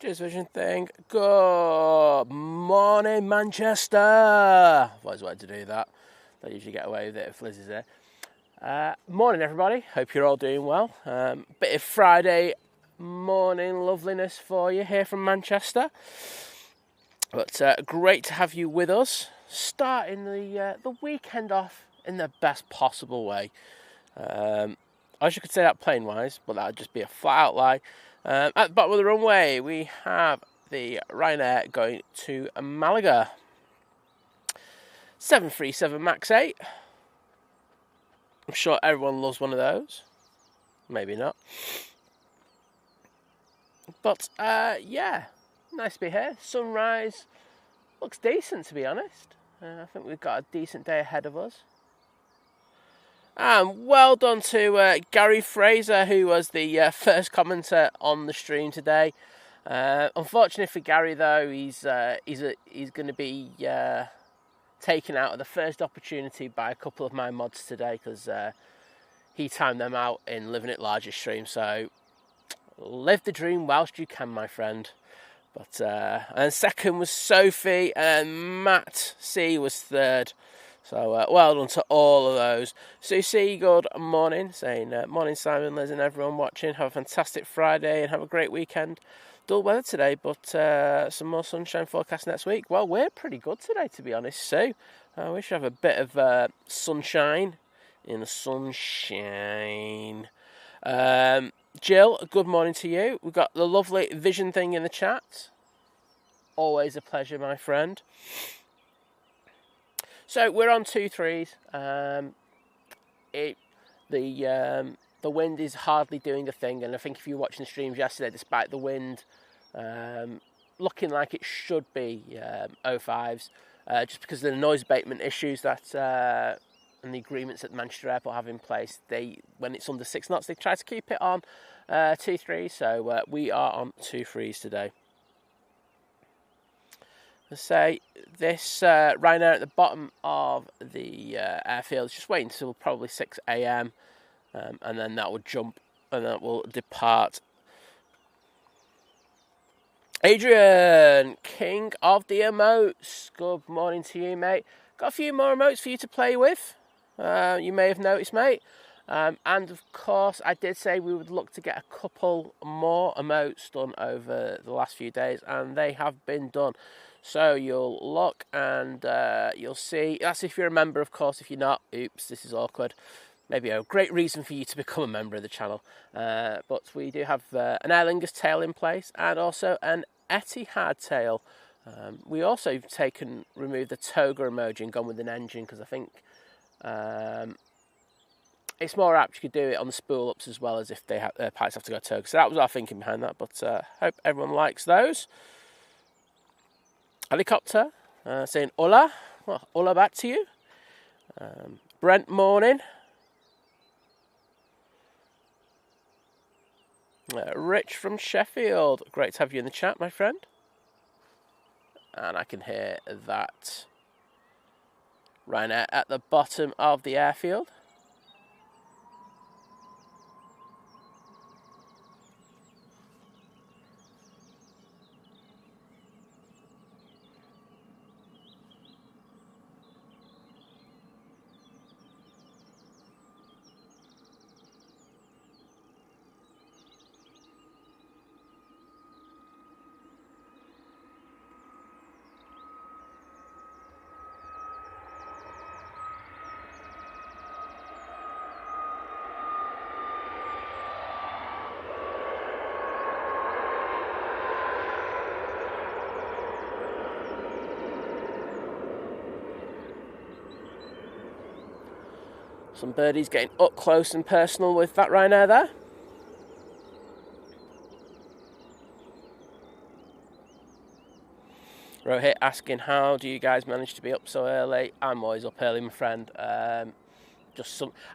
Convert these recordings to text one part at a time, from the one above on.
Cheers Vision thing. Good morning, Manchester. I've always wanted to do that. Don't usually get away with it if Liz is there. Morning, everybody. Hope you're all doing well. Bit of Friday morning loveliness for you here from Manchester. But great to have you with us. Starting the weekend off in the best possible way. I wish I could say that plain-wise, but that would just be a flat-out lie. At the bottom of the runway, we have the Ryanair going to Malaga. 737 MAX 8. I'm sure everyone loves one of those. Maybe not. But, yeah, nice to be here. Sunrise looks decent, to be honest. I think we've got a decent day ahead of us. And well done to Gary Fraser, who was the first commenter on the stream today. Unfortunately for Gary, though, he's going to be taken out of the first opportunity by a couple of my mods today because he timed them out in Living It Larger stream. So live the dream whilst you can, my friend. But and second was Sophie, and Matt C was third. So well done to all of those. Susie, good morning. Saying morning Simon, Liz and everyone watching. Have a fantastic Friday and have a great weekend. Dull weather today, but some more sunshine forecast next week. Well, we're pretty good today, to be honest, Sue. I wish I have a bit of sunshine in the sunshine. Jill, good morning to you. We've got the lovely Vision thing in the chat. Always a pleasure, my friend. So we're on 2-3s. The wind is hardly doing a thing, and I think if you were watching the streams yesterday, despite the wind looking like it should be 05s, just because of the noise abatement issues that and the agreements that Manchester Airport have in place, when it's under 6 knots, they try to keep it on 2-3. So we are on 2-3s today. Say this Ryanair at the bottom of the airfield is just waiting until probably 6 a.m. And then that will jump and that will depart. Adrian, king of the emotes. Good morning to you, mate. Got a few more emotes for you to play with. You may have noticed, mate. And of course, I did say we would look to get a couple more emotes done over the last few days, and they have been done. So you'll look and you'll see. That's if you're a member, of course. If you're not, oops, this is awkward. Maybe a great reason for you to become a member of the channel. But we do have an Aer Lingus tail in place and also an Etihad tail. We also removed the toga emoji and gone with an engine because I think it's more apt. You could do it on the spool ups as well as if they pilots have to go toga. So that was our thinking behind that. But hope everyone likes those. Helicopter saying hola. Well, hola back to you. Brent, morning. Rich from Sheffield. Great to have you in the chat, my friend. And I can hear that Ryanair at the bottom of the airfield. Some birdies getting up close and personal with that Ryanair there. Rohit asking, how do you guys manage to be up so early? I'm always up early, my friend. I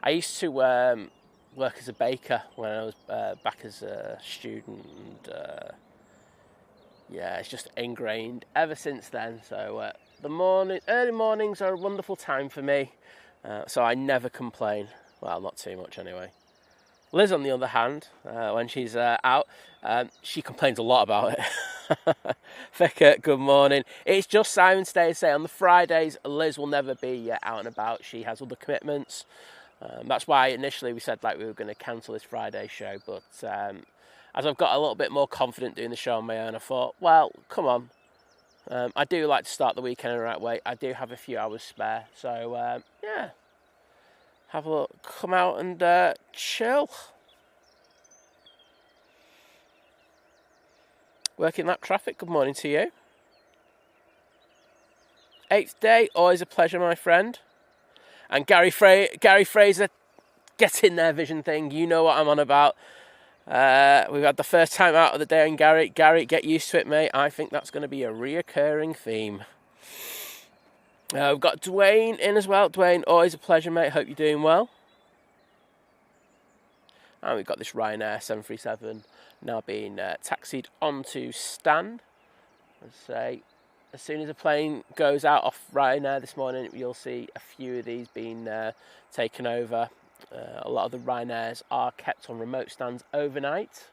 used to work as a baker when I was back as a student. And, yeah, it's just ingrained ever since then. So early mornings are a wonderful time for me. So I never complain. Well, not too much anyway. Liz, on the other hand, when she's out, she complains a lot about it. Becca, good morning. It's just Simon's Day, say on the Fridays, Liz will never be out and about. She has other commitments. That's why initially we said like we were going to cancel this Friday show, but as I've got a little bit more confident doing the show on my own, I thought, well, come on. I do like to start the weekend in the right way. I do have a few hours spare, so yeah. Have a look, come out and chill. Working that traffic, good morning to you. 8th day, always a pleasure, my friend. And Gary Fraser, get in there, vision thing. You know what I'm on about. We've had the first time out of the day, and Gary, get used to it, mate. I think that's going to be a reoccurring theme. We've got Dwayne in as well. Dwayne, always a pleasure, mate. Hope you're doing well. And we've got this Ryanair 737 now being taxied onto stand. As soon as a plane goes out off Ryanair this morning, you'll see a few of these being taken over. A lot of the Ryanairs are kept on remote stands overnight.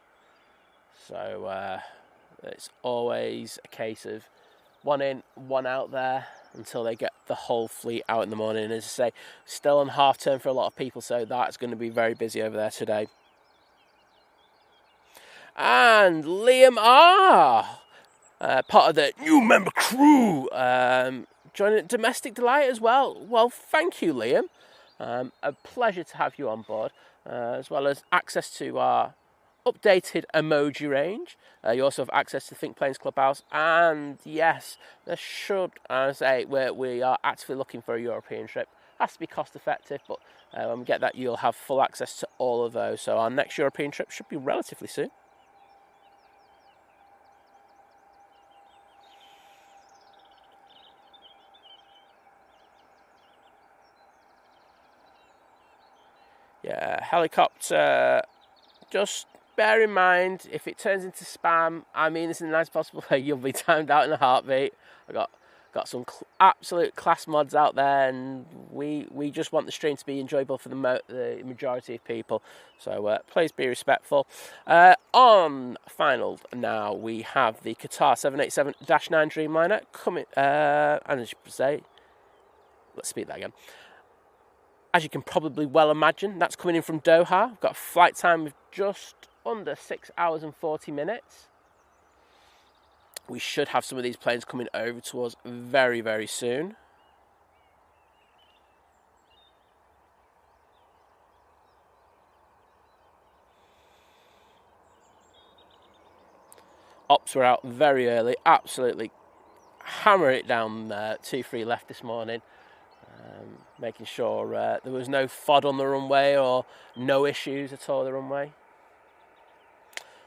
So it's always a case of one in, one out there until they get the whole fleet out in the morning. And as I say, still on half term for a lot of people, so that's going to be very busy over there today. And Liam R, part of the new member crew, joining Domestic Delight as well. Well, thank you, Liam. A pleasure to have you on board, as well as access to our updated emoji range. You also have access to Think Planes Clubhouse, and yes, there should, I say, we are actively looking for a European trip. Has to be cost effective, but when we get that, you'll have full access to all of those. So our next European trip should be relatively soon. Yeah, helicopter, just bear in mind, if it turns into spam, I mean this in the nicest possible way, you'll be timed out in a heartbeat. I got some absolute class mods out there, and we just want the stream to be enjoyable for the majority of people. So please be respectful. On final now, we have the Qatar 787-9 Dreamliner coming, and as you say, let's speak that again. As you can probably well imagine, that's coming in from Doha. We've got a flight time of just under 6 hours and 40 minutes. We should have some of these planes coming over to us very, very soon. Ops were out very early, absolutely hammer it down 2-3 left this morning. Making sure there was no FOD on the runway or no issues at all on the runway.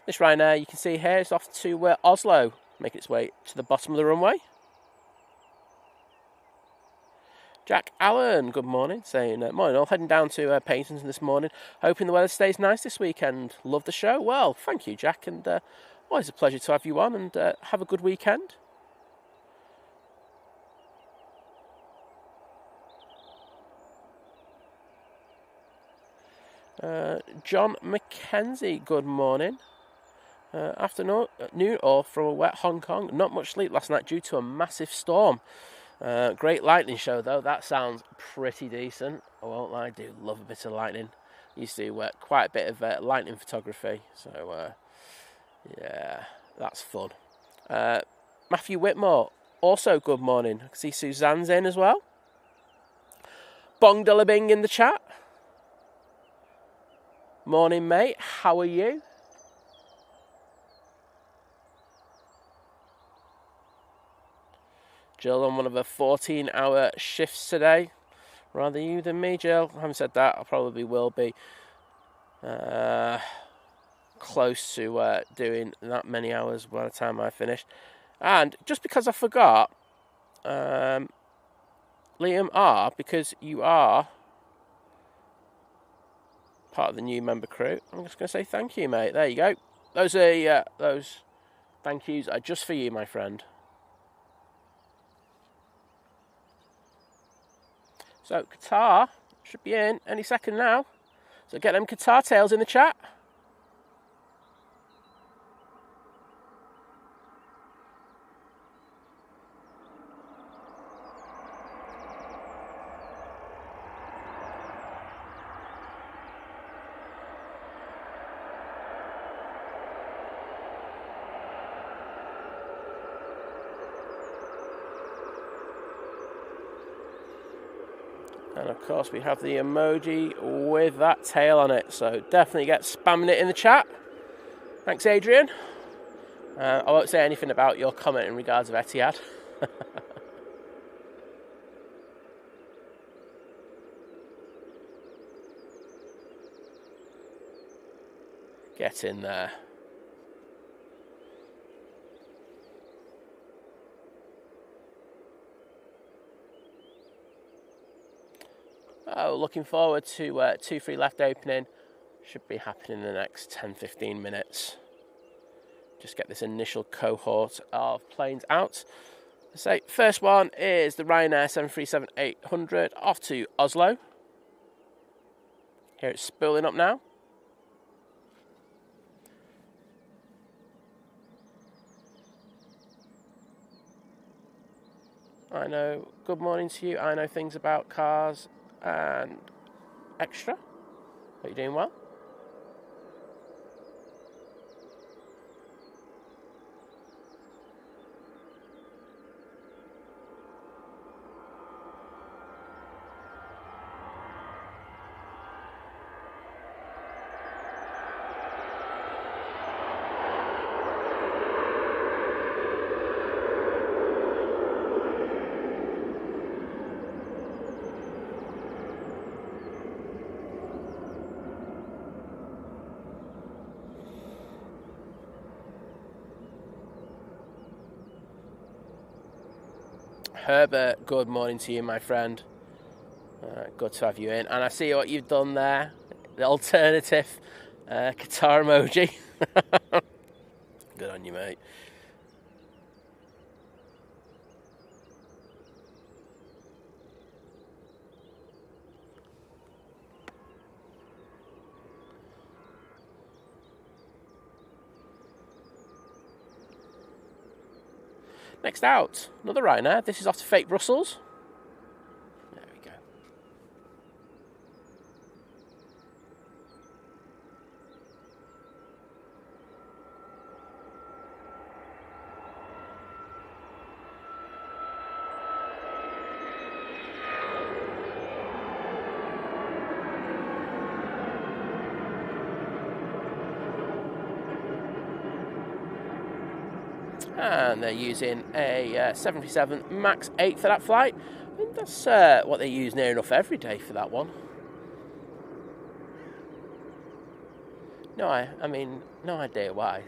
This Ryanair, you can see here, is off to Oslo, making its way to the bottom of the runway. Jack Allen, good morning, saying, morning all, heading down to Payton's this morning, hoping the weather stays nice this weekend. Love the show. Well, thank you, Jack, and always a pleasure to have you on, and have a good weekend. John McKenzie, good morning. Afternoon or from a wet Hong Kong. Not much sleep last night due to a massive storm. Great lightning show though. That sounds pretty decent. I won't lie, I do love a bit of lightning. Used to do quite a bit of lightning photography. So yeah, that's fun. Matthew Whitmore, also good morning. I can see Suzanne's in as well. Bong Dullabing in the chat. Morning, mate. How are you? Jill on one of her 14-hour shifts today. Rather you than me, Jill. I haven't said that. I probably will be close to doing that many hours by the time I finish. And just because I forgot, Liam R, because you are part of the new member crew, I'm just going to say thank you, mate. There you go. Those thank yous are just for you, my friend. So Qatar should be in any second now. So get them Qatar tales in the chat. And of course we have the emoji with that tail on it, so definitely get spamming it in the chat. Thanks, Adrian. I won't say anything about your comment in regards of Etihad. Get in there. Oh, looking forward to 2-3 left opening. Should be happening in the next 10-15 minutes. Just get this initial cohort of planes out. So first one is the Ryanair 737-800 off to Oslo. Here it's spooling up now. I know, good morning to you. I know things about cars and extra. Are you doing well? Herbert, good morning to you, my friend. Good to have you in. And I see what you've done there. The alternative Qatar emoji. Good on you, mate. Next out, another Ryanair. This is off to fake Brussels. There we go. And they're using a 737 MAX 8 for that flight. I think that's what they use near enough every day for that one. No, I mean, no idea why.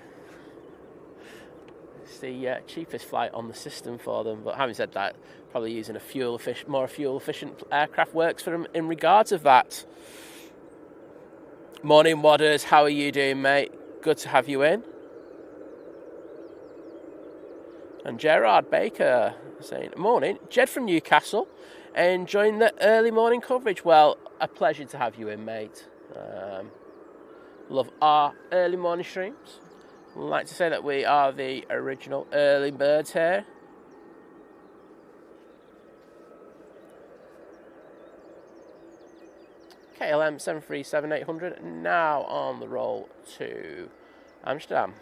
It's the cheapest flight on the system for them. But having said that, probably using a more fuel efficient aircraft works for them in regards of that. Morning, Wadders. How are you doing, mate? Good to have you in. And Gerard Baker saying, morning, Jed from Newcastle, enjoying the early morning coverage. Well, a pleasure to have you in, mate. Love our early morning streams. I'd like to say that we are the original early birds here. KLM 737-800 now on the roll to Amsterdam.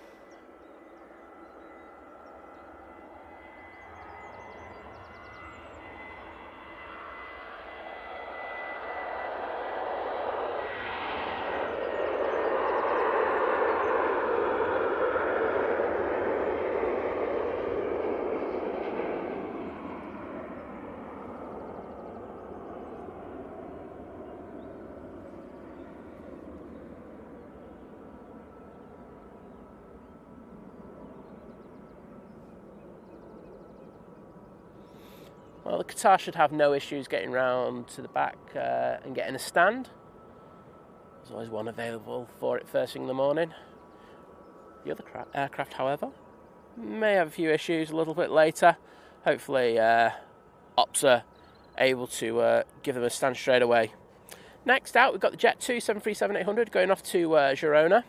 Well, the Qatar should have no issues getting round to the back and getting a stand. There's always one available for it first thing in the morning. The other aircraft, however, may have a few issues a little bit later. Hopefully, ops are able to give them a stand straight away. Next out, we've got the Jet 2 737-800 going off to Girona.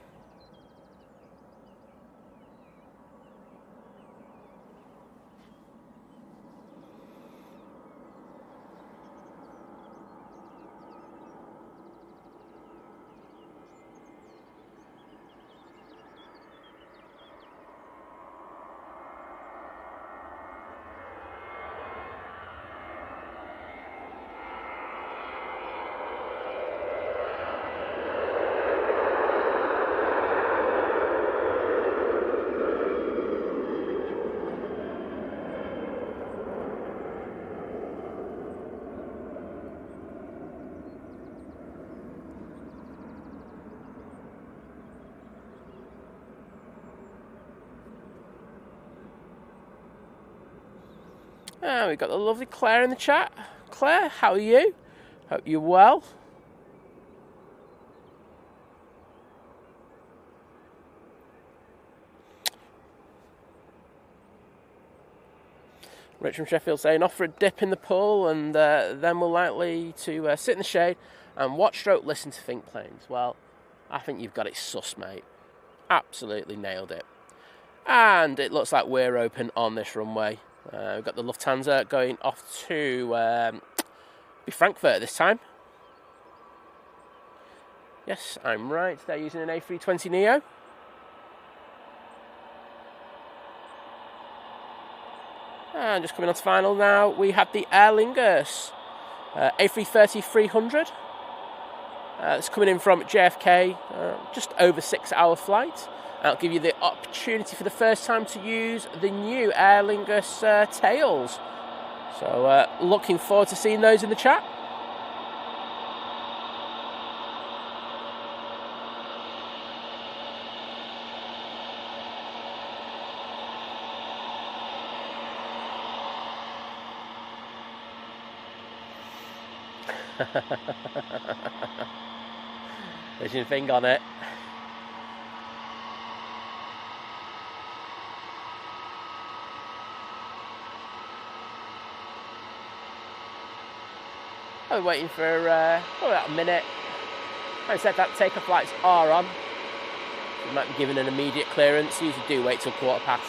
We've got the lovely Claire in the chat. Claire, how are you? Hope you're well. Rich from Sheffield saying, off for a dip in the pool and then we're likely to sit in the shade and watch stroke listen to Think Planes. Well, I think you've got it sus, mate. Absolutely nailed it. And it looks like we're open on this runway. We've got the Lufthansa going off to be Frankfurt this time. Yes, I'm right. They're using an A320neo. And just coming on to final now, we have the Aer Lingus A330-300. It's coming in from JFK, just over 6-hour flight. That'll give you the opportunity for the first time to use the new Aer Lingus tails. So looking forward to seeing those in the chat. There's your thing on it. I'm waiting for probably about a minute. I said that takeoff lights are on. You might be given an immediate clearance. Usually do wait till 1:15.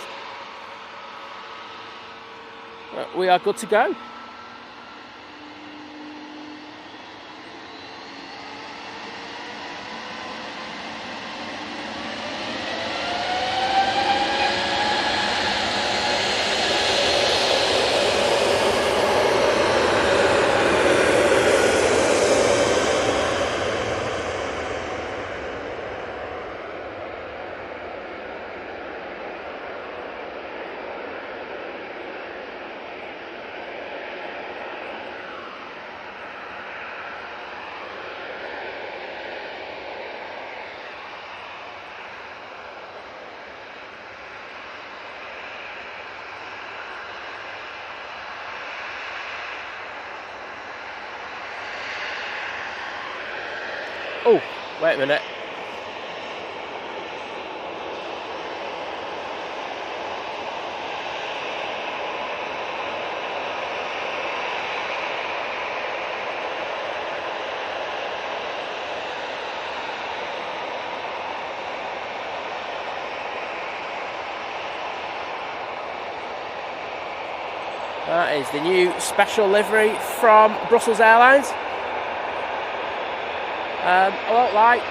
But we are good to go. Oh, wait a minute. That is the new special livery from Brussels Airlines. I won't lie,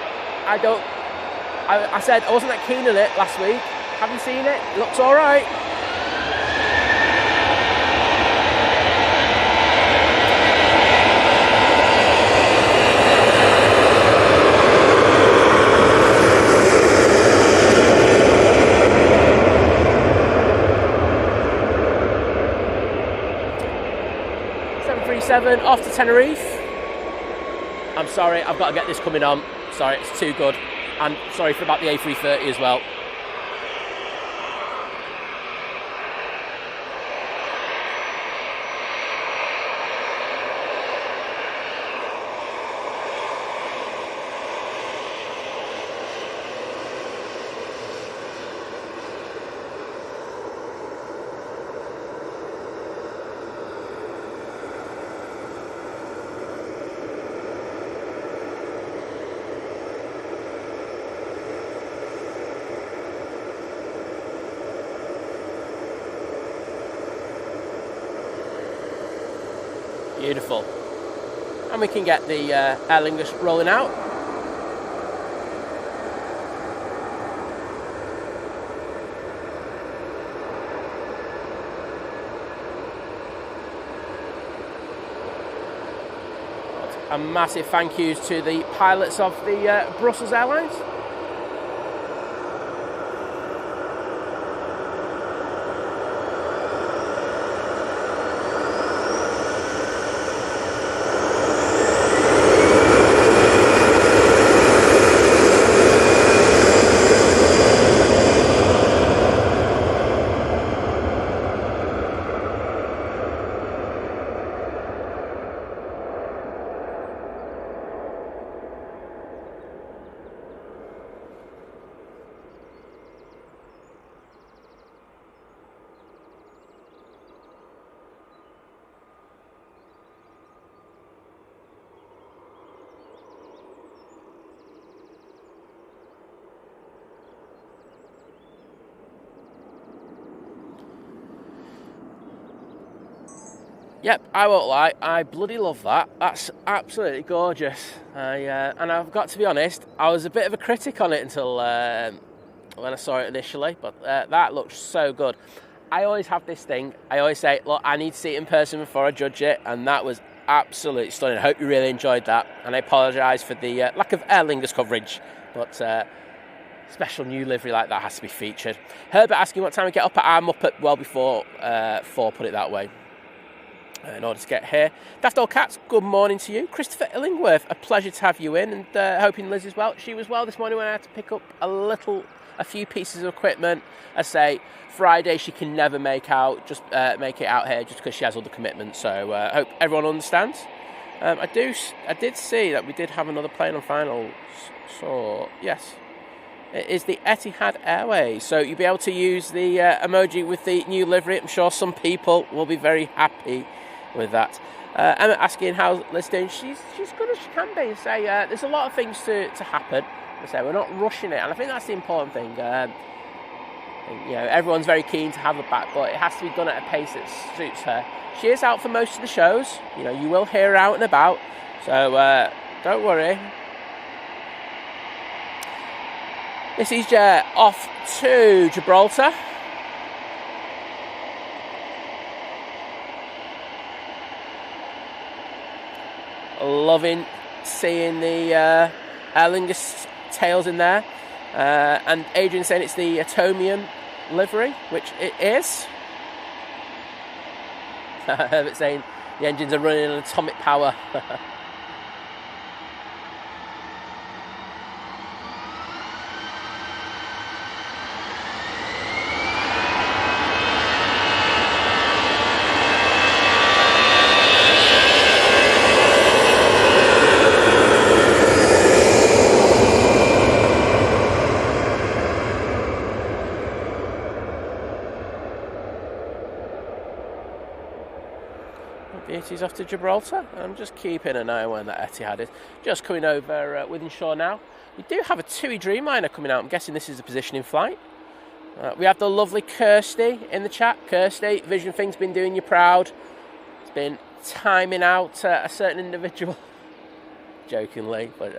I said I wasn't that keen on it last week. Haven't seen it, it looks alright. Off to Tenerife. I'm sorry, I've got to get this coming on. Sorry, it's too good. And sorry for about the A330 as well. Beautiful. And we can get the Aer Lingus rolling out. A massive thank yous to the pilots of the Brussels Airlines. Yep, I won't lie, I bloody love that. That's absolutely gorgeous. And I've got to be honest, I was a bit of a critic on it until when I saw it initially, but that looks so good. I always have this thing, I always say, look, I need to see it in person before I judge it, and that was absolutely stunning. I hope you really enjoyed that, and I apologise for the lack of Aer Lingus coverage, but special new livery like that has to be featured. Herbert asking what time we get up. I'm up at well before 4, put it that way, in order to get here. Daft Old Cats, good morning to you. Christopher Illingworth, a pleasure to have you in, and hoping Liz is well. She was well this morning when I had to pick up a few pieces of equipment. I say Friday she can never make it out here just because she has other commitments. So I hope everyone understands. I did see that we did have another plane on finals. So yes, it is the Etihad Airways. So you'll be able to use the emoji with the new livery. I'm sure some people will be very happy with that. Emma asking how Liz doing. She's good as she can be. Say there's a lot of things to happen. I say we're not rushing it, and I think that's the important thing. Everyone's very keen to have her back, but it has to be done at a pace that suits her. She is out for most of the shows. You will hear her out and about, so don't worry. This is off to Gibraltar. Loving seeing the Aer Lingus tails in there. And Adrian saying it's the Atomium livery, which it is. Herbert saying the engines are running on atomic power. Beauty's off to Gibraltar. I'm just keeping an eye on where that Etihad is. Just coming over Withenshaw now. We do have a TUI Dreamliner coming out. I'm guessing this is the position in flight. We have the lovely Kirsty in the chat. Kirsty, Vision Thing's been doing you proud. It's been timing out a certain individual. Jokingly, but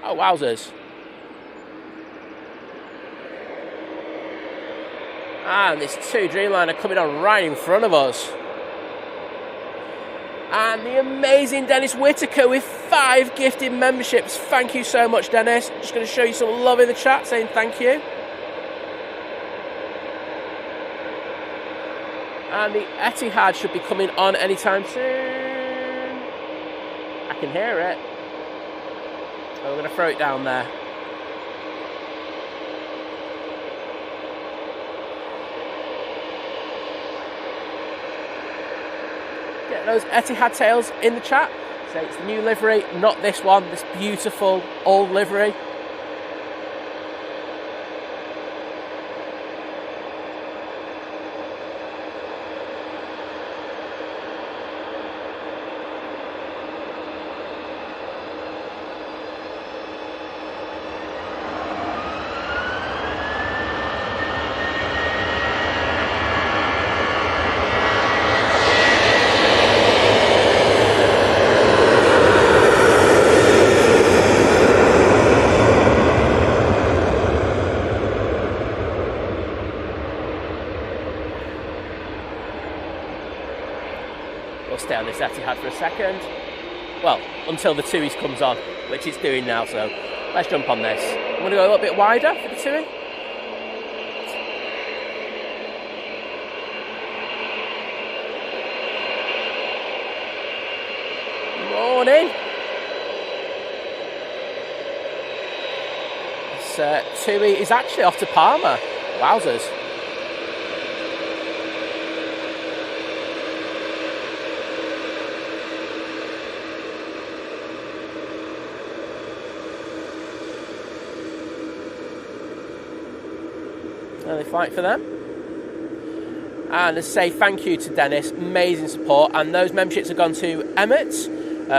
oh wowzers. And this TUI Dreamliner coming on right in front of us. And the amazing Dennis Whitaker with 5 gifted memberships. Thank you so much, Dennis. Just going to show you some love in the chat saying thank you. And the Etihad should be coming on anytime soon. I can hear it. So we're going to throw it down there. Get those Etihad tails in the chat. So it's the new livery, not this one, this beautiful old livery. we'll stay on this Etihad for a second. Well, until the TUI's comes on, which it's doing now, so let's jump on this. I'm going to go a little bit wider for the TUI. Morning. This TUI is actually off to Palma. Wowzers. Early flight for them. And to say thank you to Dennis, amazing support. And those memberships have gone to Emirates,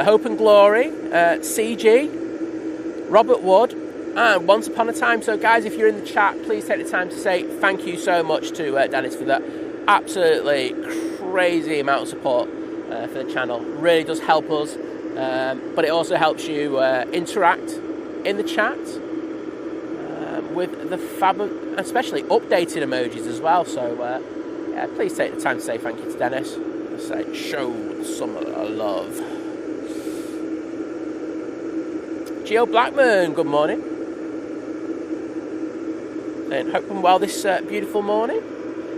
Hope and Glory, CG, Robert Wood, and Once Upon a Time. So guys, if you're in the chat, please take the time to say thank you so much to Dennis for that absolutely crazy amount of support for the channel. Really does help us, but it also helps you interact in the chat with the fab, especially updated emojis as well. So yeah, please take the time to say thank you to Dennis. Let's say show some love. Geo Blackman, good morning. And hope and well this beautiful morning.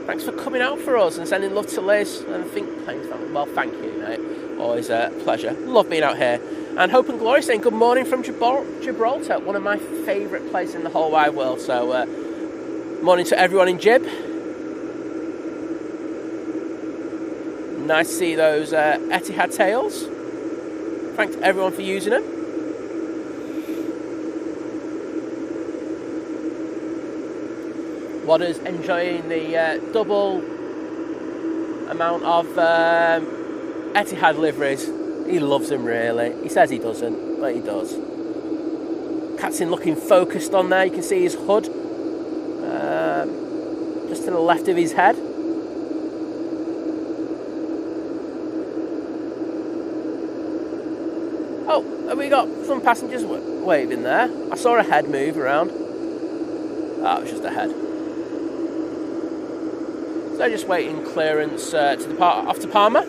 Thanks for coming out for us and sending love to Liz. And I think, well, thank you, mate. Always a pleasure. Love being out here. And Hope and Glory saying good morning from Gibraltar, one of my favourite places in the whole wide world. So, morning to everyone in Gib. Nice to see those Etihad tails. Thanks everyone for using them. Wadder's enjoying the double amount of Etihad liveries. He loves them, really. He says he doesn't, but he does. Captain looking focused on there. You can see his hood just to the left of his head. Oh, have we got some passengers waving there? I saw a head move around. Oh, it was just a head. So just waiting clearance to depart off to Palma.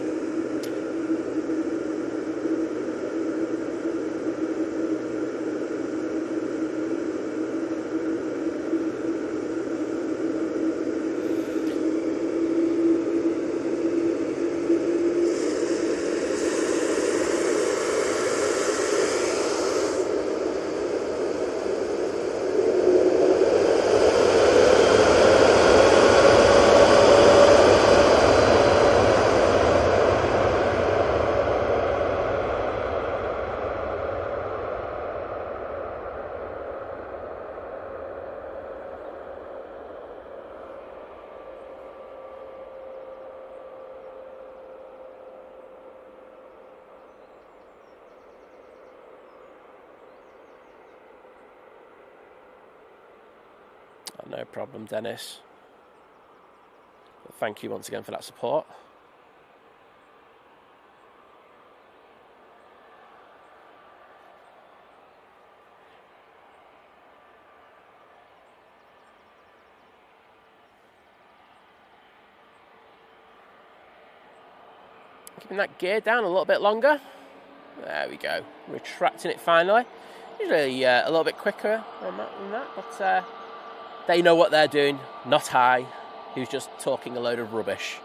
No problem, Dennis. Thank you once again for that support. Keeping that gear down a little bit longer. There we go. Retracting it finally. Usually a little bit quicker than that, but they know what they're doing, not I, who's just talking a load of rubbish.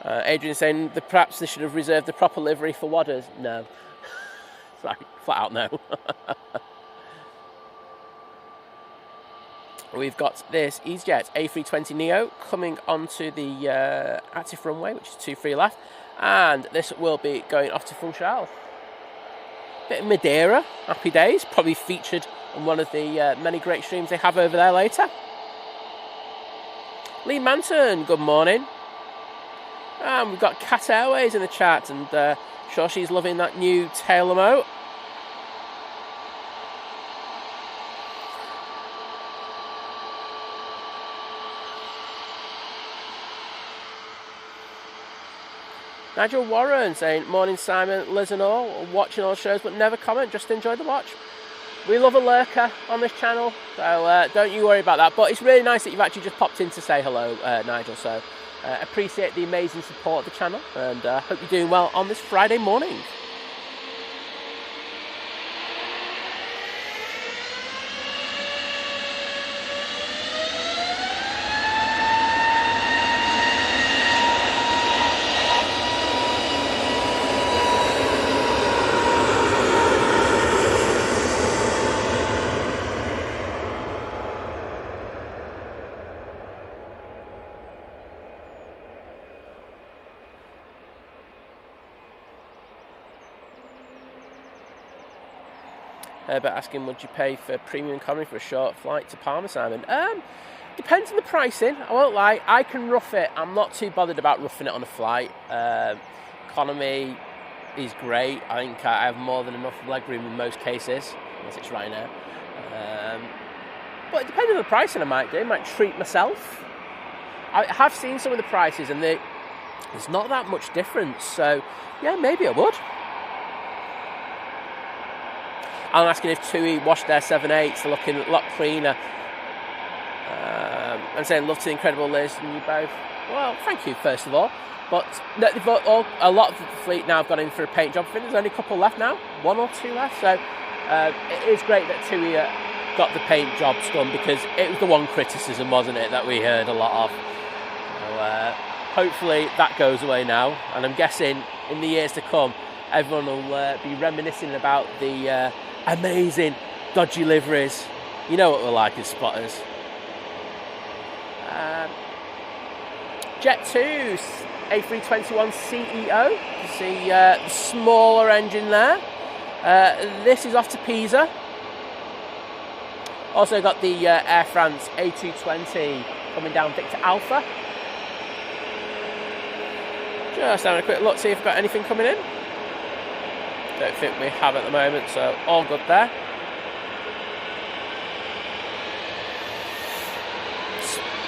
Adrian saying that perhaps they should have reserved the proper livery for Wadders. No. Sorry, flat out no. We've got this Easyjet A380 Neo coming onto the active runway, which is 23 left. And this will be going off to Funchal. Bit of Madeira, happy days, probably featured on one of the many great streams they have over there later. Lee Manton, good morning. And we've got Cat Airways in the chat, and sure she's loving that new tail emote. Nigel Warren saying, morning Simon, Liz and all, watching all shows but never comment, just enjoy the watch. We love a lurker on this channel, so don't you worry about that. But it's really nice that you've actually just popped in to say hello, Nigel, so Appreciate the amazing support of the channel, and hope you're doing well on this Friday morning. But asking, would you pay for premium economy for a short flight to Palma, Simon? Depends on the pricing. I won't lie. I can rough it. I'm not too bothered about roughing it on a flight. Economy is great. I think I have more than enough leg room in most cases, unless it's Ryanair. But depending on the pricing, I might treat myself. I have seen some of the prices, and there's not that much difference. So, yeah, maybe I would. I'm asking if TUI washed their 7.8s, they're looking a lot cleaner. And saying, love to the incredible Liz, and you both. Well, thank you, first of all. But a lot of the fleet now have gone in for a paint job. I think there's only a couple left now, 1 or 2 left. So it is great that TUI got the paint jobs done, because it was the one criticism, wasn't it, that we heard a lot of. So, hopefully that goes away now. And I'm guessing in the years to come, everyone will be reminiscing about the amazing dodgy liveries. You know what we're like as spotters. Jet 2 A321 CEO. You see the smaller engine there. This is off to Pisa. Also got the Air France A220 coming down Victor Alpha. Just having a quick look, see if we've got anything coming in. Don't think we have at the moment, so all good there.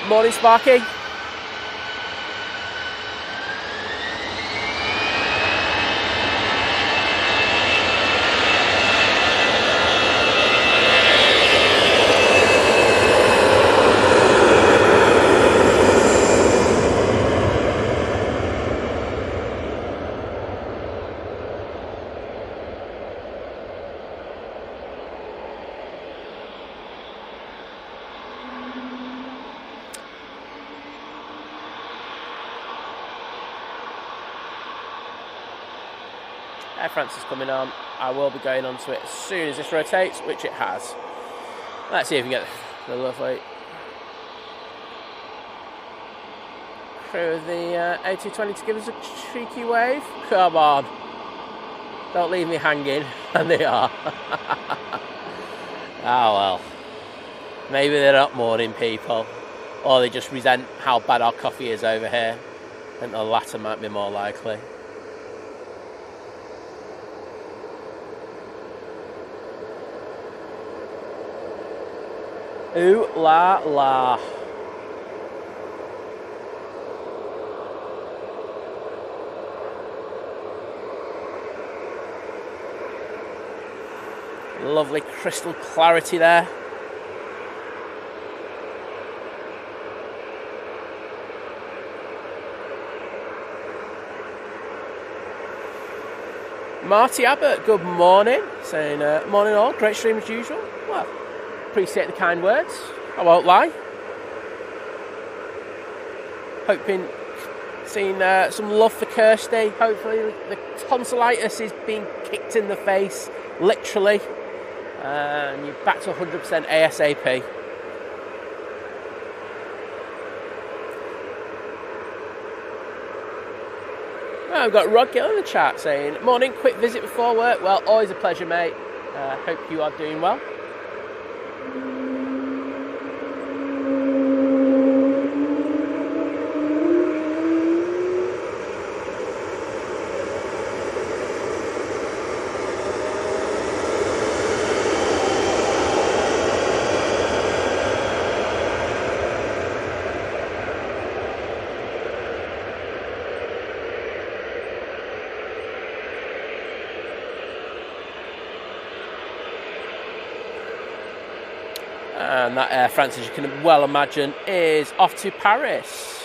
Morning, Sparky. Air France is coming on. I will be going on to it as soon as this rotates, which it has. Let's see if we get the lovely crew of the A220 to give us a cheeky wave. Come on. Don't leave me hanging. And they are. Ah, well. Maybe they're not morning people. Or they just resent how bad our coffee is over here. I think the latter might be more likely. Ooh la la. Lovely crystal clarity there. Marty Abbott, good morning. Saying, morning all, great stream as usual. Well, appreciate the kind words, I won't lie. Hoping, seeing some love for Kirsty. Hopefully the tonsillitis is being kicked in the face, literally. And you're back to 100% ASAP. Oh, we've got Rod Gill in the chat saying, morning, quick visit before work. Well, always a pleasure, mate. Hope you are doing well. And that Air France, as you can well imagine, is off to Paris.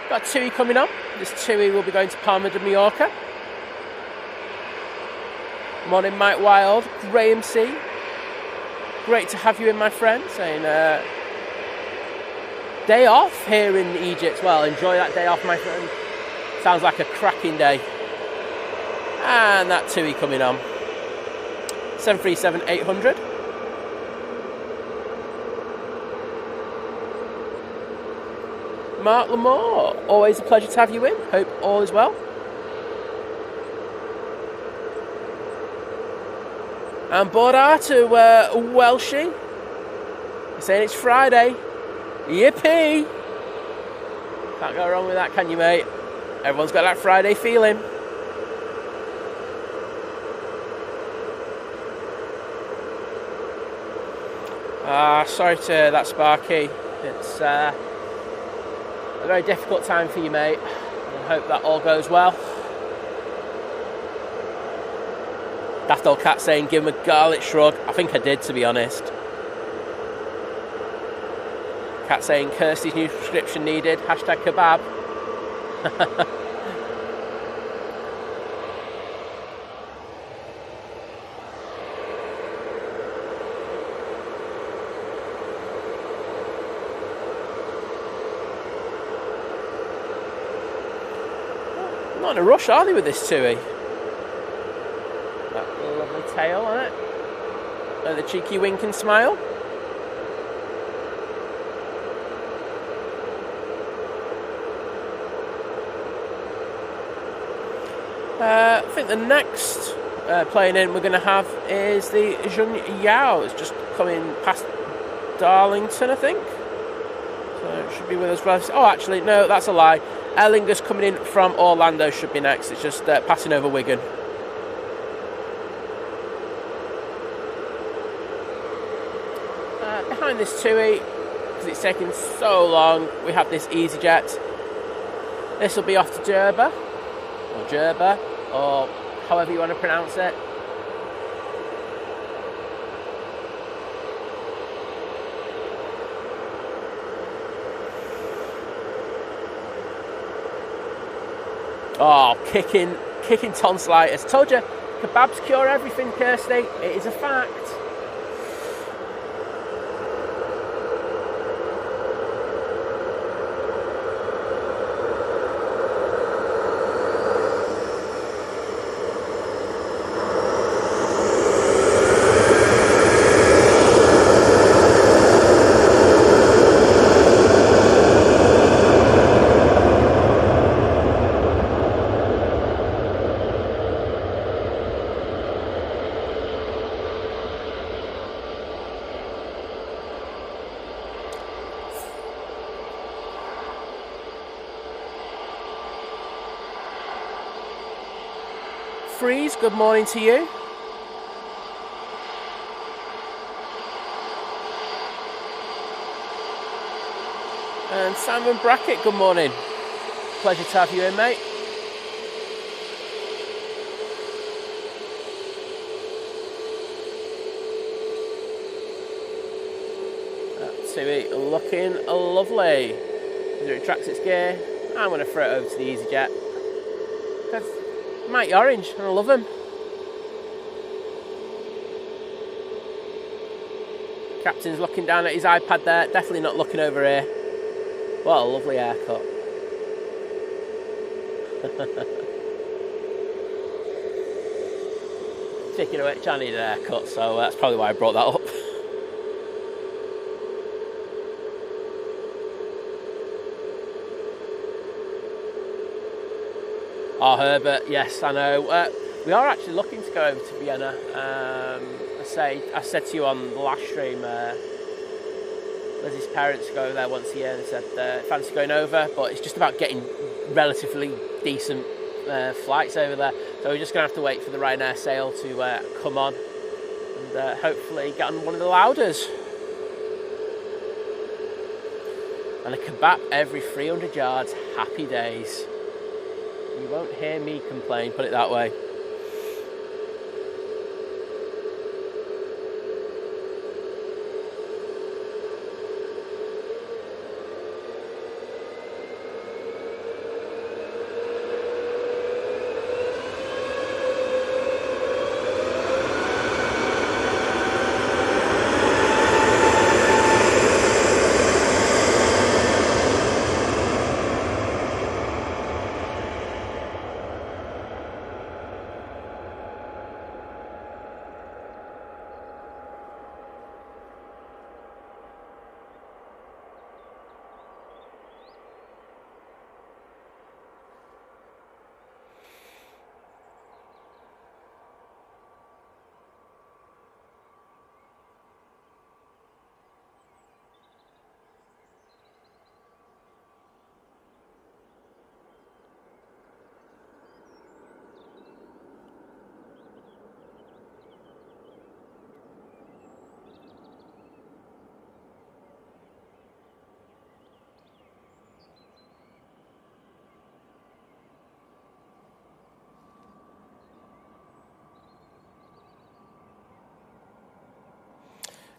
Got TUI coming on. This TUI will be going to Palma de Mallorca. Morning, Mike Wild, Graham C. Great to have you in, my friend. Saying day off here in Egypt. Well, enjoy that day off, my friend. Sounds like a cracking day. And that TUI coming on. 737-800. Mark Lamore, always a pleasure to have you in. Hope all is well. And Bora to Welshie. Saying it's Friday. Yippee! Can't go wrong with that, can you, mate? Everyone's got that Friday feeling. Sorry to that, Sparky. It's a very difficult time for you, mate. I hope that all goes well. Daft old cat saying, give him a garlic shrug. I think I did, to be honest. Cat saying, Kirsty's new prescription needed. Hashtag kebab. Not in a rush, are they, with this TUI? That lovely tail on it. And the cheeky wink and smile. I think the next plane in we're going to have is the Jun Yao. It's just coming past Darlington, I think. So it should be with us. Oh, actually, no, that's a lie. Aer Lingus coming in from Orlando should be next. It's just passing over Wigan. Behind this TUI, because it's taking so long, we have this Easyjet. This will be off to Jerba, or however you want to pronounce it. Oh, kicking tonsillitis. Told you, kebabs cure everything, Kirsty. It is a fact. Freeze, good morning to you. And Simon Brackett, good morning. Pleasure to have you in, mate. That TUI looking lovely. As it retracts its gear, I'm going to throw it over to the Easyjet. Because Mighty Orange, and I love him. Captain's looking down at his iPad there, definitely not looking over here. What a lovely haircut. Speaking of which, I need a haircut, so that's probably why I brought that up. Oh, Herbert, yes, I know. We are actually looking to go over to Vienna. I said to you on the last stream, Lizzie's parents go over there once a year and said fancy going over, but it's just about getting relatively decent flights over there. So we're just going to have to wait for the Ryanair sale to come on and hopefully get on one of the Louders. And a kebab every 300 yards, happy days. You won't hear me complain, put it that way.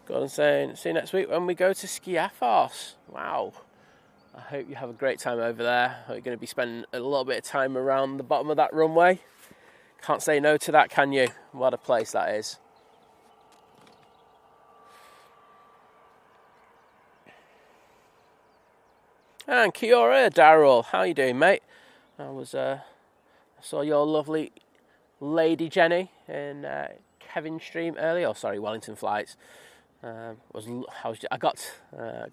Go on saying, see you next week when we go to Skiathos. Wow. I hope you have a great time over there. I hope you're going to be spending a little bit of time around the bottom of that runway. Can't say no to that, can you? What a place that is. And kia ora, Daryl. How you doing, mate? I saw your lovely lady Jenny in Kevin's stream earlier. Oh, sorry, Wellington Flights. I got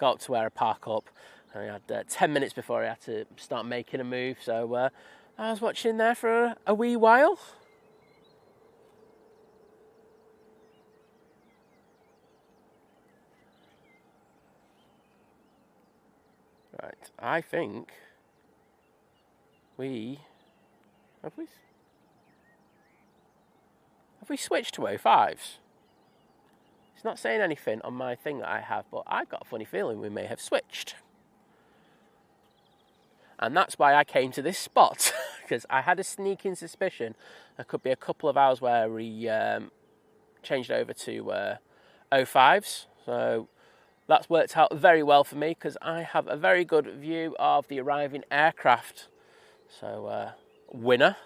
up to where I park up. I had 10 minutes before I had to start making a move, so I was watching there for a wee while. Right, I think have we switched to O5s? It's not saying anything on my thing that I have, but I've got a funny feeling we may have switched. And that's why I came to this spot, because I had a sneaking suspicion there could be a couple of hours where we changed over to O5s. So that's worked out very well for me, because I have a very good view of the arriving aircraft. So, winner.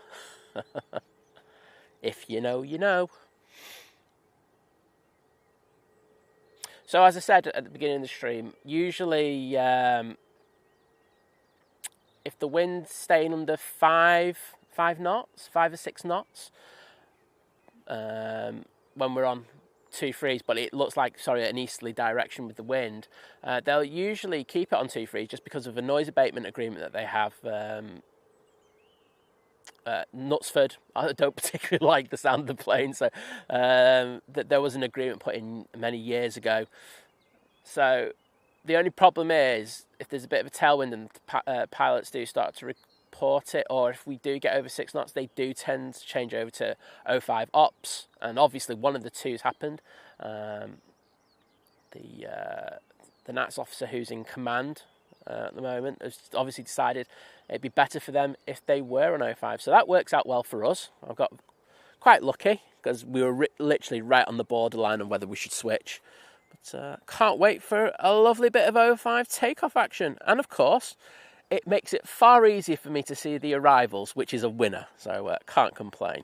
If you know, you know. So as I said at the beginning of the stream, usually if the wind's staying under 5 knots, 5 or 6 knots, when we're on 2-3s, but it looks like, an easterly direction with the wind, they'll usually keep it on 2-3s just because of a noise abatement agreement that they have. Knutsford, I don't particularly like the sound of the plane, so that there was an agreement put in many years ago. So the only problem is if there's a bit of a tailwind and pilots do start to report it, or if we do get over 6 knots, they do tend to change over to O5 ops, and obviously one of the two's happened. The NATS officer who's in command at the moment has obviously decided it'd be better for them if they were on O5, so that works out well for us. I've got quite lucky because we were literally right on the borderline of whether we should switch, but can't wait for a lovely bit of O5 takeoff action. And of course it makes it far easier for me to see the arrivals, which is a winner, so can't complain.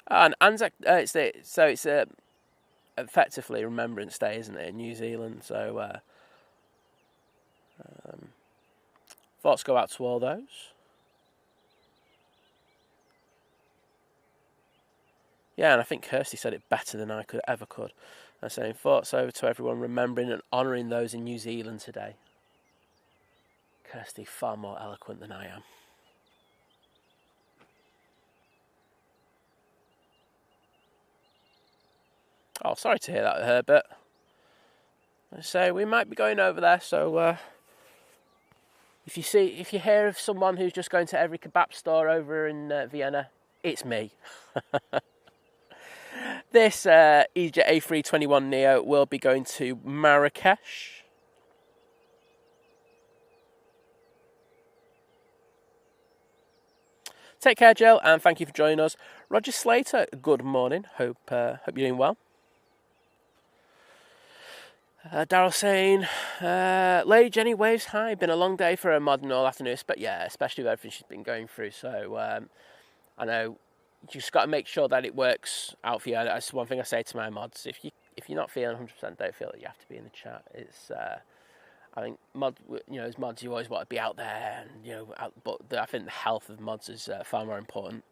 And Anzac, it's effectively Remembrance Day, isn't it, in New Zealand? So thoughts go out to all those. Yeah, and I think Kirsty said it better than I ever could. I'm saying thoughts over to everyone remembering and honouring those in New Zealand today. Kirsty, far more eloquent than I am. Oh, sorry to hear that, Herbert. I say we might be going over there, so if you hear of someone who's just going to every kebab store over in Vienna, it's me. This Easyjet A321 Neo will be going to Marrakesh. Take care, Jill, and thank you for joining us. Roger Slater, good morning. Hope you're doing well. Daryl saying, Lady Jenny waves hi. Been a long day for a mod and all afternoon, but yeah, especially with everything she's been going through. So I know you just got to make sure that it works out for you. That's one thing I say to my mods. If you're not feeling 100%, don't feel that you have to be in the chat. It's I think as mods, you always want to be out there, and but I think the health of mods is far more important.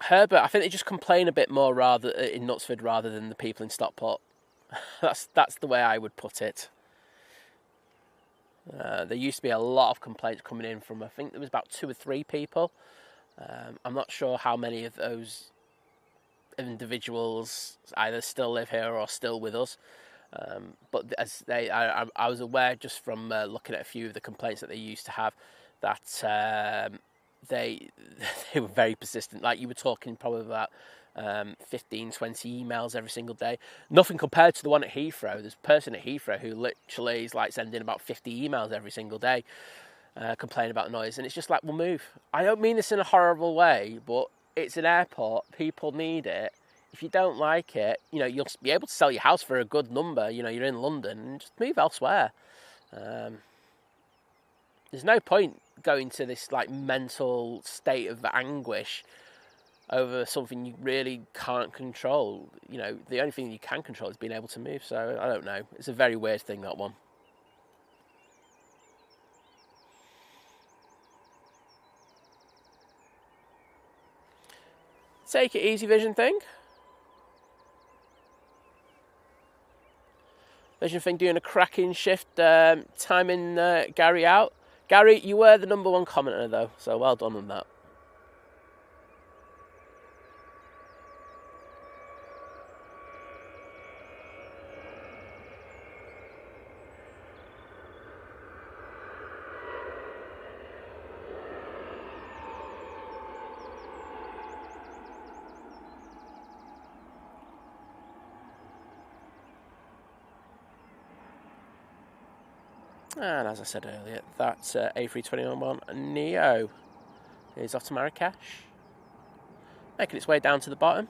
Herbert, I think they just complain a bit more in Knutsford rather than the people in Stockport. That's the way I would put it. There used to be a lot of complaints coming in from, I think there was about 2 or 3 people. I'm not sure how many of those individuals either still live here or still with us. But as I was aware just from looking at a few of the complaints that they used to have, that they were very persistent. Like you were talking probably about 15, 20 emails every single day. Nothing compared to the one at Heathrow. There's a person at Heathrow who literally is like sending about 50 emails every single day, complaining about noise. And it's just like, well, move. I don't mean this in a horrible way, but it's an airport. People need it. If you don't like it, you know, you'll be able to sell your house for a good number. You know, you're in London, and just move elsewhere. There's no point going to this like mental state of anguish over something you really can't control. You know, the only thing you can control is being able to move. So I don't know. It's a very weird thing, that one. Take it easy, Vision Thing. Vision Thing doing a cracking shift, timing Gary out. Gary, you were the #1 commenter though, so well done on that. And as I said earlier, that A321neo is off to Marrakesh, making its way down to the bottom.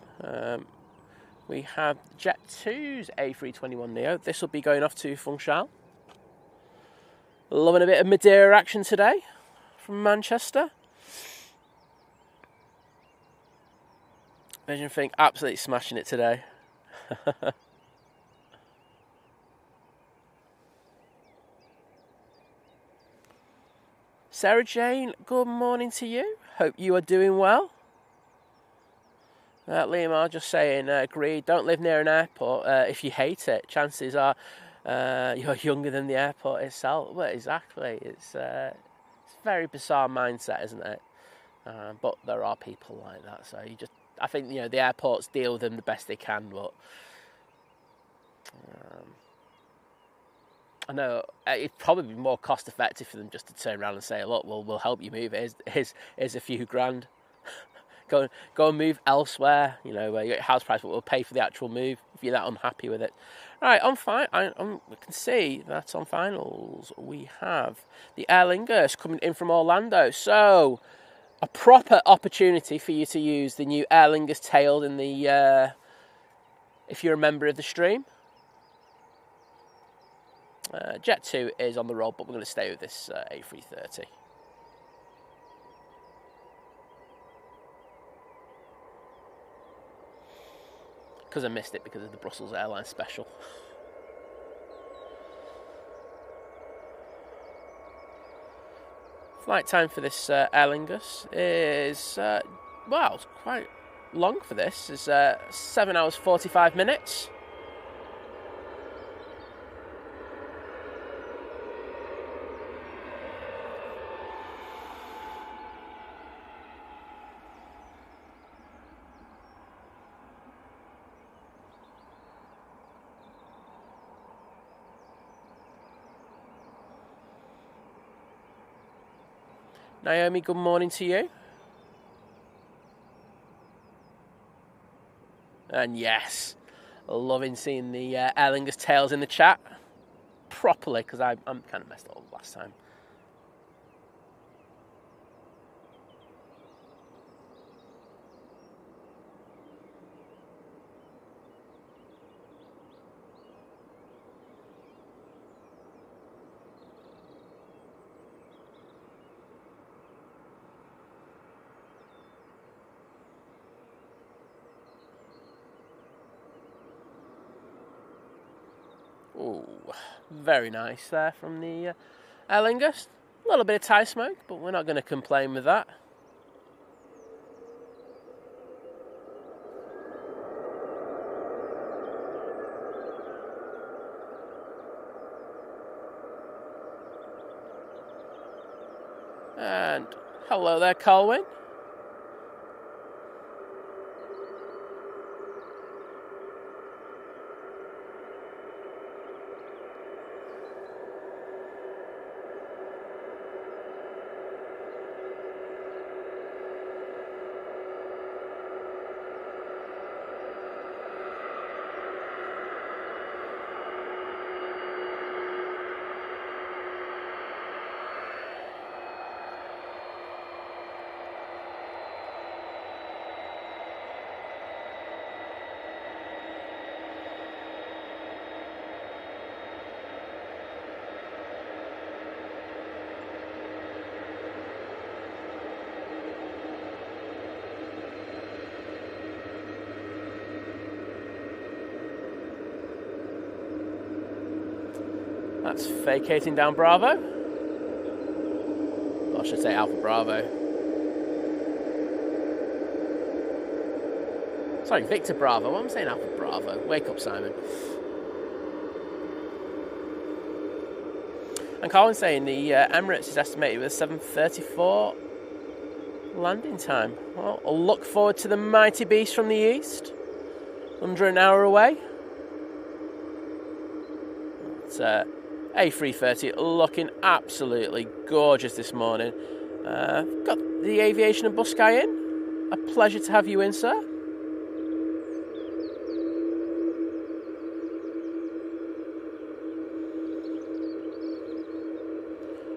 We have Jet2's A321neo. This will be going off to Funchal. Loving a bit of Midday action today from Manchester. Vision Thing absolutely smashing it today. Sarah Jane, good morning to you. Hope you are doing well. Liam are just saying, agreed, don't live near an airport if you hate it. Chances are you're younger than the airport itself. Well, exactly. It's a very bizarre mindset, isn't it? But there are people like that. So I think, you know, the airports deal with them the best they can, but I know it'd probably be more cost effective for them just to turn around and say, look, we'll help you move. Here's a few grand. Go and move elsewhere. You know, you get your house price, but we'll pay for the actual move if you're that unhappy with it. All right, we can see that on finals we have the Aer Lingus coming in from Orlando. So a proper opportunity for you to use the new Aer Lingus tail in the if you're a member of the stream. Jet 2 is on the roll, but we're going to stay with this A330. Because I missed it because of the Brussels Airlines special. Flight time for this Aer Lingus is, wow, it's quite long for this. It's 7 hours 45 minutes. Naomi, good morning to you. And yes, loving seeing the Aer Lingus tails in the chat properly, because I'm kind of messed up last time. Ooh, very nice there from the Aer Lingus. A little bit of tie smoke, but we're not going to complain with that. And hello there, Colwyn. That's vacating down Bravo. Or I should say Alpha Bravo. Sorry, Victor Bravo. I'm saying Alpha Bravo. Wake up, Simon. And Colin's saying the Emirates is estimated with a 7:34 landing time. Well, I'll look forward to the mighty beast from the east. Under an hour away. It's A330 looking absolutely gorgeous this morning. Got the aviation and bus guy in. A pleasure to have you in, sir.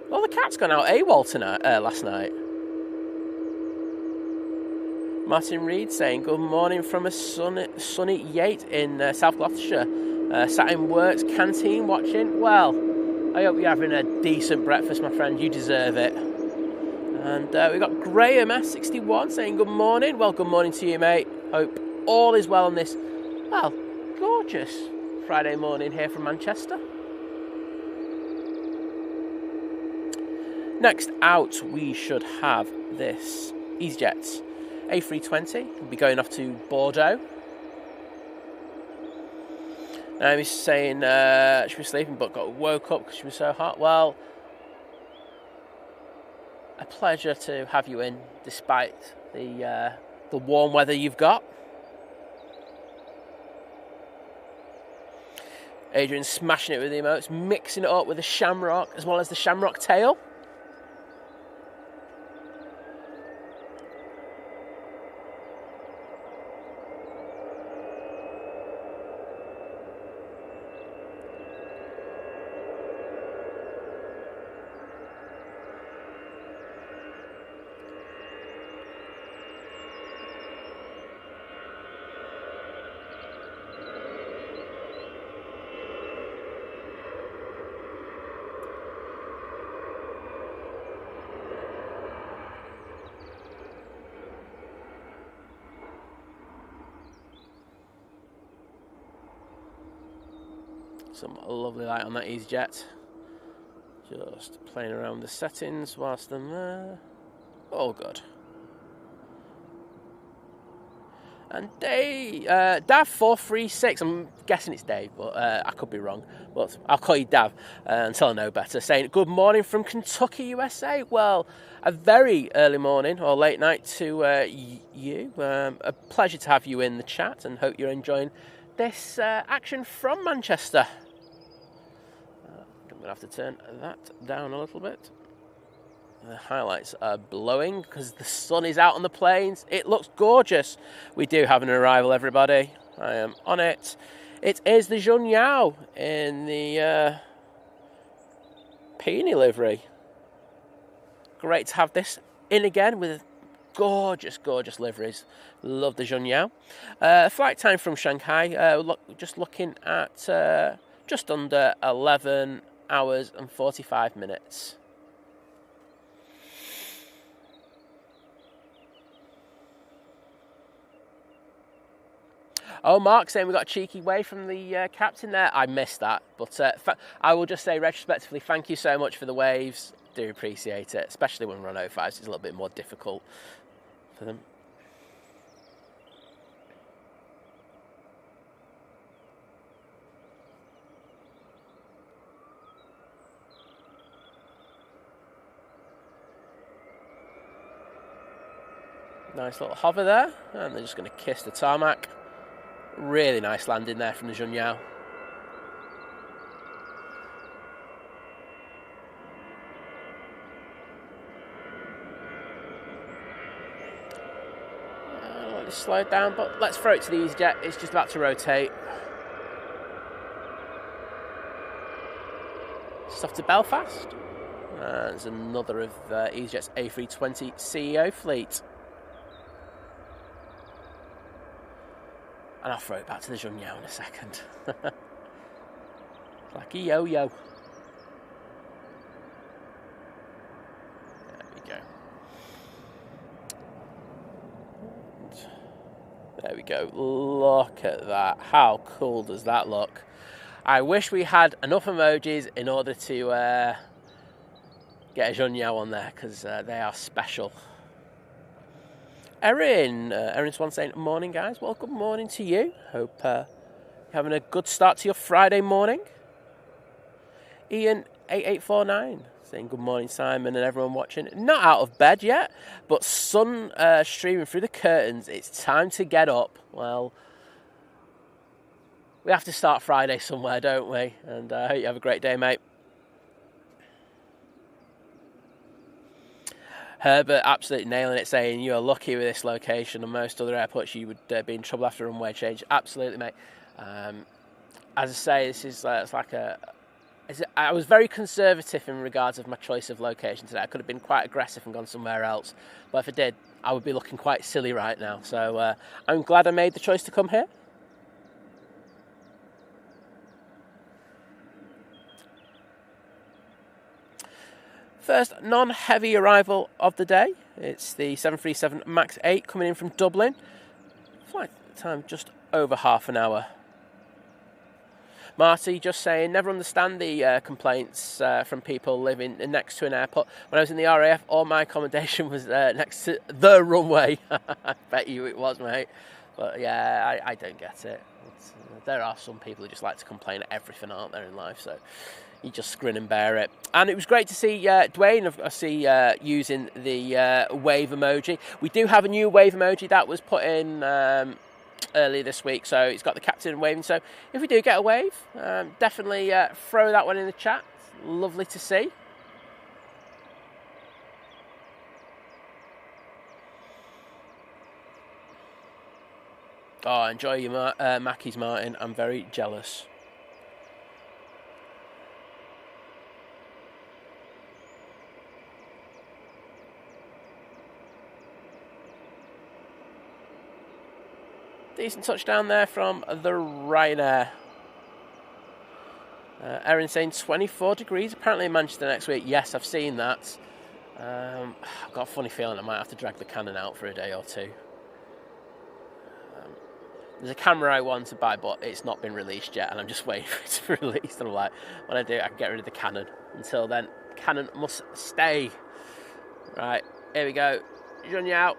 Well, the cat's gone out AWOL tonight, last night. Martin Reed saying, good morning from a sunny Yate in South Gloucestershire. Sat in Works canteen watching. Well, I hope you're having a decent breakfast, my friend. You deserve it. And we've got Graham S61 saying, good morning. Well, good morning to you, mate. Hope all is well on this, well, gorgeous Friday morning here from Manchester. Next out, we should have this Easyjet A320. We'll be going off to Bordeaux. He's saying she was sleeping but got woke up because she was so hot. Well, a pleasure to have you in despite the warm weather you've got. Adrian's smashing it with the emotes, mixing it up with the shamrock as well as the shamrock tail. Some lovely light on that Easyjet. Just playing around the settings whilst I'm there. All good. And Dav436, I'm guessing it's Dave, but I could be wrong. But I'll call you Dav until I know better. Saying, good morning from Kentucky, USA. Well, a very early morning or late night to you. A pleasure to have you in the chat and hope you're enjoying this action from Manchester. I'm going to have to turn that down a little bit. The highlights are blowing because the sun is out on the plains. It looks gorgeous. We do have an arrival, everybody. I am on it. It is the Jun Yao in the peony livery. Great to have this in again with gorgeous, gorgeous liveries. Love the Jun Yao. Flight time from Shanghai. Just looking at just under 11 hours and 45 minutes. Oh, Mark saying we got a cheeky wave from the captain there. I missed that, but I will just say retrospectively, thank you so much for the waves. Do appreciate it, especially when we're on 05s. It's a little bit more difficult for them. Nice little hover there, and they're just going to kiss the tarmac. Really nice landing there from the Jun Yao. Let it slow down, but let's throw it to the Easyjet. It's just about to rotate. Just off to Belfast. There's another of Easyjet's A320 CEO fleet. And I'll throw it back to the Jun Yao in a second. Like a yo-yo. There we go. And there we go. Look at that. How cool does that look? I wish we had enough emojis in order to get a Jean Yao on there, because they are special. Erin Swan saying, morning guys. Well, good morning to you. Hope you're having a good start to your Friday morning. Ian8849 saying, good morning Simon and everyone watching. Not out of bed yet, but sun streaming through the curtains. It's time to get up. Well, we have to start Friday somewhere, don't we? And I hope you have a great day, mate. Herbert absolutely nailing it, saying you're lucky with this location. On most other airports, you would be in trouble after a runway change. Absolutely, mate. As I say, this is it's like I was very conservative in regards of my choice of location today. I could have been quite aggressive and gone somewhere else, but if I did, I would be looking quite silly right now. So I'm glad I made the choice to come here. First non-heavy arrival of the day. It's the 737 MAX 8 coming in from Dublin. Flight time just over half an hour. Marty just saying, never understand the complaints from people living next to an airport. When I was in the RAF, all my accommodation was next to the runway. I bet you it was, mate. But yeah, I don't get it. There are some people who just like to complain at everything, aren't there, in life? So you just grin and bear it. And it was great to see Dwayne using the wave emoji. We do have a new wave emoji that was put in earlier this week, so it's got the captain waving. So if we do get a wave, definitely throw that one in the chat. Lovely to see. Oh, enjoy your Mackies, Martin. I'm very jealous. Decent touchdown there from the Ryanair. Erin saying 24 degrees apparently in Manchester next week. Yes, I've seen that. I've got a funny feeling I might have to drag the Canon out for a day or two. There's a camera I want to buy, but it's not been released yet, and I'm just waiting for it to be released. And I'm like, when I do, I can get rid of the Canon. Until then, Canon must stay. Right, here we go. Jean Yao.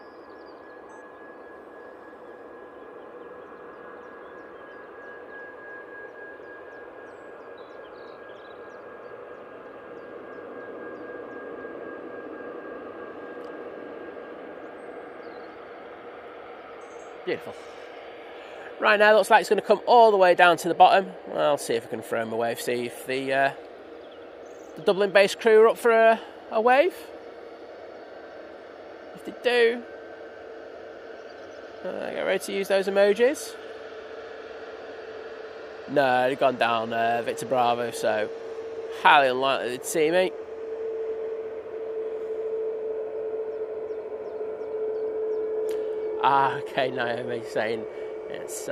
Beautiful. Right now, looks like it's going to come all the way down to the bottom. I'll see if I can throw him a wave. See if the Dublin-based crew are up for a wave. If they do, get ready to use those emojis. No, they've gone down Victor Bravo, so highly unlikely to see me. Okay, Naomi saying it's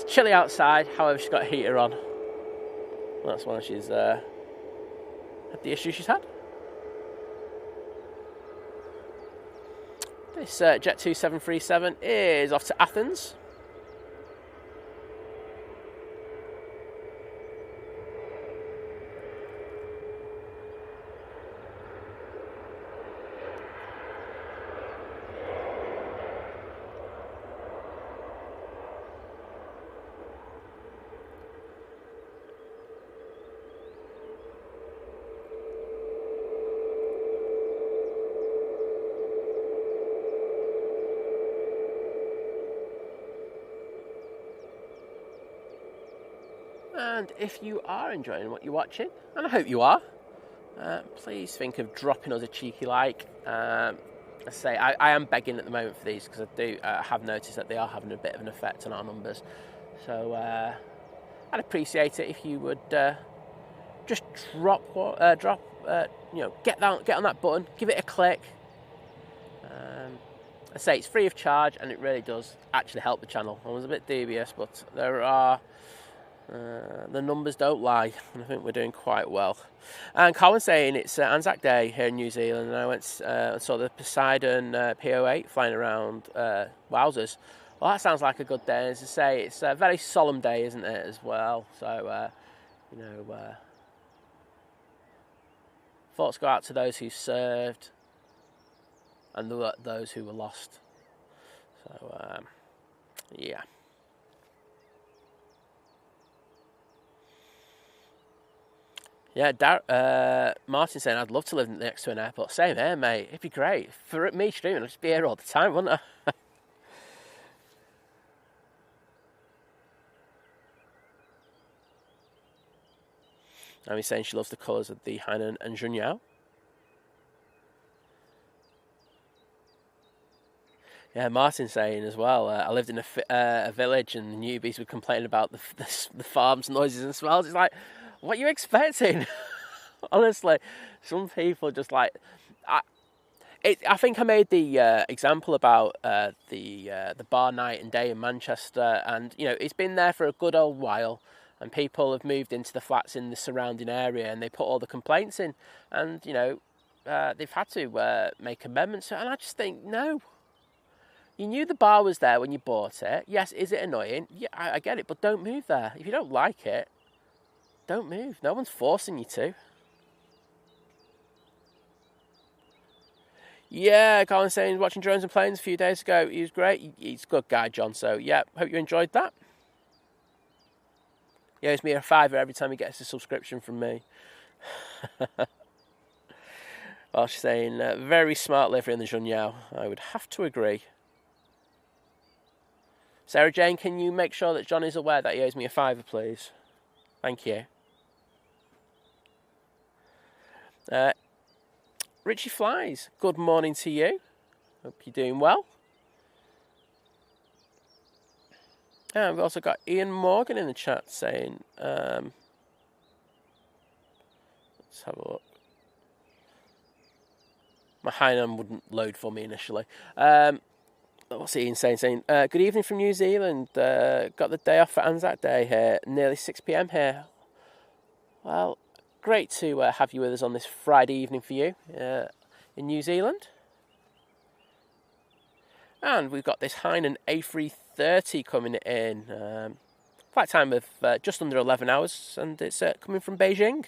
chilly outside, however she's got a heater on. That's why she's had the issue she's had. This Jet 2737 is off to Athens. And if you are enjoying what you're watching, and I hope you are, please think of dropping us a cheeky like. I say I am begging at the moment for these because I do have noticed that they are having a bit of an effect on our numbers. So I'd appreciate it if you would just get on that button, give it a click. I say it's free of charge, and it really does actually help the channel. I was a bit dubious, but there are. The numbers don't lie, and I think we're doing quite well. And Colin saying it's Anzac Day here in New Zealand, and I went saw the Poseidon PO8 flying around. Wowzers! Well, that sounds like a good day. As I say, it's a very solemn day, isn't it, as well? So, thoughts go out to those who served and those who were lost. So, yeah. Yeah, Martin saying, I'd love to live next to an airport. Same here, mate. It'd be great. For me streaming, I'd just be here all the time, wouldn't I? Amy's saying she loves the colours of the Hainan and Junyao. Yeah, Martin's saying as well, I lived in a village and the newbies were complaining about the farms, noises and smells. It's like, what are you expecting? Honestly, some people just like... I think I made the example about the bar night and day in Manchester, and, you know, it's been there for a good old while, and people have moved into the flats in the surrounding area, and they put all the complaints in, and, you know, they've had to make amendments, and I just think, no. You knew the bar was there when you bought it. Yes, is it annoying? Yeah, I get it, but don't move there. If you don't like it, don't move. No one's forcing you to. Yeah, Colin's saying watching Drones and Planes a few days ago. He was great. He's a good guy, John. So, yeah, hope you enjoyed that. He owes me a £5 every time he gets a subscription from me. Well, she's saying, very smart livery in the Junyao. I would have to agree. Sarah Jane, can you make sure that John is aware that he owes me a £5, please? Thank you. Richie Flies, good morning to you. Hope you're doing well. And we've also got Ian Morgan in the chat saying, let's have a look. My Hainan wouldn't load for me initially. What's Ian saying? Good evening from New Zealand. Got the day off for Anzac Day here. Nearly 6 p.m. here. Well, great to have you with us on this Friday evening for you in New Zealand. And we've got this Hainan A330 coming in. Flight time of just under 11 hours, and it's coming from Beijing.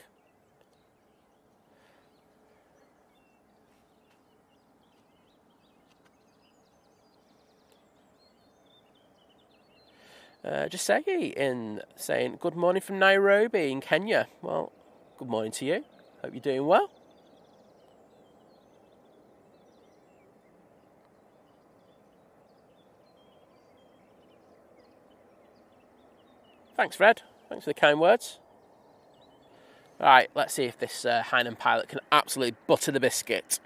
Just saying good morning from Nairobi in Kenya. Well, good morning to you. Hope you're doing well. Thanks, Fred. Thanks for the kind words. Right, let's see if this Hainan pilot can absolutely butter the biscuit.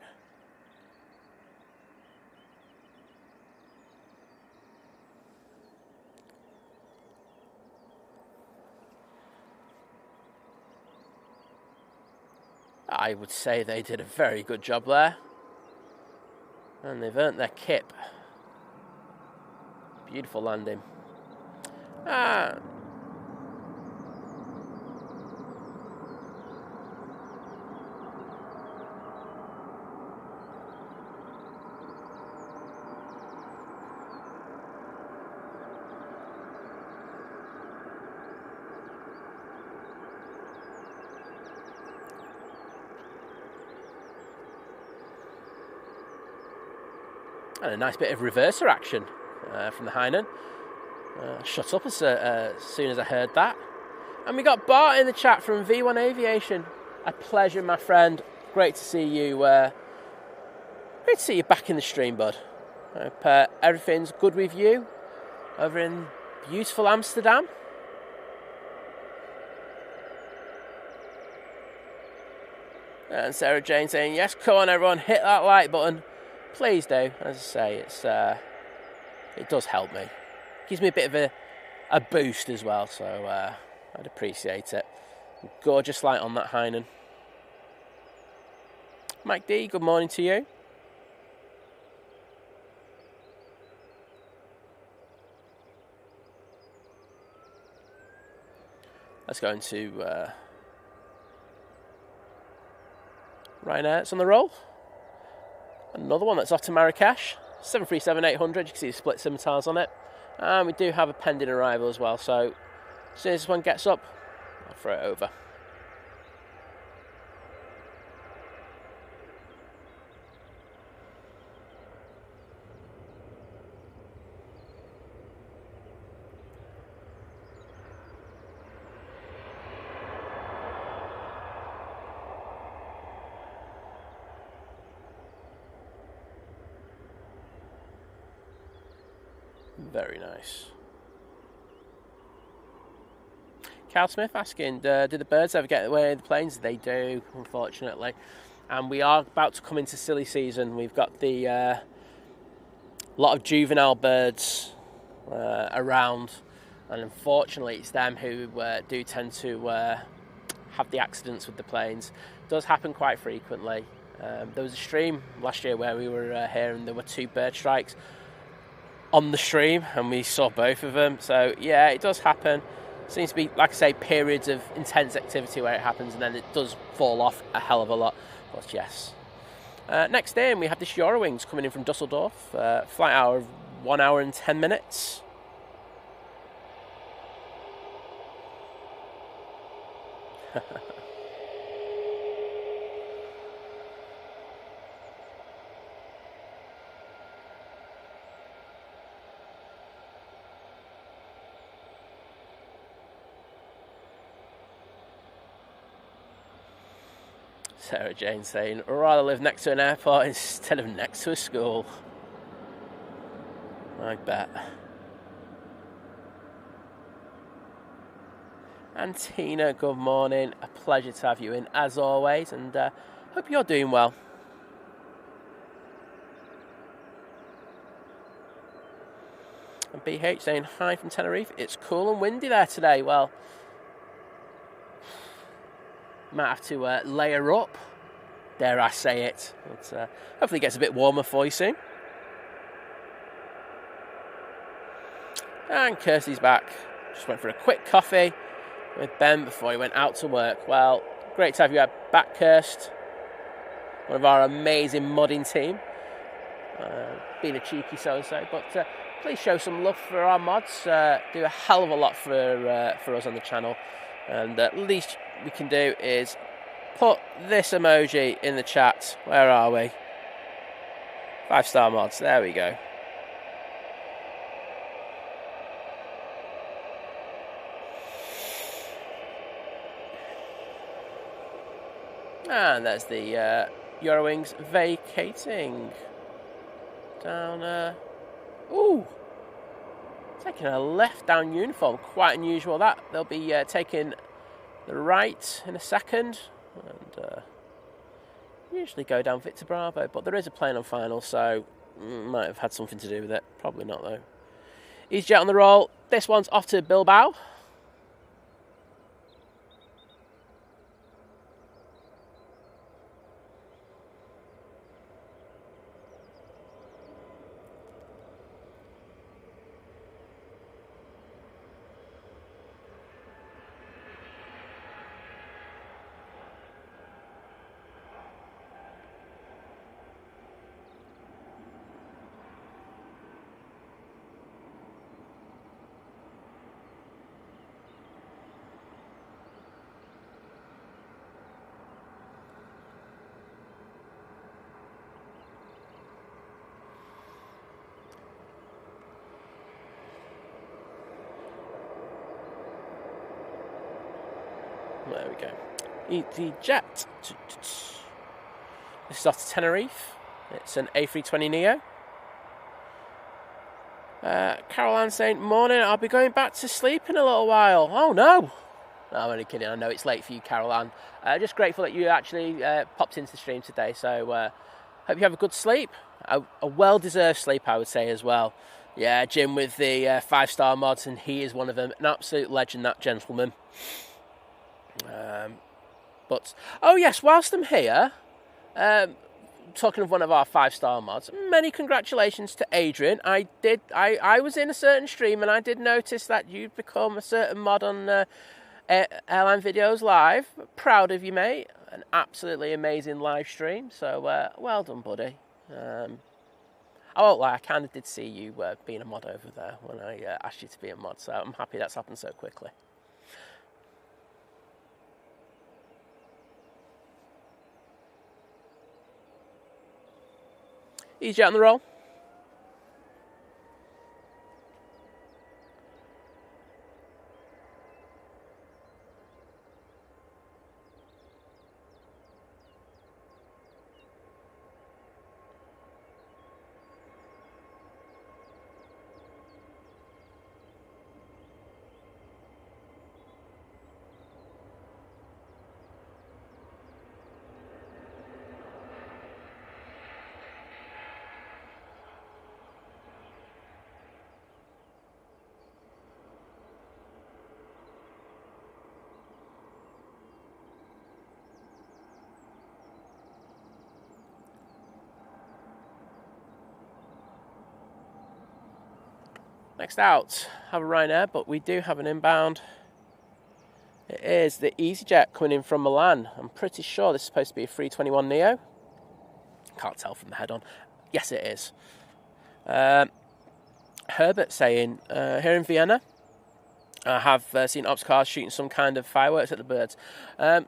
I would say they did a very good job there. And they've earned their kip. Beautiful landing. And a nice bit of reverser action from the Hainan. Shut up as soon as I heard that. And we got Bart in the chat from V1 Aviation. A pleasure, my friend. Great to see you. Great to see you back in the stream, bud. Hope everything's good with you over in beautiful Amsterdam. And Sarah Jane saying, yes, come on everyone, hit that like button. Please do. As I say, it does help me. Gives me a bit of a boost as well, so I'd appreciate it. Gorgeous light on that Hainan. Mike D, good morning to you. Let's go into Ryanair. It's on the roll. Another one that's off to Marrakesh. 737-800. You can see the split scimitars on it. And we do have a pending arrival as well, so as soon as this one gets up, I'll throw it over. Very nice. Cal Smith asking, do the birds ever get away in the planes? They do, unfortunately. And we are about to come into silly season. We've got the lot of juvenile birds around, and unfortunately it's them who do tend to have the accidents with the planes. It does happen quite frequently. There was a stream last year where we were here and there were 2 bird strikes on the stream, and we saw both of them. So yeah, it does happen. Seems to be, like I say, periods of intense activity where it happens, and then it does fall off a hell of a lot. But yes. Next in, we have the Eurowings coming in from Dusseldorf. Flight hour of 1 hour and 10 minutes. Sarah Jane saying, I'd rather live next to an airport instead of next to a school. I bet. And Tina, good morning. A pleasure to have you in as always, and hope you're doing well. And BH saying hi from Tenerife. It's cool and windy there today. Well, might have to layer up, dare I say it. But hopefully it gets a bit warmer for you soon. And Kirsty's back. Just went for a quick coffee with Ben before he went out to work. Well, great to have you back, Kirst. One of our amazing modding team. Being a cheeky so-so. But please show some love for our mods. Do a hell of a lot for us on the channel. And at least we can do is put this emoji in the chat. Where are we? 5-star mods. There we go. And there's the Eurowings vacating down. Ooh, taking a left down uniform. Quite unusual that. They'll be taking the right in a second, and usually go down Victor Bravo, but there is a plane on final, so might have had something to do with it. Probably not though. Easyjet on the roll. This one's off to Bilbao. There we go. Easyjet. This is off to Tenerife. It's an A320 Neo. Caroline saying, morning, I'll be going back to sleep in a little while. Oh no! No, I'm only kidding. I know it's late for you, Caroline. Just grateful that you actually popped into the stream today. So hope you have a good sleep. A well-deserved sleep, I would say, as well. Yeah, Jim with the 5-star mods, and he is one of them. An absolute legend, that gentleman. But oh yes, whilst I'm here, talking of one of our 5-star mods, many congratulations to Adrian. I was in a certain stream and I did notice that you've become a certain mod on Airline Videos Live. Proud of you, mate. An absolutely amazing live stream. So well done, buddy. I won't lie, I kind of did see you being a mod over there when I asked you to be a mod, so I'm happy that's happened so quickly. Easyjet on the roll. Next out, have a Ryanair, but we do have an inbound. It is the Easyjet coming in from Milan. I'm pretty sure this is supposed to be a 321neo. Can't tell from the head on. Yes, it is. Herbert saying, here in Vienna, I have seen ops cars shooting some kind of fireworks at the birds. I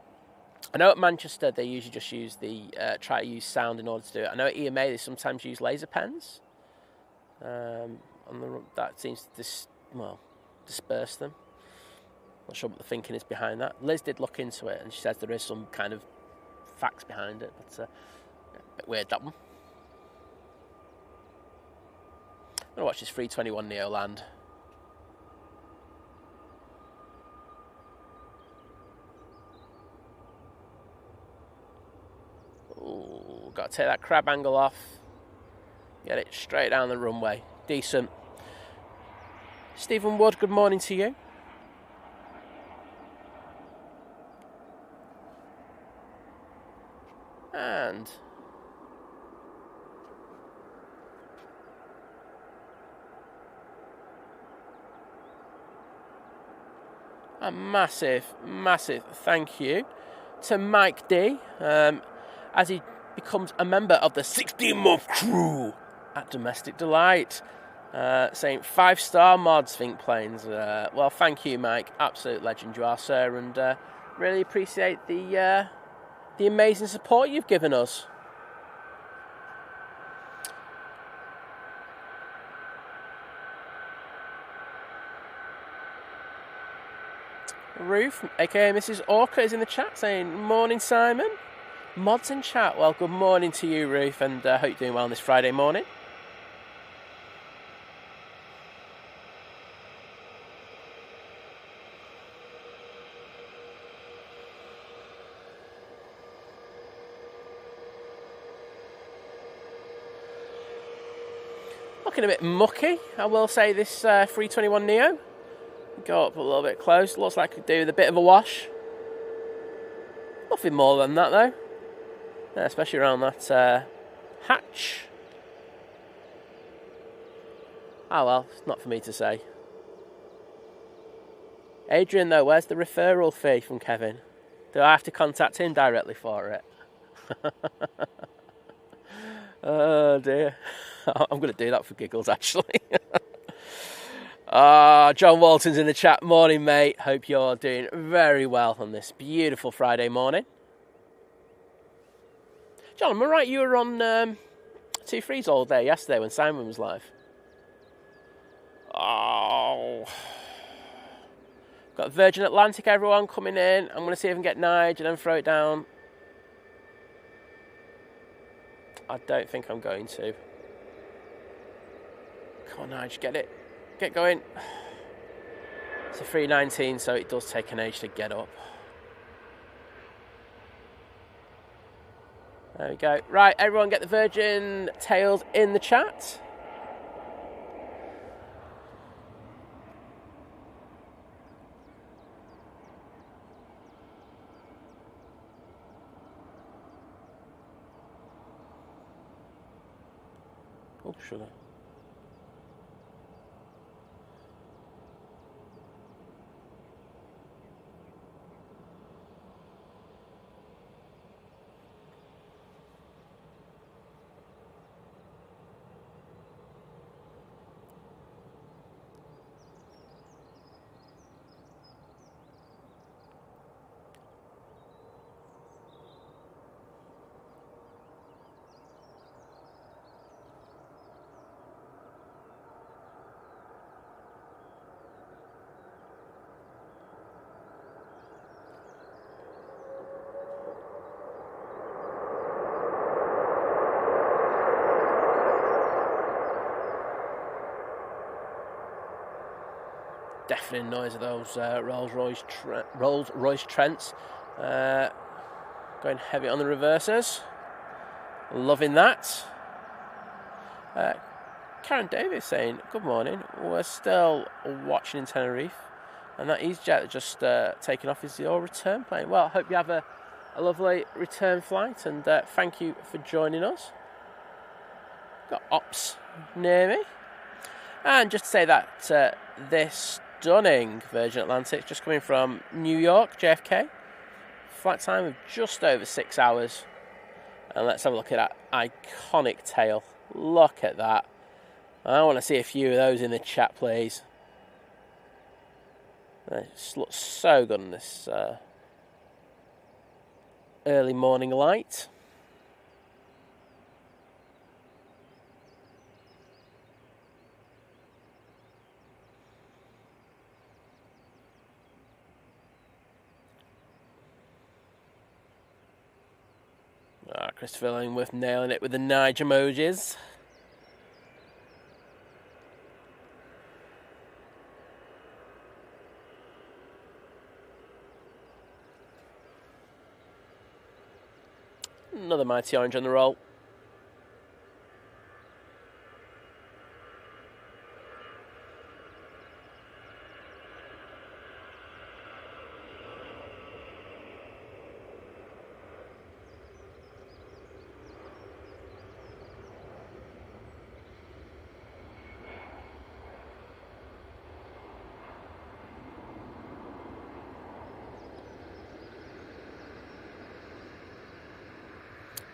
know at Manchester they usually just use try to use sound in order to do it. I know at EMA they sometimes use laser pens. That seems to disperse them. Not sure what the thinking is behind that. Liz did look into it and she says there is some kind of facts behind it, but a bit weird, that one. I'm going to watch this 321neo land. Ooh, got to take that crab angle off. Get it straight down the runway. Decent. Stephen Wood, good morning to you. And a massive thank you to Mike D as he becomes a member of the 16-month crew at Domestic Delight. Saying 5-star mods, Think Planes. Well, thank you, Mike. Absolute legend you are, sir, and really appreciate the amazing support you've given us. Ruth, aka Mrs. Orca, is in the chat saying, morning, Simon. Mods in chat. Well, good morning to you, Ruth, and hope you're doing well on this Friday morning. Looking a bit mucky, I will say, this 321neo. Go up a little bit close. Looks like it could do with a bit of a wash. Nothing more than that, though. Yeah, especially around that hatch. Oh well, it's not for me to say. Adrian, though, where's the referral fee from Kevin? Do I have to contact him directly for it? Oh dear. I'm going to do that for giggles, actually. John Walton's in the chat. Morning, mate. Hope you're doing very well on this beautiful Friday morning. John, am I right? You were on 2-3s all day yesterday when Simon was live. Oh. Got Virgin Atlantic, everyone coming in. I'm going to see if I can get Nige and then throw it down. I don't think I'm going to. Come on, Nige, get it. Get going. It's a 319, so it does take an age to get up. There we go. Right, everyone get the Virgin tails in the chat. Oh, sugar. deafening noise of those Rolls-Royce Trents. Going heavy on the reversers. Loving that. Karen Davis saying, good morning. We're still watching in Tenerife. And that Easyjet just taken off is your return plane. Well, I hope you have a lovely return flight. And thank you for joining us. Got ops near me. And just to say that this stunning Virgin Atlantic just coming from New York, JFK. Flight time of just over 6 hours. And let's have a look at that iconic tail. Look at that. I want to see a few of those in the chat, please. It just looks so good in this early morning light. Christopher Illingworth nailing it with the Nige emojis. Another mighty orange on the roll.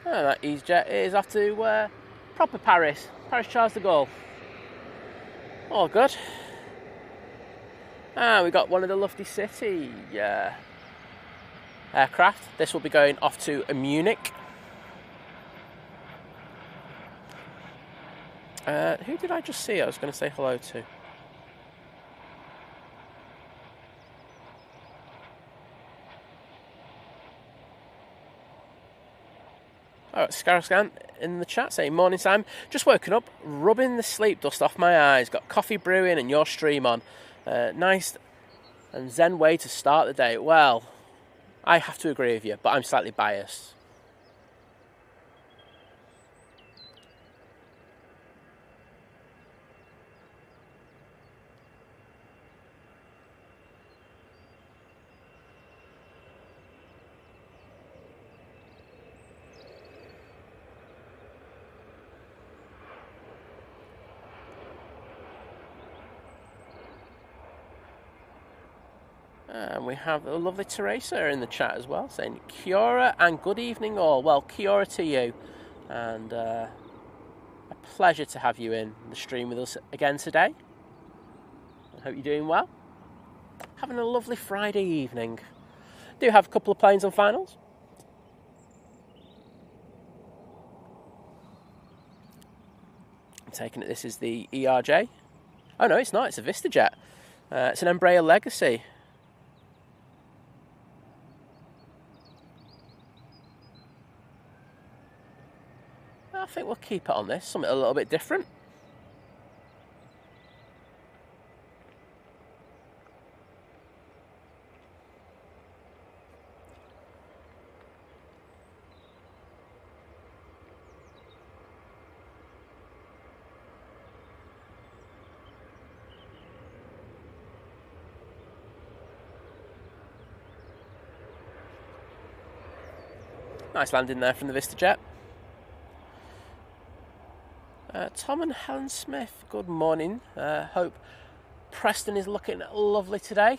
And that Easyjet is off to proper Paris. Paris Charles de Gaulle. All good. And we got one of the Lovely City aircraft. This will be going off to Munich. Who did I just see? I was going to say hello to. Oh, Scarascan in the chat saying, morning Sam, just woken up, rubbing the sleep dust off my eyes, got coffee brewing and your stream on. Nice and zen way to start the day. Well, I have to agree with you, but I'm slightly biased. And we have a lovely Teresa in the chat as well, saying, Kia ora and good evening all. Well, Kia ora to you. And a pleasure to have you in the stream with us again today. I hope you're doing well. Having a lovely Friday evening. Do have a couple of planes on finals. I'm taking it this is the ERJ. Oh no, it's not, it's a VistaJet. It's an Embraer Legacy. I think we'll keep it on this, something a little bit different. Nice landing there from the VistaJet. Tom and Helen Smith, good morning. Hope Preston is looking lovely today.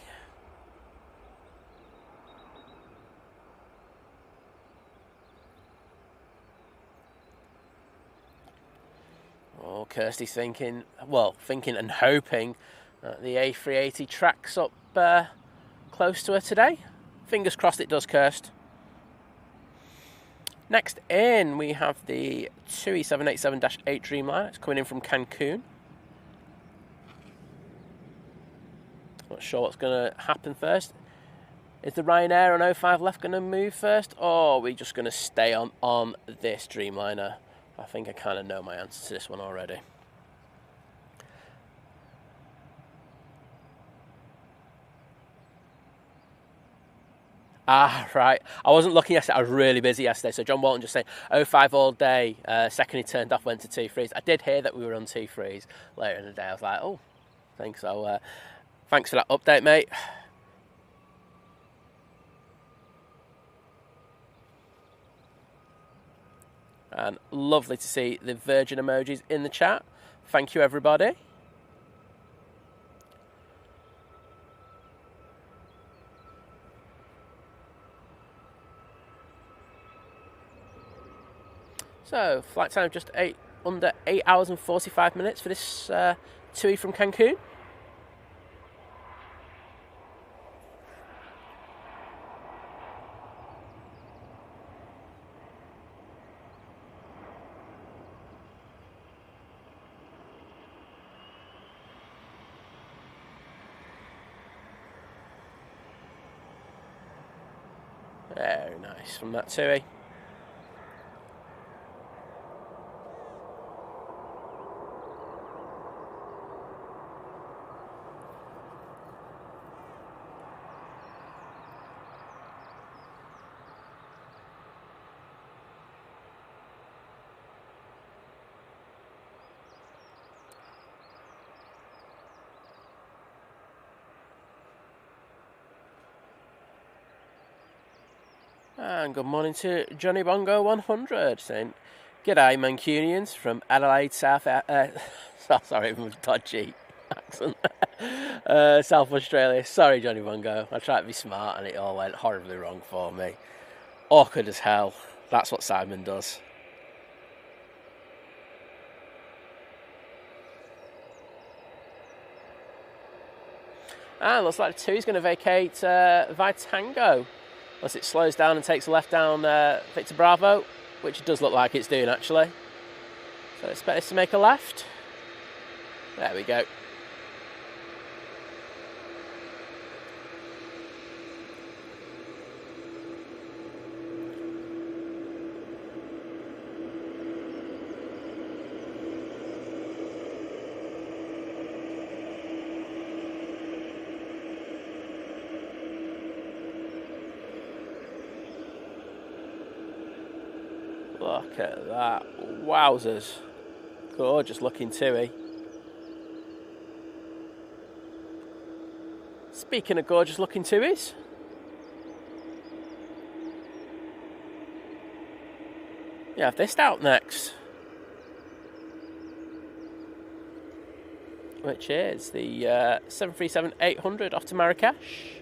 Oh, Kirsty's thinking and hoping that the A380 tracks up close to her today. Fingers crossed it does, Kirst. Next in, we have the 787-8 Dreamliner. It's coming in from Cancun. Not sure what's going to happen first. Is the Ryanair on 05 left going to move first? Or are we just going to stay on this Dreamliner? I think I kind of know my answer to this one already. Ah, right. I wasn't looking yesterday. I was really busy yesterday. So John Walton just saying 05 all day. Second he turned off, went to 2-3s. I did hear that we were on 2-3s later in the day. I was like, oh, thanks. So thanks for that update, mate. And lovely to see the Virgin emojis in the chat. Thank you, everybody. So, flight time just under 8 hours and 45 minutes for this TUI from Cancun. Very nice from that TUI. And good morning to Johnny Bongo 100 saying, "G'day Mancunians from Adelaide, South." Sorry, dodgy accent. South Australia. Sorry, Johnny Bongo. I tried to be smart and it all went horribly wrong for me. Awkward as hell. That's what Simon does. And looks like TUI's going to vacate via Tango. Unless it slows down and takes a left down Victor Bravo, which it does look like it's doing actually. So expect this to make a left. There we go. Look at that. Wowzers. Gorgeous looking TUI. Speaking of gorgeous looking TUIs, you have this out next, which is the 737-800 off to Marrakesh.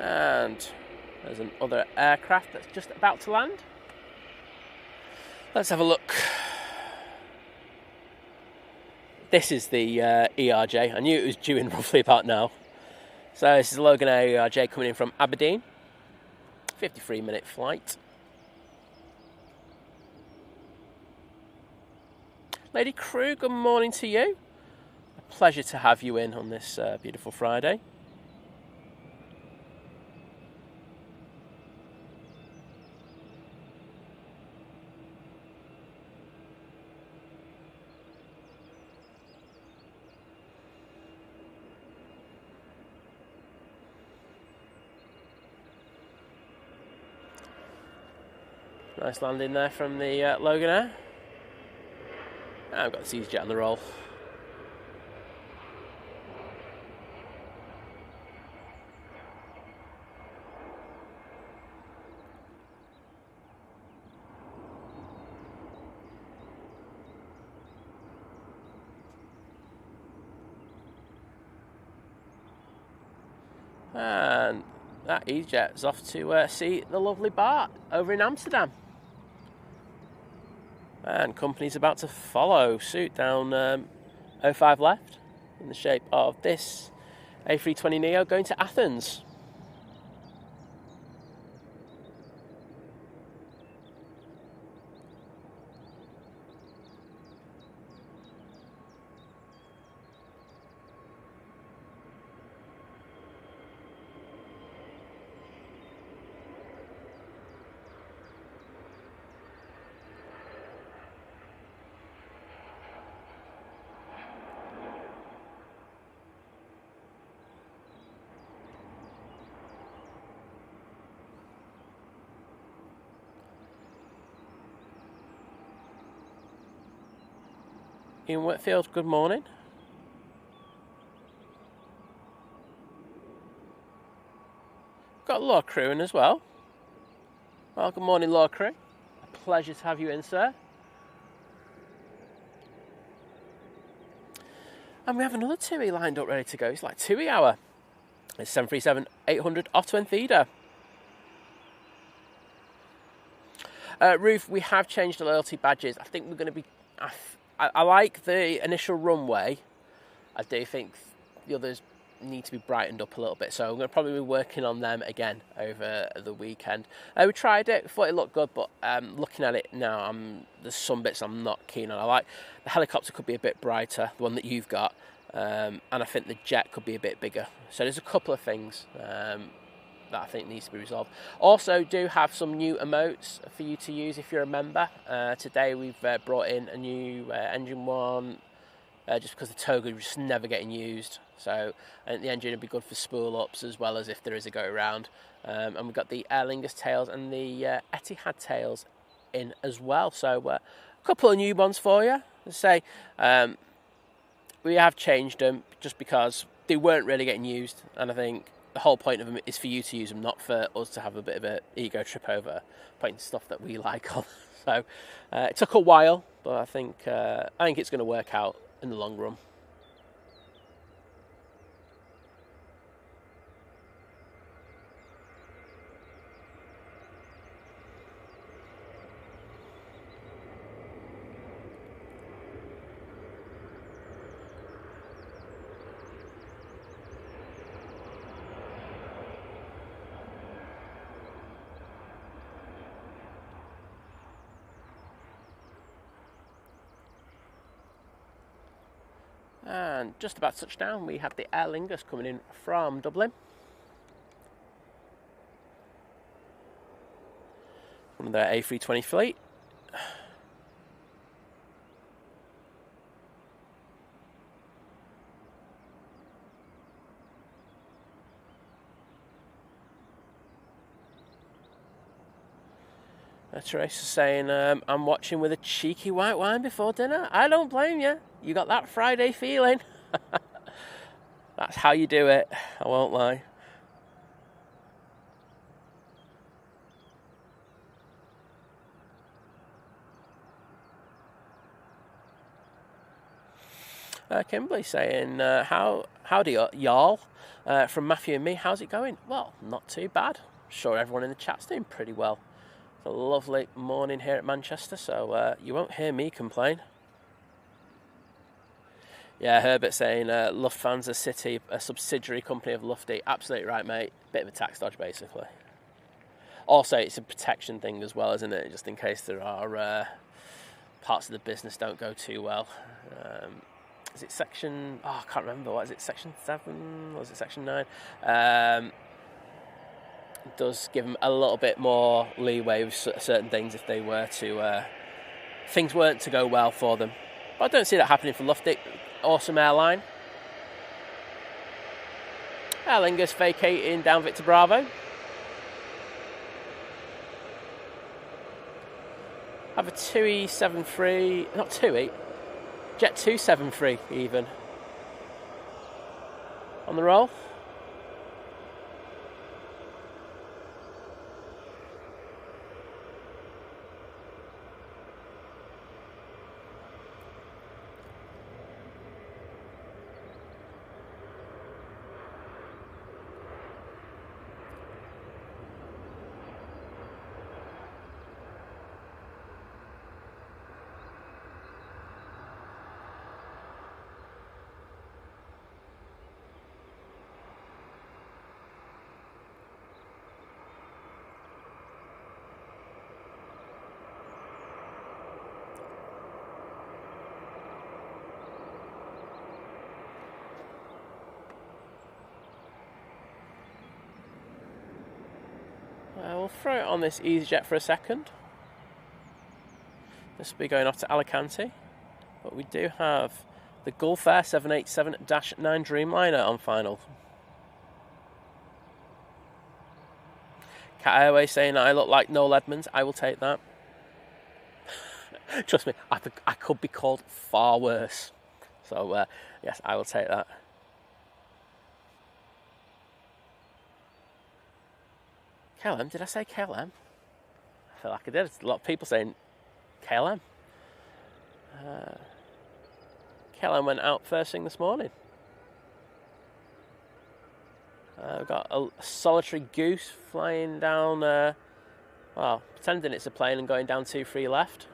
And there's another aircraft that's just about to land. Let's have a look. This is the ERJ. I knew it was due in roughly about now. So this is a Logan Air ERJ coming in from Aberdeen. 53-minute flight. Lady Crew, good morning to you. A pleasure to have you in on this beautiful Friday. Nice landing there from the Logan Air. I've got the Easyjet on the roll. And that Easyjet is off to see the lovely Bart over in Amsterdam. And company's about to follow suit down 05 left in the shape of this A320neo going to Athens. Ian Whitfield, good morning. Got Law Crew in as well. Well, good morning, Law Crew. A pleasure to have you in, sir. And we have another TUI lined up ready to go. It's like TUI hour. It's 737-800 off to Etihad. Ruth, we have changed the loyalty badges. I think we're going to be... I like the initial runway. I do think the others need to be brightened up a little bit. So I'm going to probably be working on them again over the weekend. We tried it, thought it looked good, but looking at it now, there's some bits I'm not keen on. I like the helicopter could be a bit brighter, the one that you've got. And I think the jet could be a bit bigger. So there's a couple of things that I think needs to be resolved. Also do have some new emotes for you to use if you're a member. Today we've brought in a new engine one, just because the toga is just never getting used. So I think the engine would be good for spool ups as well as if there is a go around. And we've got the Aer Lingus tails and the Etihad tails in as well. So a couple of new ones for you. Let's say we have changed them just because they weren't really getting used, and I think the whole point of them is for you to use them, not for us to have a bit of an ego trip over putting stuff that we like on. So it took a while, but I think it's going to work out in the long run. And just about touchdown, we have the Aer Lingus coming in from Dublin. One of their A320 fleet. Teresa saying, I'm watching with a cheeky white wine before dinner. I don't blame you. You got that Friday feeling. That's how you do it. I won't lie. Kimberly saying, howdy y'all, from Matthew and me. How's it going? Well, not too bad. Sure everyone in the chat's doing pretty well. It's a lovely morning here at Manchester, so you won't hear me complain. Yeah, Herbert saying Lufthansa City, a subsidiary company of Lufty. Absolutely right, mate. Bit of a tax dodge, basically. Also, it's a protection thing as well, isn't it? Just in case there are parts of the business don't go too well. Is it section... Oh, I can't remember. What is it? Section 7? Or is it section 9? It does give them a little bit more leeway with certain things if they were to... things weren't to go well for them. But I don't see that happening for Lufty. Awesome airline. Aer Lingus vacating down Victor Bravo. Have a TUI 73... Not TUI. Jet 273 even. On the roll. We'll throw it on this Easyjet for a second. This will be going off to Alicante. But we do have the Gulf Air 787-9 Dreamliner on final. Cat Airways saying I look like Noel Edmonds. I will take that. Trust me, I could be called far worse. So, yes, I will take that. KLM, did I say KLM? I feel like I did. There's a lot of people saying KLM. KLM went out first thing this morning. We've got a solitary goose flying down, well, pretending it's a plane and going down 2-3 left.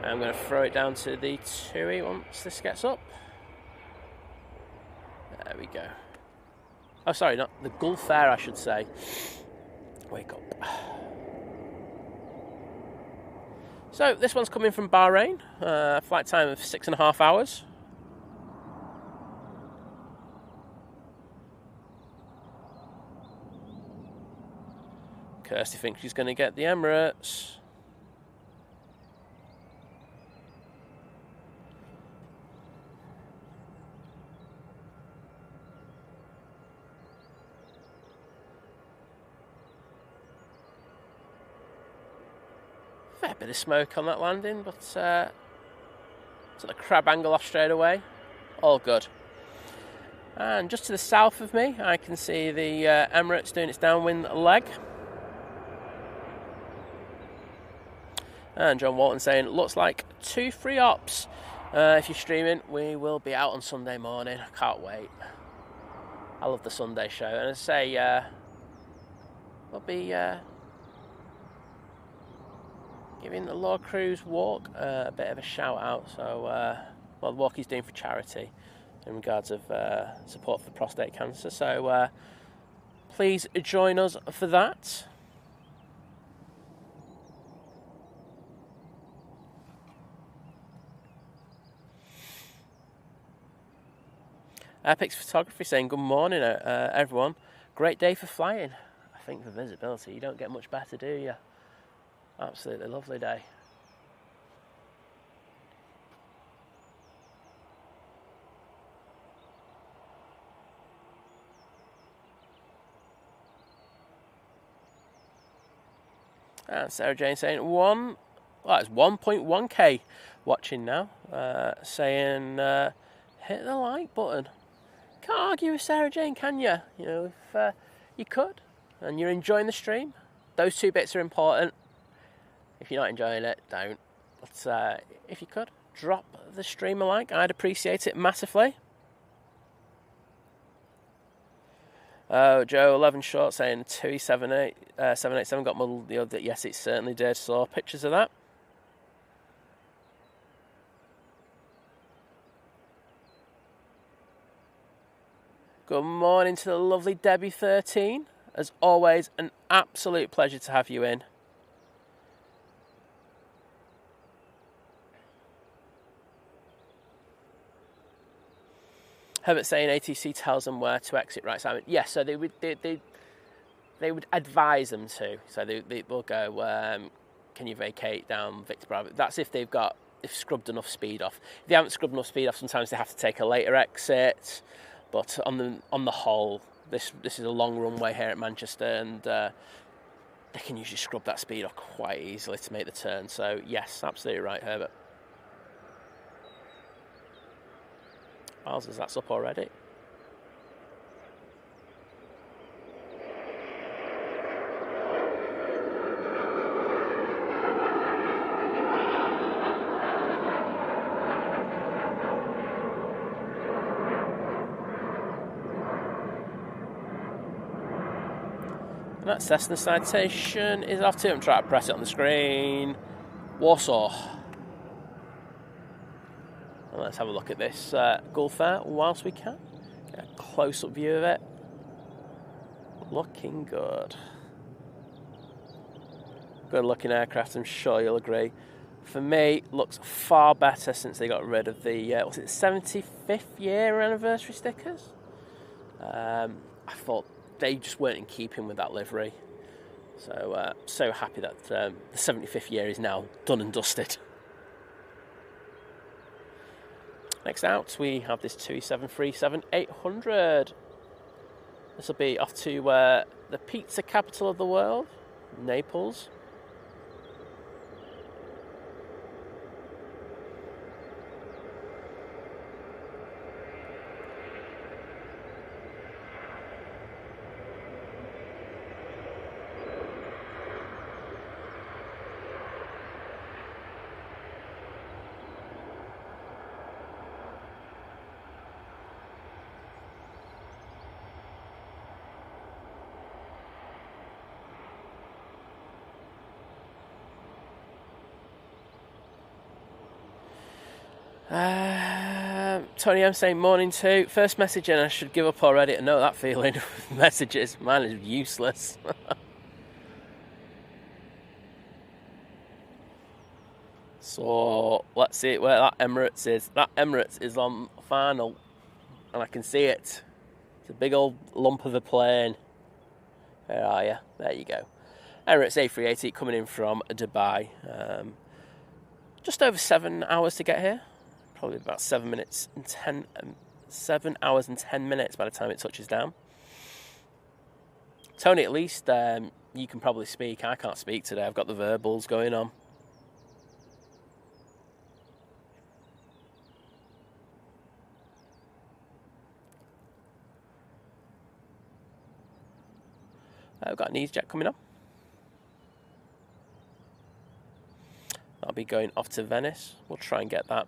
I'm going to throw it down to the TUI once this gets up. There we go. Oh, sorry, not the Gulf Air, I should say. Wake up. So, this one's coming from Bahrain. Flight time of 6.5 hours. Kirsty thinks she's going to get the Emirates. Fair bit of smoke on that landing, but so the crab angle off straight away. All good. And just to the south of me, I can see the Emirates doing its downwind leg. And John Walton saying, looks like 2 free ops. If you're streaming, we will be out on Sunday morning. I can't wait. I love the Sunday show. And I say, we'll be giving the Law Cruise Walk a bit of a shout out. So, well, the walk he's doing for charity in regards of support for prostate cancer. So, please join us for that. Epic's Photography saying, good morning, everyone. Great day for flying. I think for visibility, you don't get much better, do you? Absolutely lovely day. And Sarah Jane saying, it's 1.1k watching now. Saying, hit the like button. Can't argue with Sarah Jane, can you? You know, if you could, and you're enjoying the stream, those two bits are important. If you're not enjoying it, don't. But if you could, drop the stream a like. I'd appreciate it massively. Oh, Joe 11 short saying 787 got muddled the other. Yes, it certainly did. Saw pictures of that. Good morning to the lovely Debbie 13. As always, an absolute pleasure to have you in. Herbert saying ATC tells them where to exit, right, Simon? Yes, so they would advise them to. So they will go, can you vacate down Victor Bravo? That's if they've scrubbed enough speed off. If they haven't scrubbed enough speed off, sometimes they have to take a later exit. But on the whole, this is a long runway here at Manchester, and they can usually scrub that speed off quite easily to make the turn. So yes, absolutely right, Herbert. Miles, that's up already. And that Cessna citation is off to. I'm trying to press it on the screen. Warsaw. And let's have a look at this Gulf Air whilst we can. Get a close-up view of it. Looking good. Good-looking aircraft, I'm sure you'll agree. For me, looks far better since they got rid of the, 75th year anniversary stickers? I thought they just weren't in keeping with that livery. So, so happy that the 75th year is now done and dusted. Next out, we have this 2737-800. This will be off to the pizza capital of the world, Naples. Tony M saying morning too. First message and I should give up already. I know that feeling. Messages, mine is useless. So let's see where that Emirates is. That Emirates is on final, and I can see it. It's a big old lump of a plane. Where are you? There you go. Emirates A380 coming in from Dubai. Just over 7 hours to get here. Probably about 7 hours and 10 minutes by the time it touches down. Tony, at least you can probably speak. I can't speak today. I've got the verbals going on. I've got an Easyjet coming on. I'll be going off to Venice. We'll try and get that.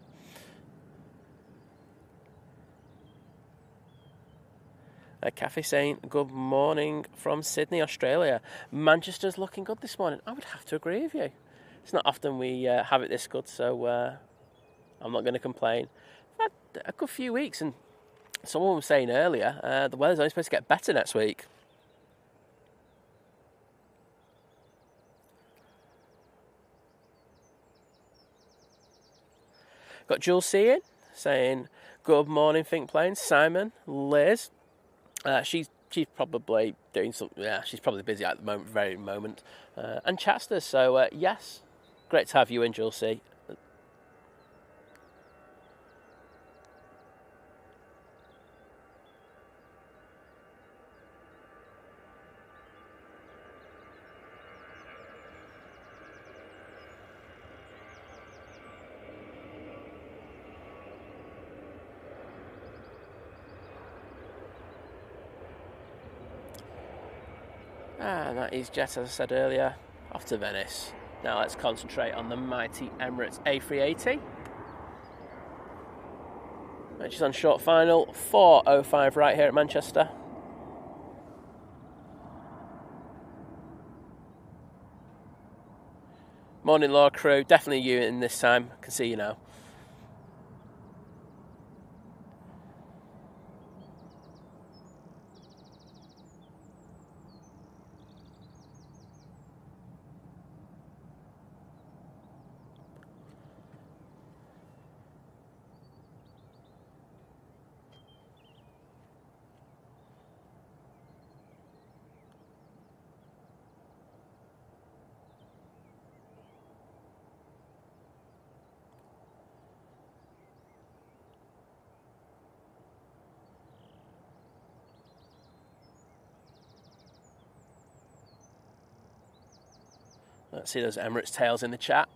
Cathay saying, good morning from Sydney, Australia. Manchester's looking good this morning. I would have to agree with you. It's not often we have it this good, so I'm not going to complain. I've had a good few weeks, and someone was saying earlier, the weather's only supposed to get better next week. Got Jules C in, saying, good morning, Think Planes. Simon, Liz. She's probably doing something. Yeah, she's probably busy at the very moment. And Chester. So yes, great to have you in, Jules C. And that is Jet, as I said earlier, off to Venice. Now let's concentrate on the mighty Emirates A380. Which is on short final, 4:05 right here at Manchester. Morning, Law crew. Definitely you in this time. I can see you now. Let's see those Emirates tails in the chat.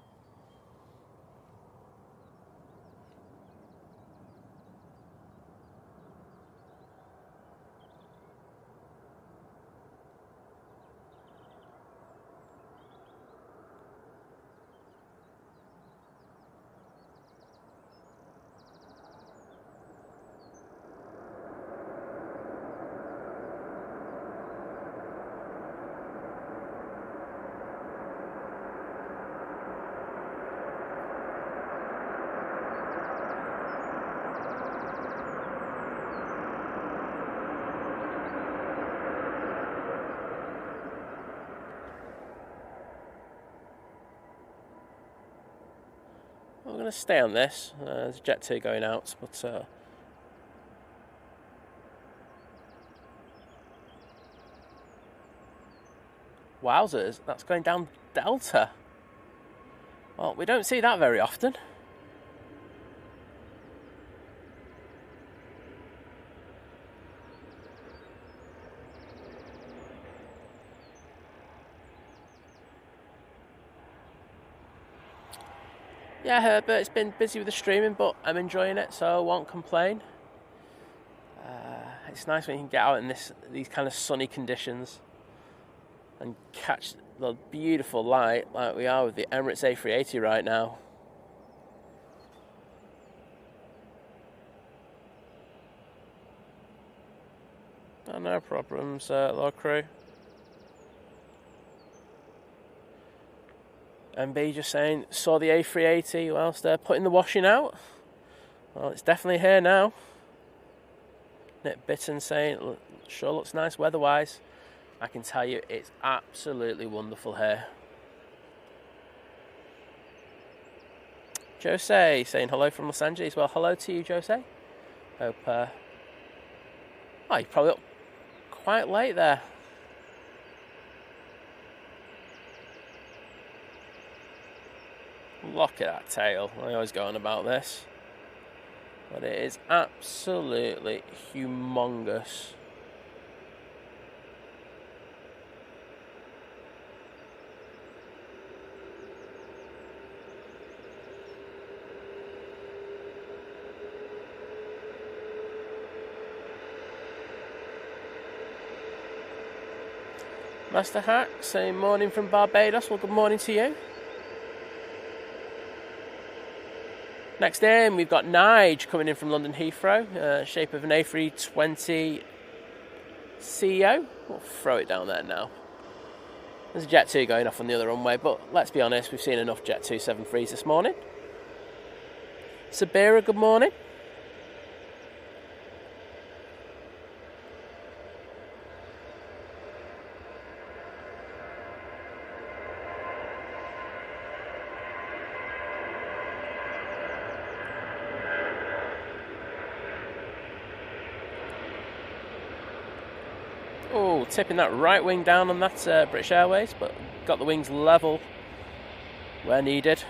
I'm going to stay on this. There's Jet 2 going out, but wowzers, that's going down Delta. Well, we don't see that very often. Yeah, Herbert's been busy with the streaming, but I'm enjoying it, so I won't complain. It's nice when you can get out in these kind of sunny conditions and catch the beautiful light like we are with the Emirates A380 right now. Oh, no problems, Lord Crew. MB just saying, saw the A380 whilst they're putting the washing out. Well, it's definitely here now. Nick Bitten saying, sure looks nice weather-wise. I can tell you, it's absolutely wonderful here. Jose saying hello from Los Angeles. Well, hello to you, Jose. Hope, oh, you're probably up quite late there. Look at that tail. I always go on about this. But it is absolutely humongous. Master Hack saying morning from Barbados. Well, good morning to you. Next in, we've got Nige coming in from London Heathrow, shape of an A320 CEO. We'll throw it down there now. There's a Jet 2 going off on the other runway, but let's be honest, we've seen enough Jet 2 737s this morning. Sabira, good morning. Oh, tipping that right wing down on that British Airways, but got the wings level where needed.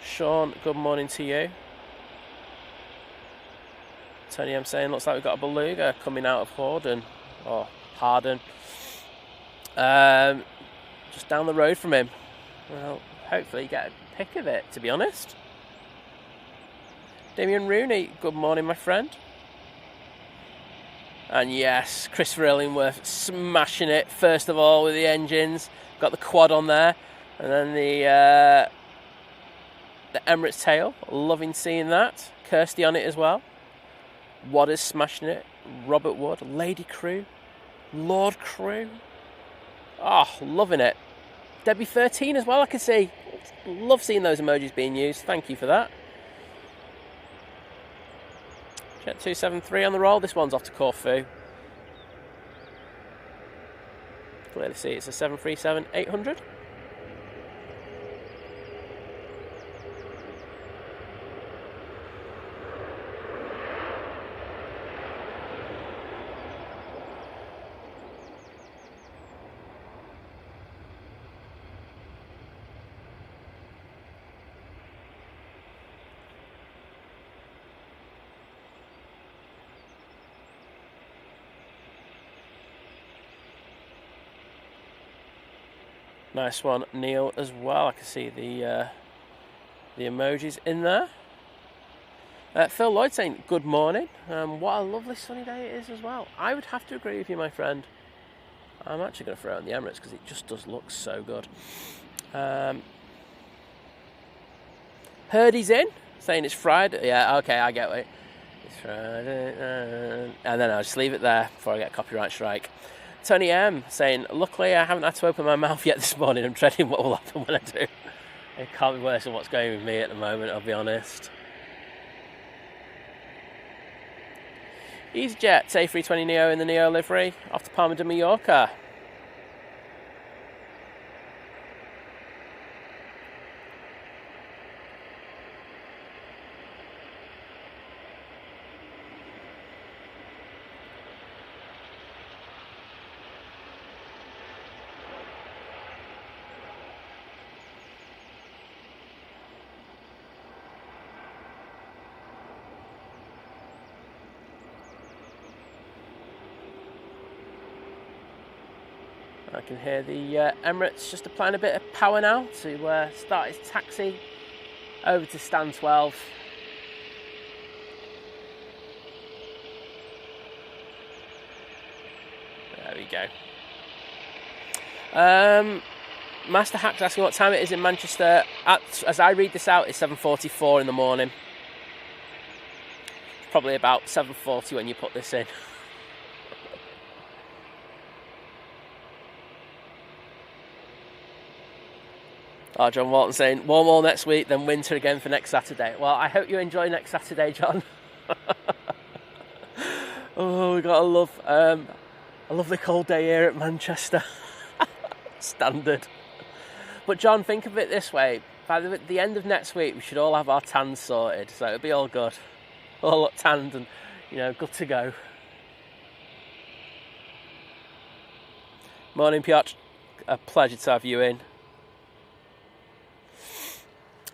Sean, good morning to you. Tony M saying, looks like we've got a beluga coming out of Horden, or Harden. Just down the road from him. Well, hopefully you get a pic of it, to be honest. Damien Rooney, good morning, my friend. And yes, Christopher Illingworth smashing it, first of all, with the engines. Got the quad on there. And then the Emirates tail. Loving seeing that. Kirsty on it as well. Wadders smashing it. Robert Wood. Lady Crew. Lord Crew. Oh, loving it. Debbie 13 as well, I can see. Love seeing those emojis being used. Thank you for that. Jet 273 on the roll. This one's off to Corfu. Clearly see it's a 737-800. Nice one, Neil, as well. I can see the emojis in there. Phil Lloyd saying, good morning. What a lovely sunny day it is as well. I would have to agree with you, my friend. I'm actually going to throw it on the Emirates because it just does look so good. Hurdy's in, saying it's Friday. Yeah, okay, I get it. It's Friday. And then I'll just leave it there before I get a copyright strike. Tony M saying, luckily I haven't had to open my mouth yet this morning. I'm dreading what will happen when I do. It can't be worse than what's going with me at the moment, I'll be honest. Easyjet A320neo in the Neo livery, off to Palma de Mallorca. I can hear the Emirates just applying a bit of power now to start its taxi over to stand 12. There we go. Master Hack's asking what time it is in Manchester. As I read this out, it's 7:44 in the morning. Probably about 7:40 when you put this in. Oh, John Walton saying, warm all next week, then winter again for next Saturday. Well, I hope you enjoy next Saturday, John. Oh, we got I love the cold day here at Manchester. Standard. But John, think of it this way. By the end of next week, we should all have our tans sorted. So it'll be all good. All tanned and, good to go. Morning, Piotr. A pleasure to have you in.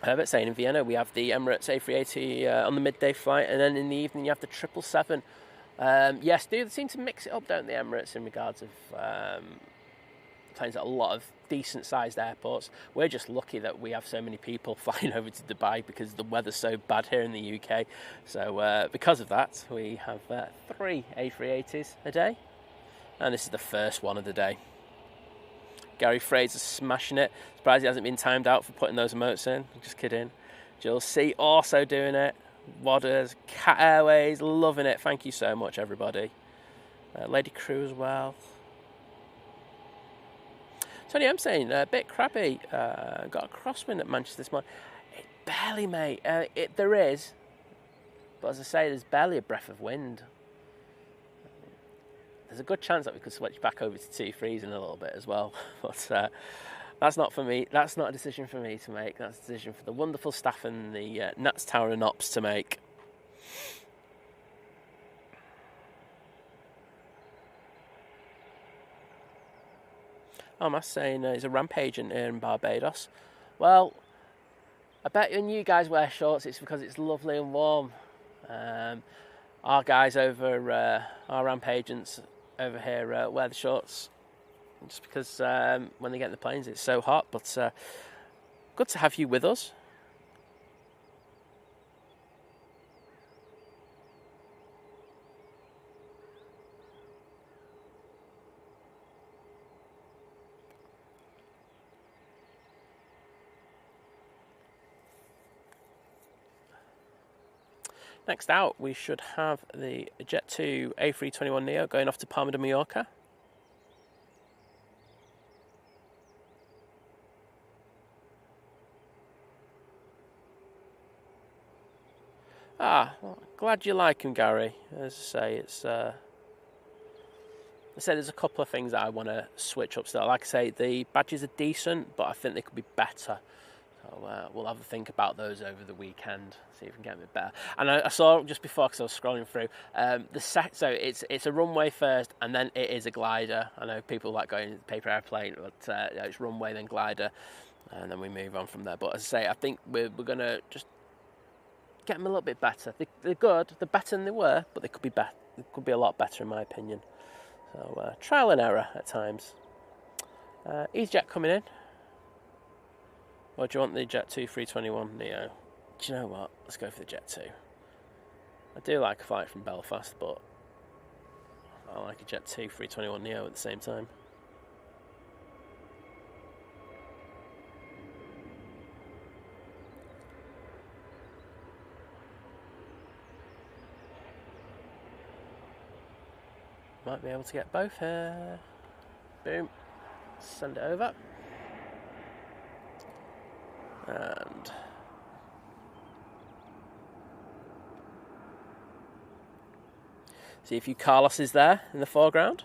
Herbert saying in Vienna we have the Emirates A380 on the midday flight, and then in the evening you have the 777. Yes, they seem to mix it up, don't they, Emirates, in regards of planes at a lot of decent sized airports. We're just lucky that we have so many people flying over to Dubai because the weather's so bad here in the UK. So because of that, we have 3 A380s a day, and this is the first one of the day. Gary Fraser's smashing it. Surprised he hasn't been timed out for putting those emotes in. I'm just kidding. Jill C also doing it. Wadders, Cat Airways, loving it. Thank you so much, everybody. Lady Crew as well. Tony M saying, a bit crabby. Got a crosswind at Manchester this morning. Barely, mate. There is. But as I say, there's barely a breath of wind. There's a good chance that we could switch back over to 2-3s in a little bit as well. But that's not for me. That's not a decision for me to make. That's a decision for the wonderful staff in the Nats Tower and Ops to make. Oh, Matt's saying he's a rampaging here in Barbados. Well, I bet when you guys wear shorts, it's because it's lovely and warm. Our guys over, our ramp agents over here wear the shorts just because when they get in the planes it's so hot. But good to have you with us. Next out, we should have the Jet2 A321neo going off to Palma de Mallorca. Well, glad you like him, Gary. As I say, there's a couple of things that I want to switch up still. Like I say, the badges are decent, but I think they could be better. So we'll have a think about those over the weekend, see if we can get a bit better. And I saw just before, because I was scrolling through, so it's a runway first, and then it is a glider. I know people like going paper airplane, but it's runway then glider, and then we move on from there. But as I say, I think we're going to just get them a little bit better. They're good, they're better than they were, but they could be better. They could be a lot better in my opinion. So trial and error at times. Easyjet coming in. Or do you want the Jet2 321neo? Do you know what? Let's go for the Jet2. I do like a flight from Belfast, but I like a Jet2 321neo at the same time. Might be able to get both here. Boom. Send it over. And see if Carlos is there in the foreground.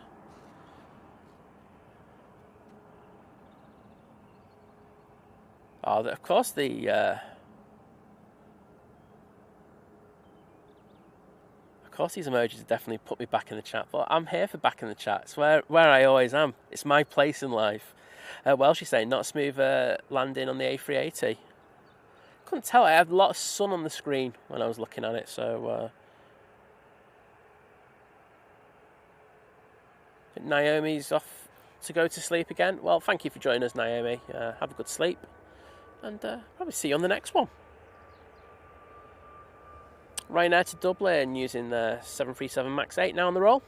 Oh, of course these emojis have definitely put me back in the chat. But I'm here for back in the chat. It's where I always am. It's my place in life. Well, she's saying not a smooth landing on the A380. Couldn't tell. I had a lot of sun on the screen when I was looking at it, so I think Naomi's off to go to sleep again, well, thank you for joining us, Naomi. Have a good sleep, and probably see you on the next one. Ryanair to Dublin using the 737 MAX 8 now on the roll.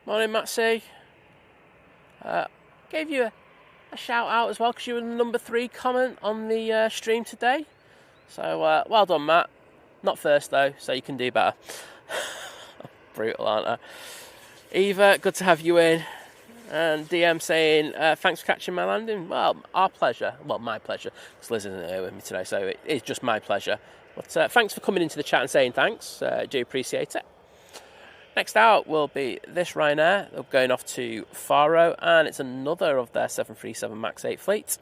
Morning, Matsy. Gave you a shout out as well because you were the number 3 comment on the stream today. So well done, Matt. Not first though, so you can do better. Brutal, aren't I? Eva, good to have you in. And DM saying, thanks for catching my landing. Well, our pleasure. Well, my pleasure. Because Liz isn't here with me today, so it is just my pleasure. But thanks for coming into the chat and saying thanks. Do appreciate it. Next out will be this Ryanair. They're going off to Faro, and it's another of their 737 MAX 8 fleet.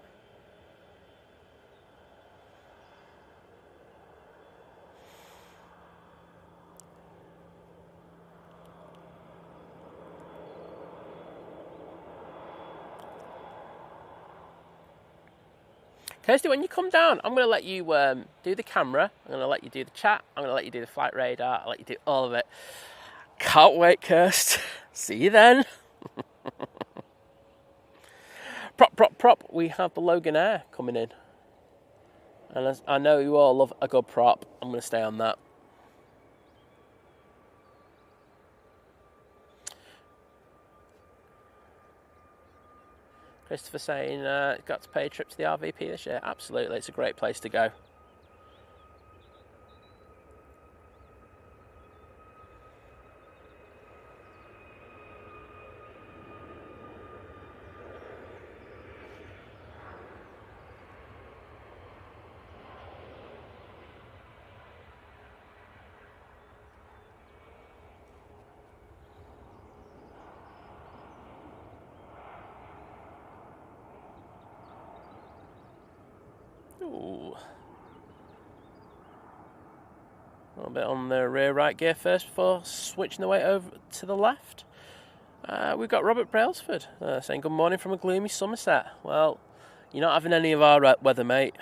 Kirsty, when you come down, I'm going to let you do the camera. I'm going to let you do the chat. I'm going to let you do the flight radar. I'll let you do all of it. Can't wait, Kirst. See you then. Prop. We have the Logan Air coming in. And as I know you all love a good prop, I'm going to stay on that. Christopher saying, got to pay a trip to the RVP this year. Absolutely, it's a great place to go. Ooh. A little bit on the rear right gear first before switching the weight over to the left. We've got Robert Brailsford saying good morning from a gloomy Somerset. Well, you're not having any of our weather, mate.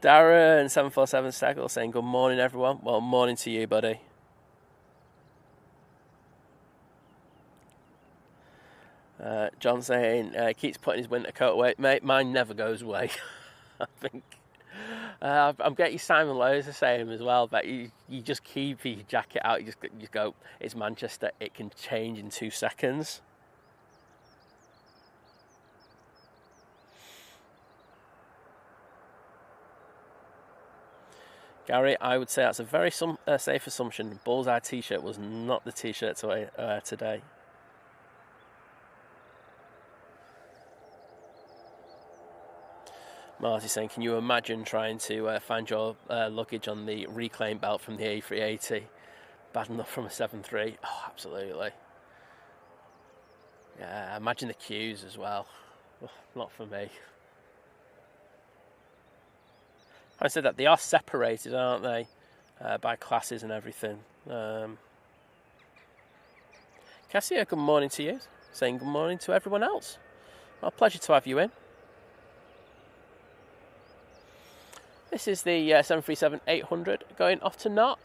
Darren 747 Staggle saying good morning, everyone. Well, morning to you, buddy. John saying keeps putting his winter coat away, mate. Mine never goes away. I think I'm getting Simon Lowe's the same as well, but you just keep your jacket out. You just go, it's Manchester, it can change in 2 seconds. Gary, I would say that's a very safe assumption. Bullseye t-shirt was not the t-shirt today. Marty's saying, can you imagine trying to find your luggage on the reclaim belt from the A380? Bad enough from a 7.3. Oh, absolutely. Yeah, imagine the queues as well. Oh, not for me. I said that they are separated, aren't they? By classes and everything. Cassia, good morning to you. Saying good morning to everyone else. Well, pleasure to have you in. This is the 737-800 going off to Knock.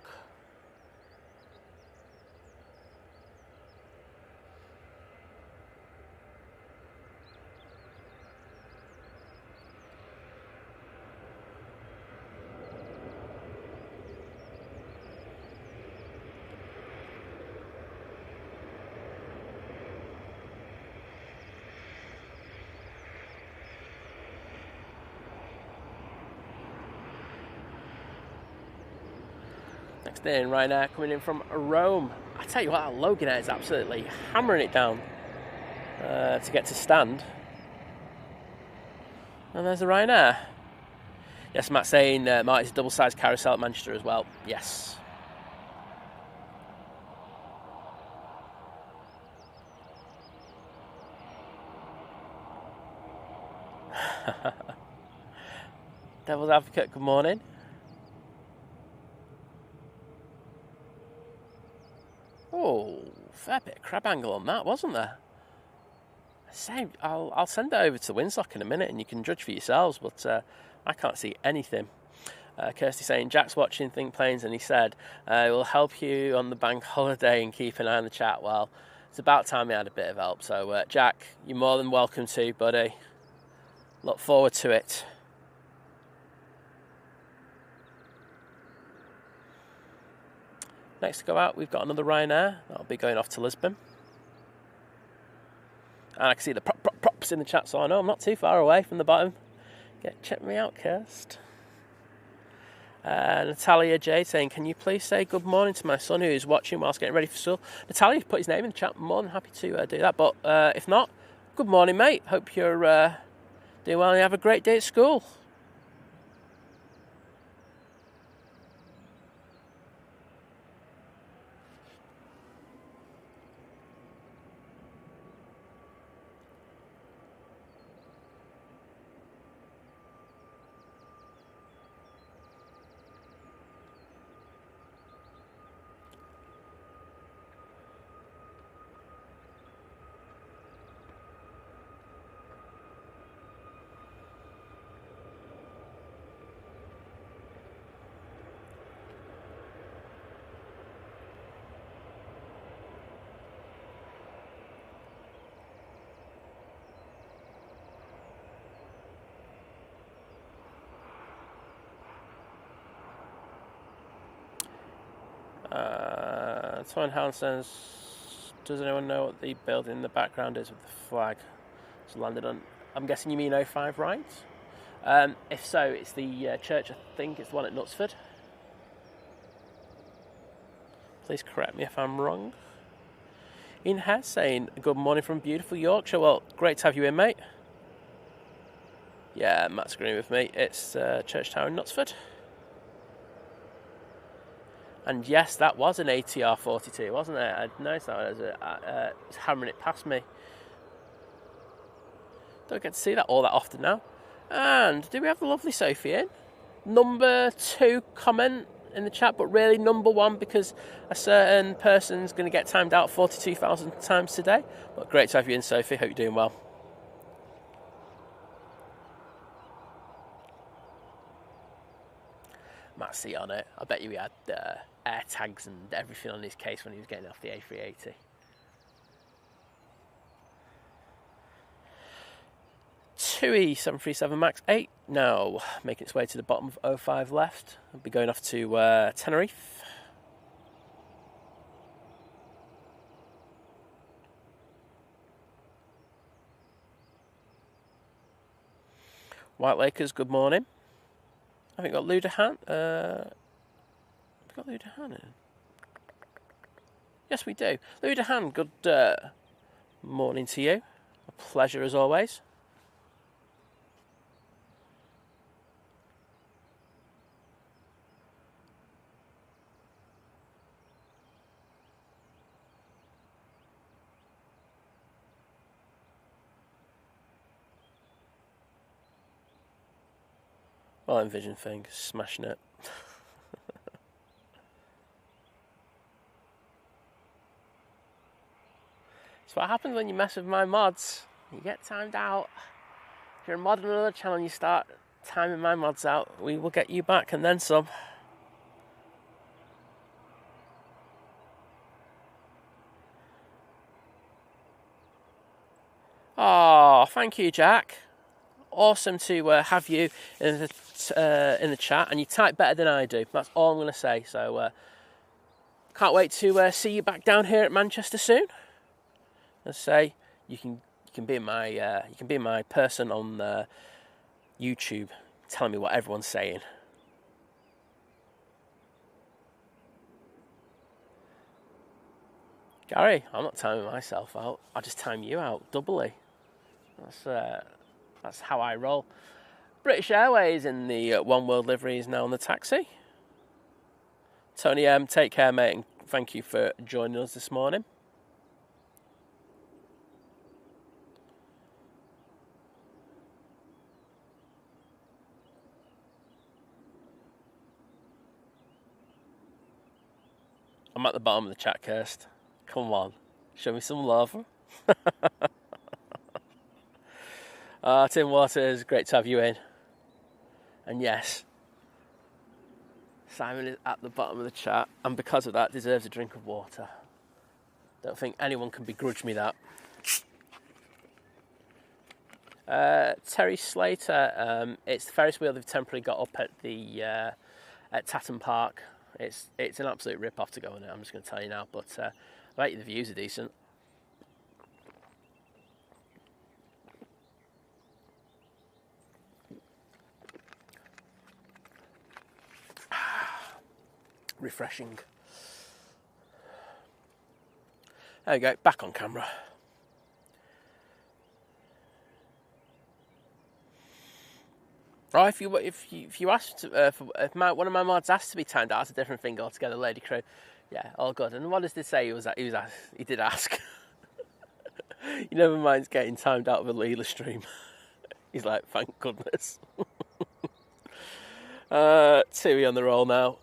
Next in, Ryanair coming in from Rome, tell you what, Logan Air is absolutely hammering it down to get to stand. And there's the Ryanair. Yes, Matt's saying Marty's a double-sized carousel at Manchester as well. Yes. Devil's Advocate, good morning. Oh, fair bit of crab angle on that, wasn't there? I'll send it over to Winsock in a minute and you can judge for yourselves, but I can't see anything. Kirsty saying, Jack's watching Think Planes and he said, it will help you on the bank holiday and keep an eye on the chat. Well, it's about time we had a bit of help. So, Jack, you're more than welcome to, buddy. Look forward to it. Next to go out, we've got another Ryanair. That'll be going off to Lisbon. And I can see the props in the chat, so I know I'm not too far away from the bottom. Check me out, Kirst. Natalia J saying, can you please say good morning to my son who's watching whilst getting ready for school? Natalia, put his name in the chat. I'm more than happy to do that. But if not, good morning, mate. Hope you're doing well and you have a great day at school. Someone Helen says, does anyone know what the building in the background is with the flag? It's landed on, I'm guessing you mean O5, right? If so, it's the church, I think it's the one at Knutsford. Please correct me if I'm wrong. Ian Hare saying, good morning from beautiful Yorkshire. Well, great to have you in, mate. Yeah, Matt's agreeing with me. It's Church Tower in Knutsford. And yes, that was an ATR 42, wasn't it? I noticed that as it was hammering it past me. Don't get to see that all that often now. And do we have the lovely Sophie in? Number 2 comment in the chat, but really number 1 because a certain person's going to get timed out 42,000 times today. But great to have you in, Sophie. Hope you're doing well. Matt C on it. I bet you he had air tags and everything on his case when he was getting off the A380. TUI 737 MAX 8 now making its way to the bottom of 05 left. It'll be going off to Tenerife. White Lakers, good morning. I think we've got Ludahan. We've got Ludahan in. Yes, we do. Ludahan, good morning to you. A pleasure as always. Well, Envision thing, smashing it. That's what happens when you mess with my mods. You get timed out. If you're a mod on another channel and you start timing my mods out, we will get you back and then some. Oh, thank you, Jack. Awesome to have you in the chat, and you type better than I do. That's all I'm going to say. So can't wait to see you back down here at Manchester soon. As I say, you can be my person on YouTube, telling me what everyone's saying. Gary, I'm not timing myself out. I just time you out doubly. That's how I roll. British Airways in the One World livery is now on the taxi. Tony M, take care, mate, and thank you for joining us this morning. I'm at the bottom of the chat, Kirst. Come on, show me some love. Tim Waters, great to have you in. And yes, Simon is at the bottom of the chat, and because of that, deserves a drink of water. Don't think anyone can begrudge me that. Terry Slater, it's the Ferris wheel they've temporarily got up at the at Tatton Park. It's an absolute rip-off to go on it, I'm just going to tell you now, but I bet you the views are decent. Refreshing. There we go, back on camera. Right, if you asked if one of my mods asked to be timed out, that's a different thing altogether, Lady Crew. Yeah, all good. And what does this say? He did ask. You never mind getting timed out of a Leela stream. He's like, thank goodness. Tui on the roll now.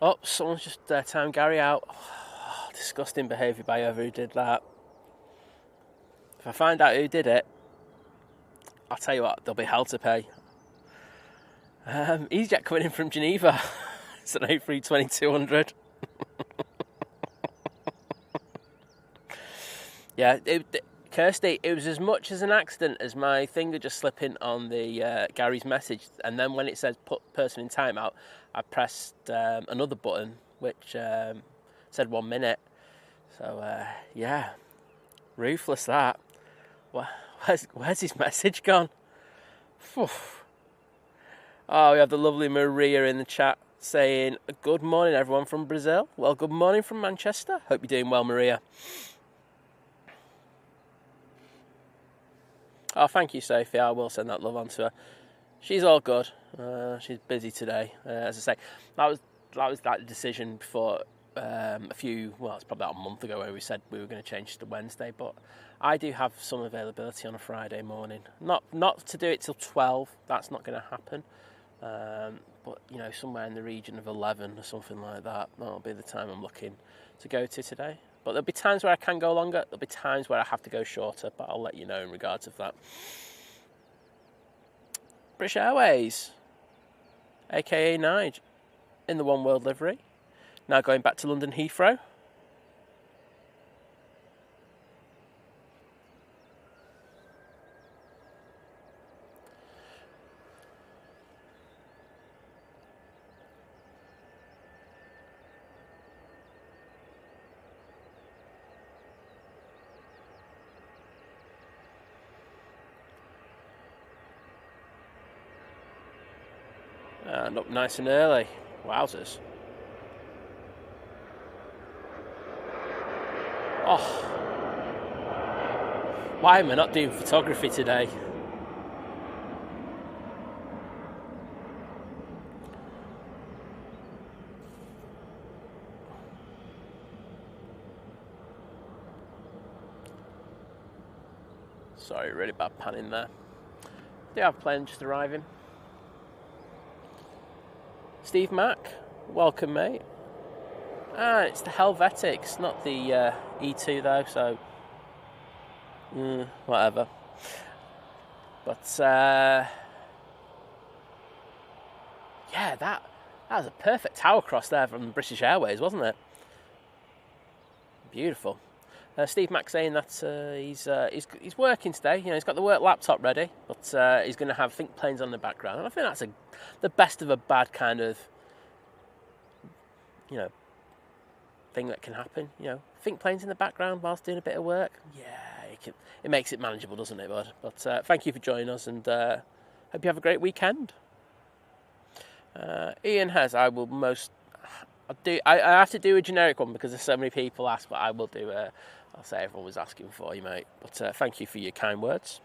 Oh, someone's just timed Gary out. Oh, disgusting behaviour by whoever who did that. If I find out who did it, I'll tell you what, there'll be hell to pay. Easyjet coming in from Geneva. It's an A320-200. Yeah, Kirsty, it was as much as an accident as my finger just slipping on the Gary's message, and then when it says put person in timeout, I pressed another button which said 1 minute. So yeah, ruthless that. Where's his message gone? Oh, we have the lovely Maria in the chat saying, good morning everyone from Brazil. Well, good morning from Manchester. Hope you're doing well, Maria. Oh, thank you, Sophie. I will send that love on to her. She's all good. She's busy today. As I say, that was like the decision before it's probably about a month ago where we said we were going to change to Wednesday, but I do have some availability on a Friday morning. Not to do it till 12. That's not going to happen. But somewhere in the region of 11 or something like that. That'll be the time I'm looking to go to today. But there'll be times where I can go longer. There'll be times where I have to go shorter. But I'll let you know in regards of that. British Airways, aka Nige, in the One World livery. Now going back to London Heathrow. And up nice and early. Wowzers. Oh. Why am I not doing photography today? Sorry, really bad panning there. Do you have plane just arriving? Steve Mack, welcome, mate. It's the Helvetics, not the E2 though, so whatever. But Yeah, that was a perfect tower cross there from British Airways, wasn't it? Beautiful. Steve Mack saying that he's working today. You know, he's got the work laptop ready, but he's going to have Think Planes on the background. And I think that's the best of a bad kind of, you know, thing that can happen. You know, Think Planes in the background whilst doing a bit of work. Yeah, it makes it manageable, doesn't it, bud? But thank you for joining us, and hope you have a great weekend. Ian has. I have to do a generic one because there's so many people ask, but I will do I'll say everyone was asking for you, mate. But thank you for your kind words.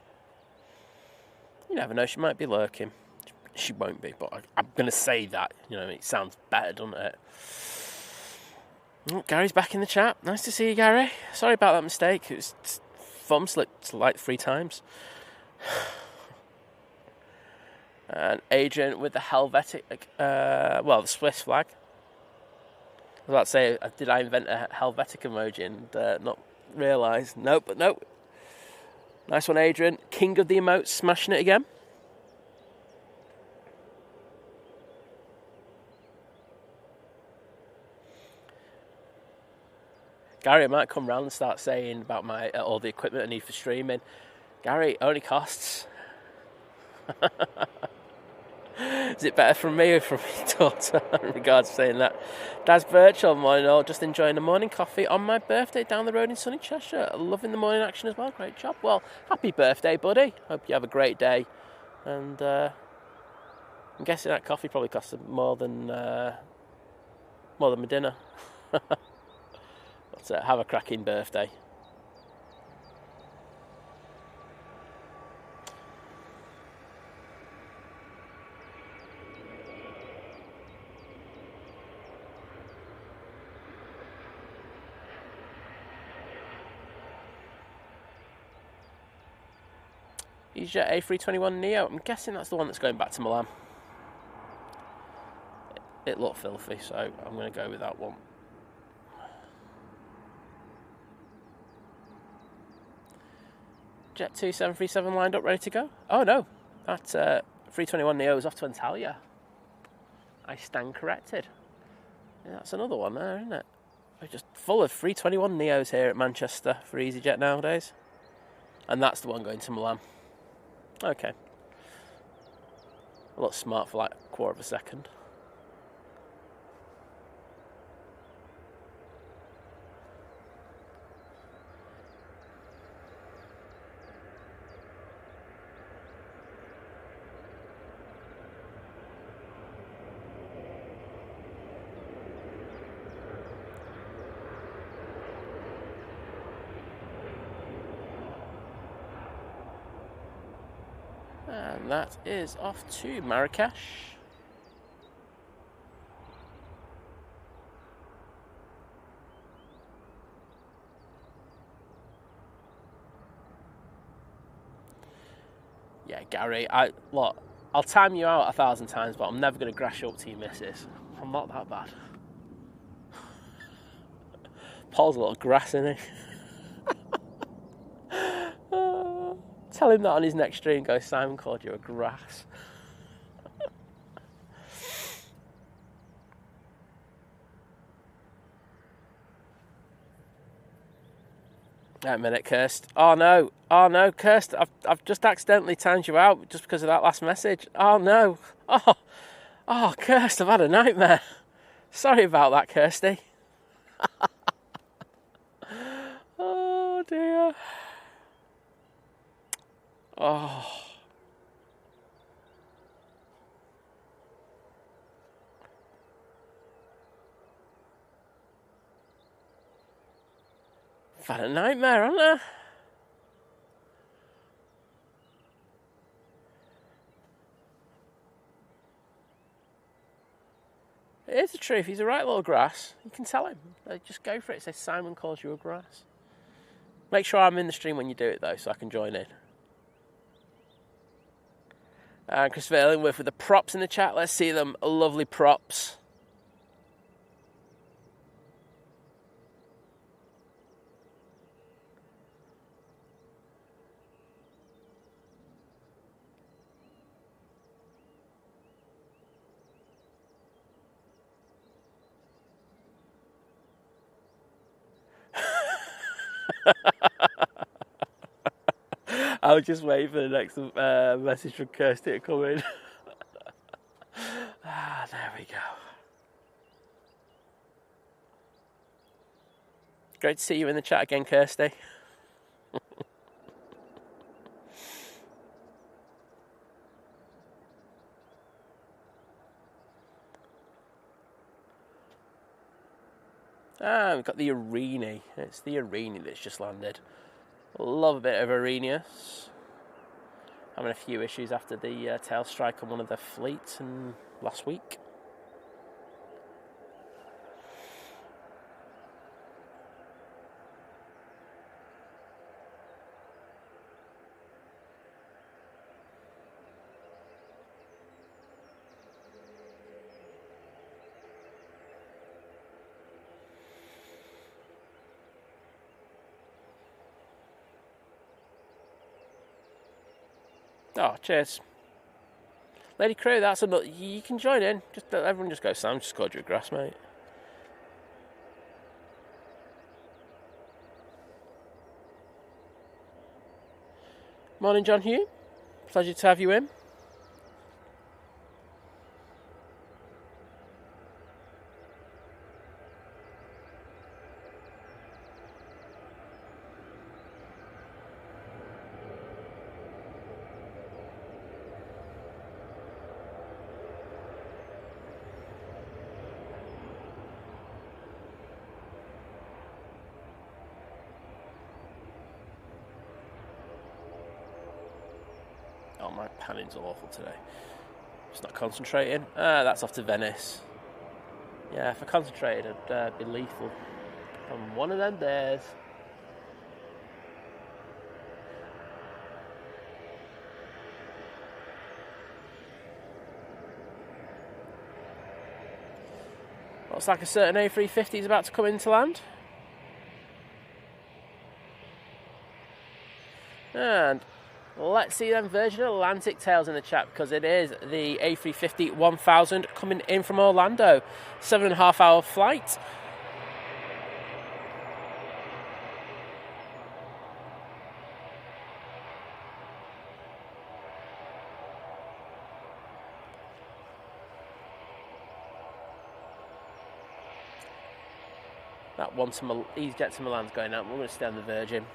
You never know, she might be lurking. She won't be, but I'm going to say that. You know, it sounds better, doesn't it? Oh, Gary's back in the chat. Nice to see you, Gary. Sorry about that mistake. It was thumb slipped like 3 times. And Adrian with the Helvetic, the Swiss flag. I was about to say, did I invent a Helvetic emoji and not realise? Nope, but nope. Nice one, Adrian. King of the emotes, smashing it again. Gary, I might come round and start saying about my all the equipment I need for streaming. Gary, it only costs. Is it better from me or from your daughter in regards to saying that? Daz Birchall, morning all, just enjoying the morning coffee on my birthday down the road in sunny Cheshire. Loving the morning action as well. Great job. Well, happy birthday, buddy. Hope you have a great day. And I'm guessing that coffee probably costs more than my dinner. But have a cracking birthday. Easyjet A321neo. I'm guessing that's the one that's going back to Milan. It looked filthy, so I'm going to go with that one. Jet 2737 lined up, ready to go. Oh no, that 321neo is off to Antalya. I stand corrected. Yeah, that's another one there, isn't it? We're just full of 321neos here at Manchester for Easyjet nowadays. And that's the one going to Milan. Okay. I look smart for like a quarter of a second. And that is off to Marrakesh. Yeah, Gary, I'll time you out 1,000 times, but I'm never going to grass you up to your missus. I'm not that bad. Paul's a little grass, isn't he? Tell him that on his next stream. Go, Simon called you a grass. Wait a minute, Kirst. Oh no, Kirst. I've just accidentally timed you out just because of that last message. Oh no. Oh, Kirst, I've had a nightmare. Sorry about that, Kirsty. Oh dear. Oh. I've had a nightmare, haven't I? It is the truth. He's a right little grass. You can tell him. Just go for it. Say Simon calls you a grass. Make sure I'm in the stream when you do it, though, so I can join in. And Christopher Illingworth with the props in the chat. Let's see them lovely props. I was just waiting for the next message from Kirsty to come in. There we go. Great to see you in the chat again, Kirsty. We've got the Arini. It's the Arini that's just landed. Love a bit of Arenius. Having a few issues after the tail strike on one of the fleets last week. Oh, cheers. Lady Crew, that's another. You can join in. Just everyone just go, Sam, just scored you a grass, mate. Morning, John Hugh. Pleasure to have you in. Oh, my panning's awful today. Just not concentrating. That's off to Venice. Yeah, if I concentrated, I'd be lethal on one of them days. Looks like a certain A350 is about to come into land. And let's see them Virgin Atlantic tails in the chat, because it is the A350 1000 coming in from Orlando. 7.5 hour flight. That one to Easyjet to Milan's going out. We're going to stay on the Virgin.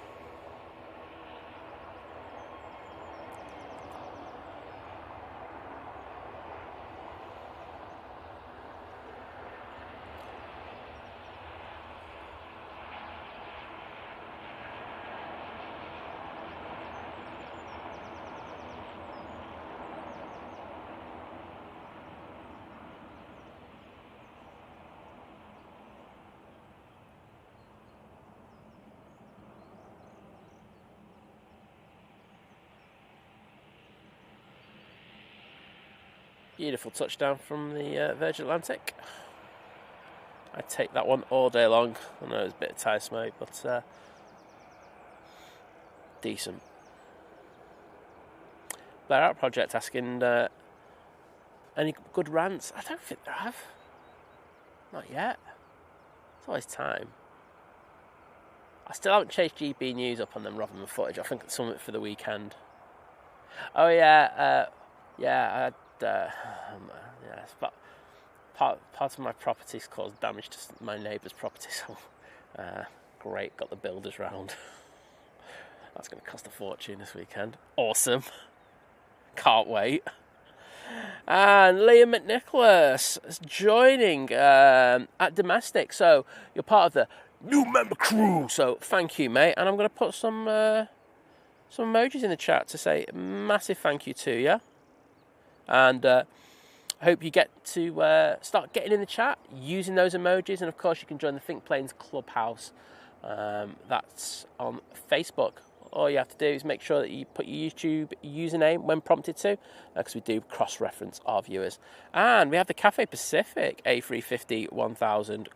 Beautiful touchdown from the Virgin Atlantic. I'd take that one all day long. I know it's a bit of tyre smoke, but decent. Blair Out Project asking, any good rants? I don't think there have. Not yet. It's always time. I still haven't chased GB News up on them Rotherham footage. I think it's something for the weekend. Oh yeah, yeah, but part of my property's caused damage to my neighbour's property, so great, got the builders round. That's going to cost a fortune this weekend. Awesome. Can't wait. And Liam McNicholas is joining at Domestic, so you're part of the new member crew, so thank you, mate. And I'm going to put some emojis in the chat to say massive thank you to you. And I hope you get to start getting in the chat, using those emojis. And of course, you can join the Think Planes Clubhouse. That's on Facebook. All you have to do is make sure that you put your YouTube username when prompted to, because we do cross-reference our viewers. And we have the Cathay Pacific A350 1000,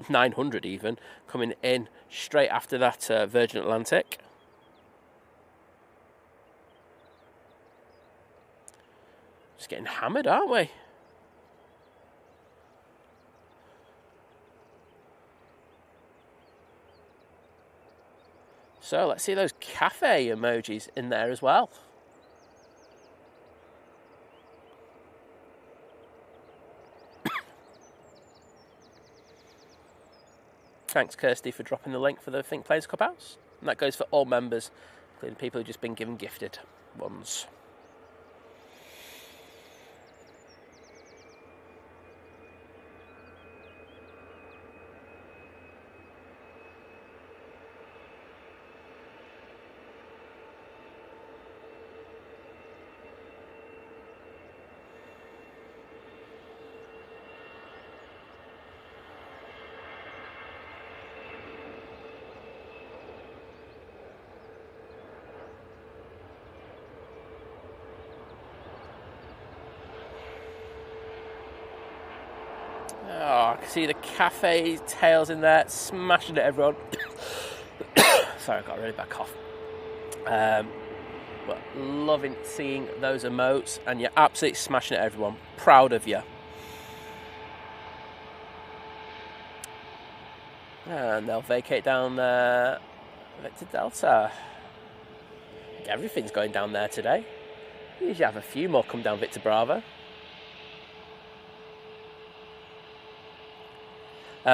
900 even, coming in straight after that Virgin Atlantic. Just getting hammered, aren't we? So let's see those cafe emojis in there as well. Thanks, Kirsty, for dropping the link for the Think Players Clubhouse. And that goes for all members, including people who've just been given gifted ones. Oh, I can see the cafe tails in there, smashing it, everyone. Sorry, I've got a really bad cough. But loving seeing those emotes, and you're absolutely smashing it, everyone. Proud of you. And they'll vacate down Victor Delta. Everything's going down there today. You usually have a few more come down Victor Bravo.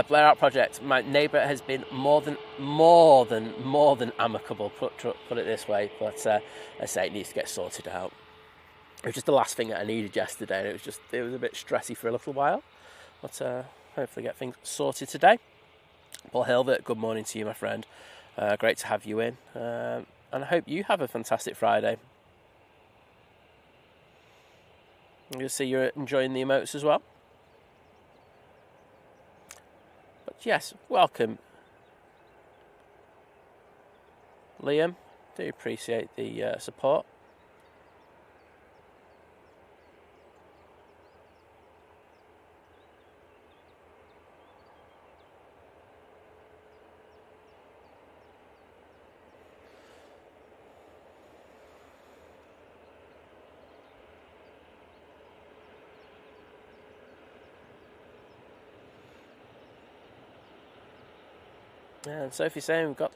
Blair Out Project. My neighbour has been more than amicable. Put it this way, but I say it needs to get sorted out. It was just the last thing that I needed yesterday. And it was a bit stressy for a little while, but hopefully get things sorted today. Paul Hilbert, good morning to you, my friend. Great to have you in, and I hope you have a fantastic Friday. You'll see you're enjoying the emotes as well. Yes, welcome, Liam. Do appreciate the support. And Sophie's saying we've got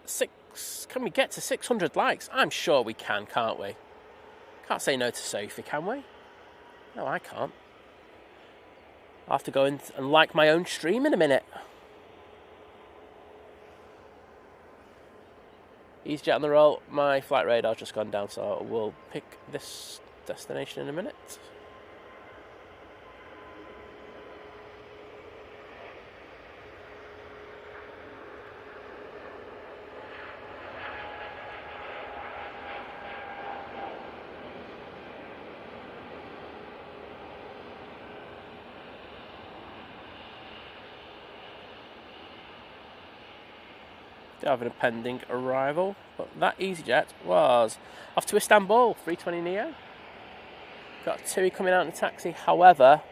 6. Can we get to 600 likes? I'm sure we can, can't we? Can't say no to Sophie, can we? No, I can't. I'll have to go in and like my own stream in a minute. Easyjet on the roll. My flight radar's just gone down, so we'll pick this destination in a minute. Having a pending arrival, but that Easyjet was off to Istanbul, 320 Neo. Got Tui coming out in a taxi. However,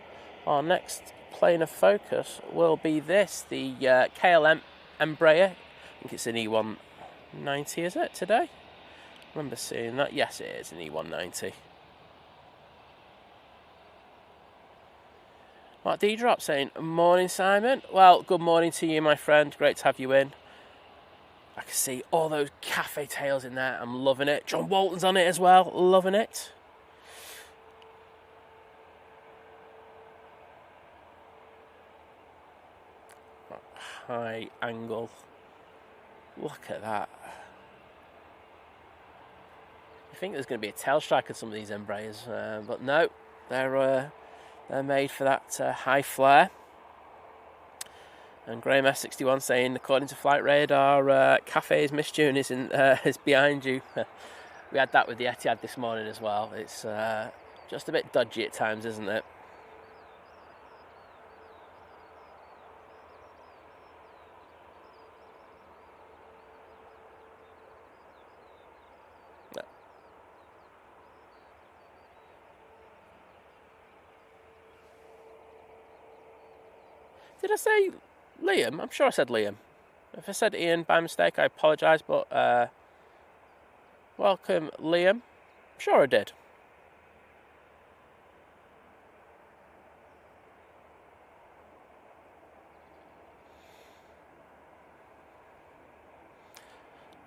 our next plane of focus will be this, the KLM Embraer. I think it's an E190, is it, today? I remember seeing that. Yes, it is an E190. Mark D Drop saying, morning, Simon. Well, good morning to you, my friend. Great to have you in. I can see all those cafe tails in there. I'm loving it. John Walton's on it as well. Loving it. High angle. Look at that. I think there's going to be a tail strike on some of these Embraers, but no, they're made for that high flare. And Graham S61 saying, according to Flight Radar, Cafe's Misjune is behind you. We had that with the Etihad this morning as well. It's just a bit dodgy at times, isn't it? No. Did I say Liam? I'm sure I said Liam. If I said Ian by mistake, I apologise, but welcome, Liam. I'm sure I did.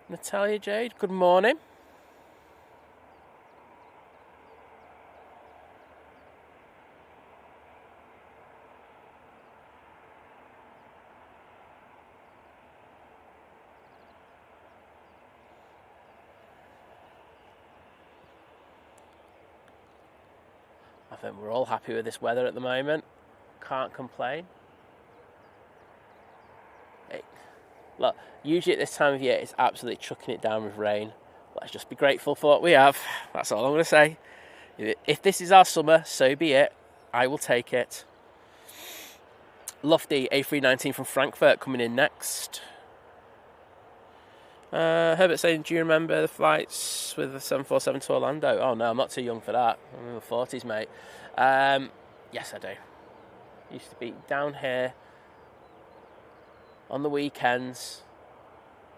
Natalia Jade, good morning. I think we're all happy with this weather at the moment. Can't complain. Look, usually at this time of year, it's absolutely chucking it down with rain. Let's just be grateful for what we have. That's all I'm going to say. If this is our summer, so be it. I will take it. Lofty A319 from Frankfurt coming in next. Herbert saying, do you remember the flights with the 747 to Orlando? Oh no, I'm not too young for that. I'm in the 40s, mate. Yes, I do. Used to be down here on the weekends.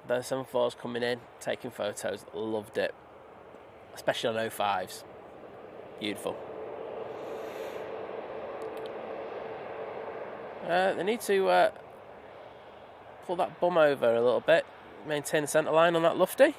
The 74s coming in, taking photos. Loved it. Especially on 05s. Beautiful. They need to pull that bum over a little bit. Maintain the centre line on that Lufty.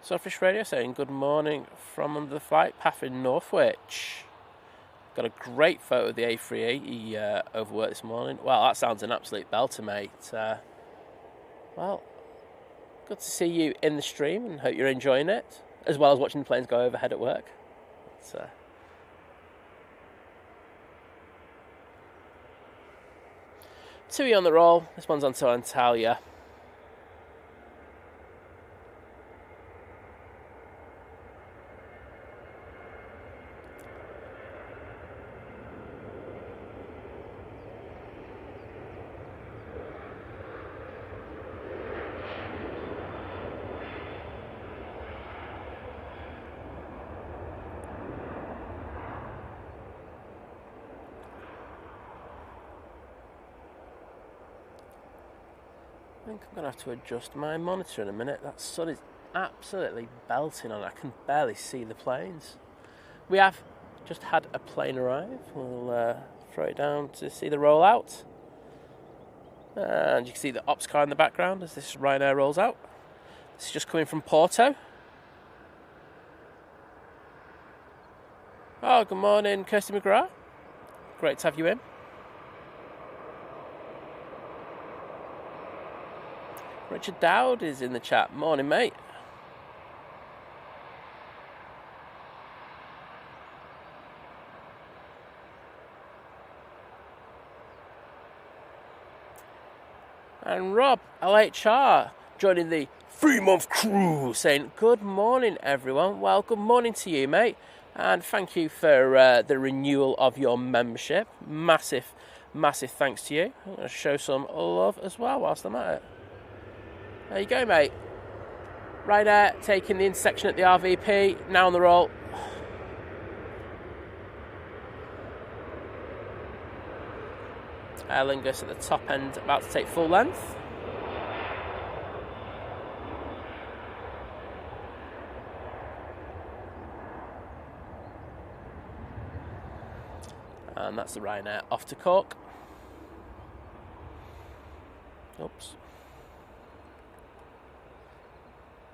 Surfish Radio saying good morning from under the flight path in Northwich. Got a great photo of the A380 overworked this morning. Well, that sounds an absolute belter, mate. Well, good to see you in the stream and hope you're enjoying it, as well as watching the planes go overhead at work. Tui on the roll. This one's on to Antalya. I think I'm going to have to adjust my monitor in a minute. That sun is absolutely belting on. I can barely see the planes. We have just had a plane arrive. We'll throw it down to see the rollout. And you can see the ops car in the background as this Ryanair rolls out. This is just coming from Porto. Oh, good morning, Kirsty McGrath. Great to have you in. Richard Dowd is in the chat. Morning, mate. And Rob, LHR, joining the 3-month crew, saying, good morning, everyone. Well, good morning to you, mate. And thank you for the renewal of your membership. Massive, massive thanks to you. I'm going to show some love as well whilst I'm at it. There you go, mate. Ryanair taking the intersection at the RVP. Now on the roll. Aer Lingus at the top end, about to take full length. And that's the Ryanair off to Cork. Oops.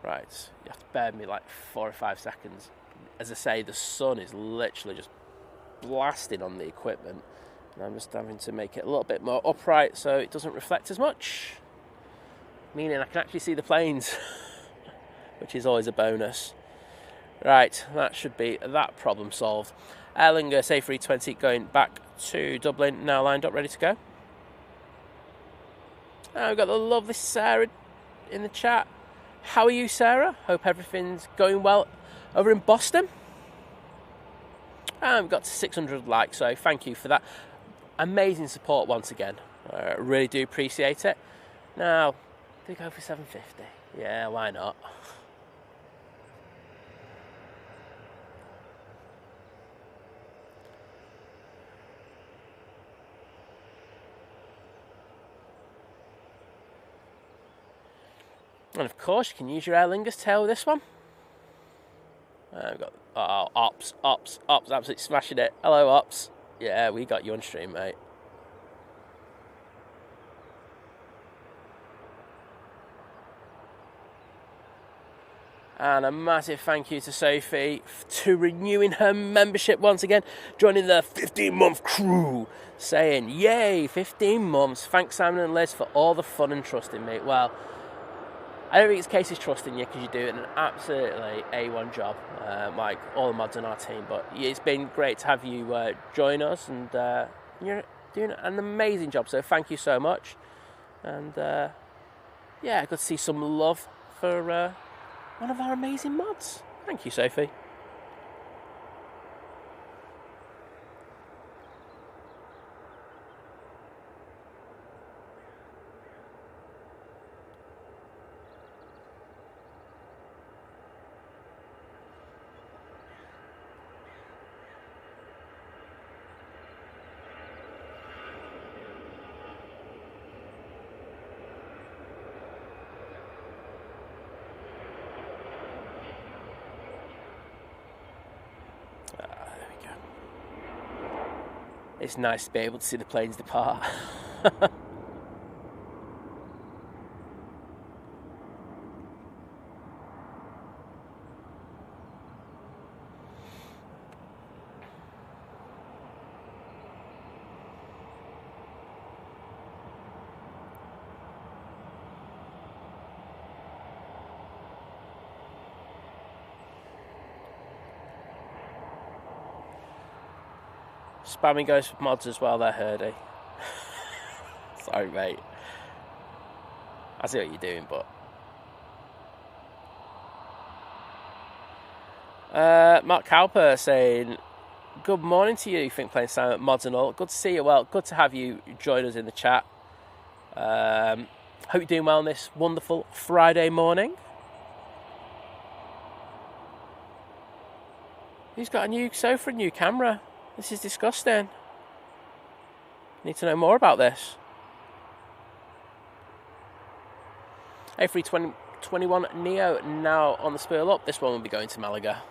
Right, you have to bear with me like 4 or 5 seconds. As I say, the sun is literally just blasting on the equipment. And I'm just having to make it a little bit more upright so it doesn't reflect as much. Meaning I can actually see the planes, which is always a bonus. Right, that should be that problem solved. Aer Lingus A320 going back to Dublin, now lined up, ready to go. And we've got the lovely Sarah in the chat. How are you, Sarah? Hope everything's going well over in Boston. And we've got to 600 likes, so thank you for that. Amazing support once again. I really do appreciate it. Now, do we go for 750? Yeah, why not? And of course, you can use your Aer Lingus tail with this one. We've got Ops, absolutely smashing it. Hello, Ops. Yeah, we got you on stream, mate. And a massive thank you to Sophie to renewing her membership once again, joining the 15-month crew, saying, yay, 15 months. Thanks, Simon and Liz, for all the fun and trust in me. Well, I don't think it's Casey's trusting you because you do an absolutely A1 job, like all the mods on our team. But it's been great to have you join us, and you're doing an amazing job. So thank you so much. And yeah, good to see some love for one of our amazing mods. Thank you, Sophie. It's nice to be able to see the planes depart. Spamming goes for mods as well there, Herdy. Sorry, mate. I see what you're doing, but... Mark Cowper saying, good morning to you, Think Playing Silent mods and all. Good to see you. Well, good to have you join us in the chat. Hope you're doing well on this wonderful Friday morning. Who's got a new sofa and new camera? This is disgusting. Need to know more about this. A321 Neo now on the spill up. This one will be going to Malaga.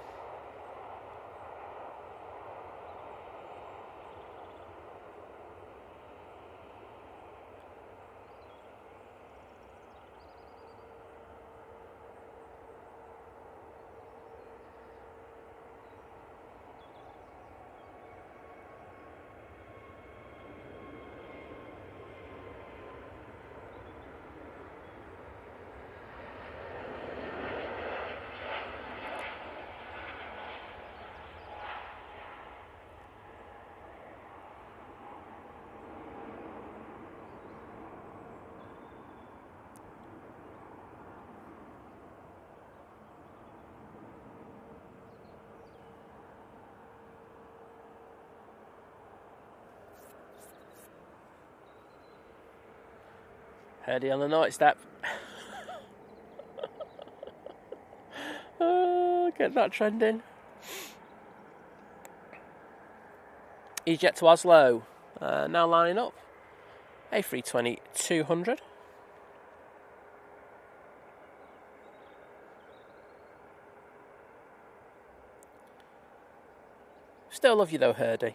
Heady on the night step. Get that trending. Easyjet to Oslo. Now lining up. A320-200. Still love you though, Herdy.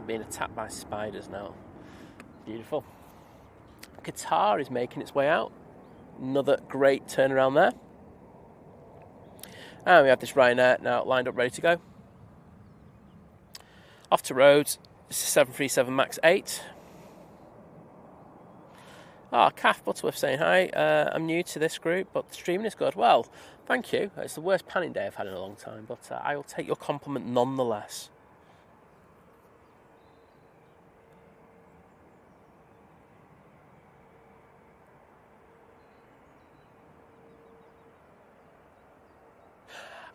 Being attacked by spiders now. Beautiful. Qatar is making its way out. Another great turnaround there. And we have this Ryanair now lined up ready to go. Off to roads. This is 737 MAX 8. Ah, Kath Butterworth saying hi. I'm new to this group, but the streaming is good. Well, thank you. It's the worst panning day I've had in a long time, but I will take your compliment nonetheless.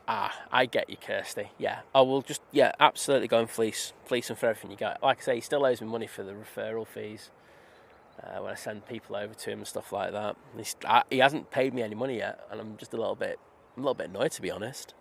Ah, I get you, Kirsty. Yeah, I will just, absolutely go and fleece him for everything you got. Like I say, he still owes me money for the referral fees when I send people over to him and stuff like that. He hasn't paid me any money yet, and I'm just a little bit annoyed, to be honest.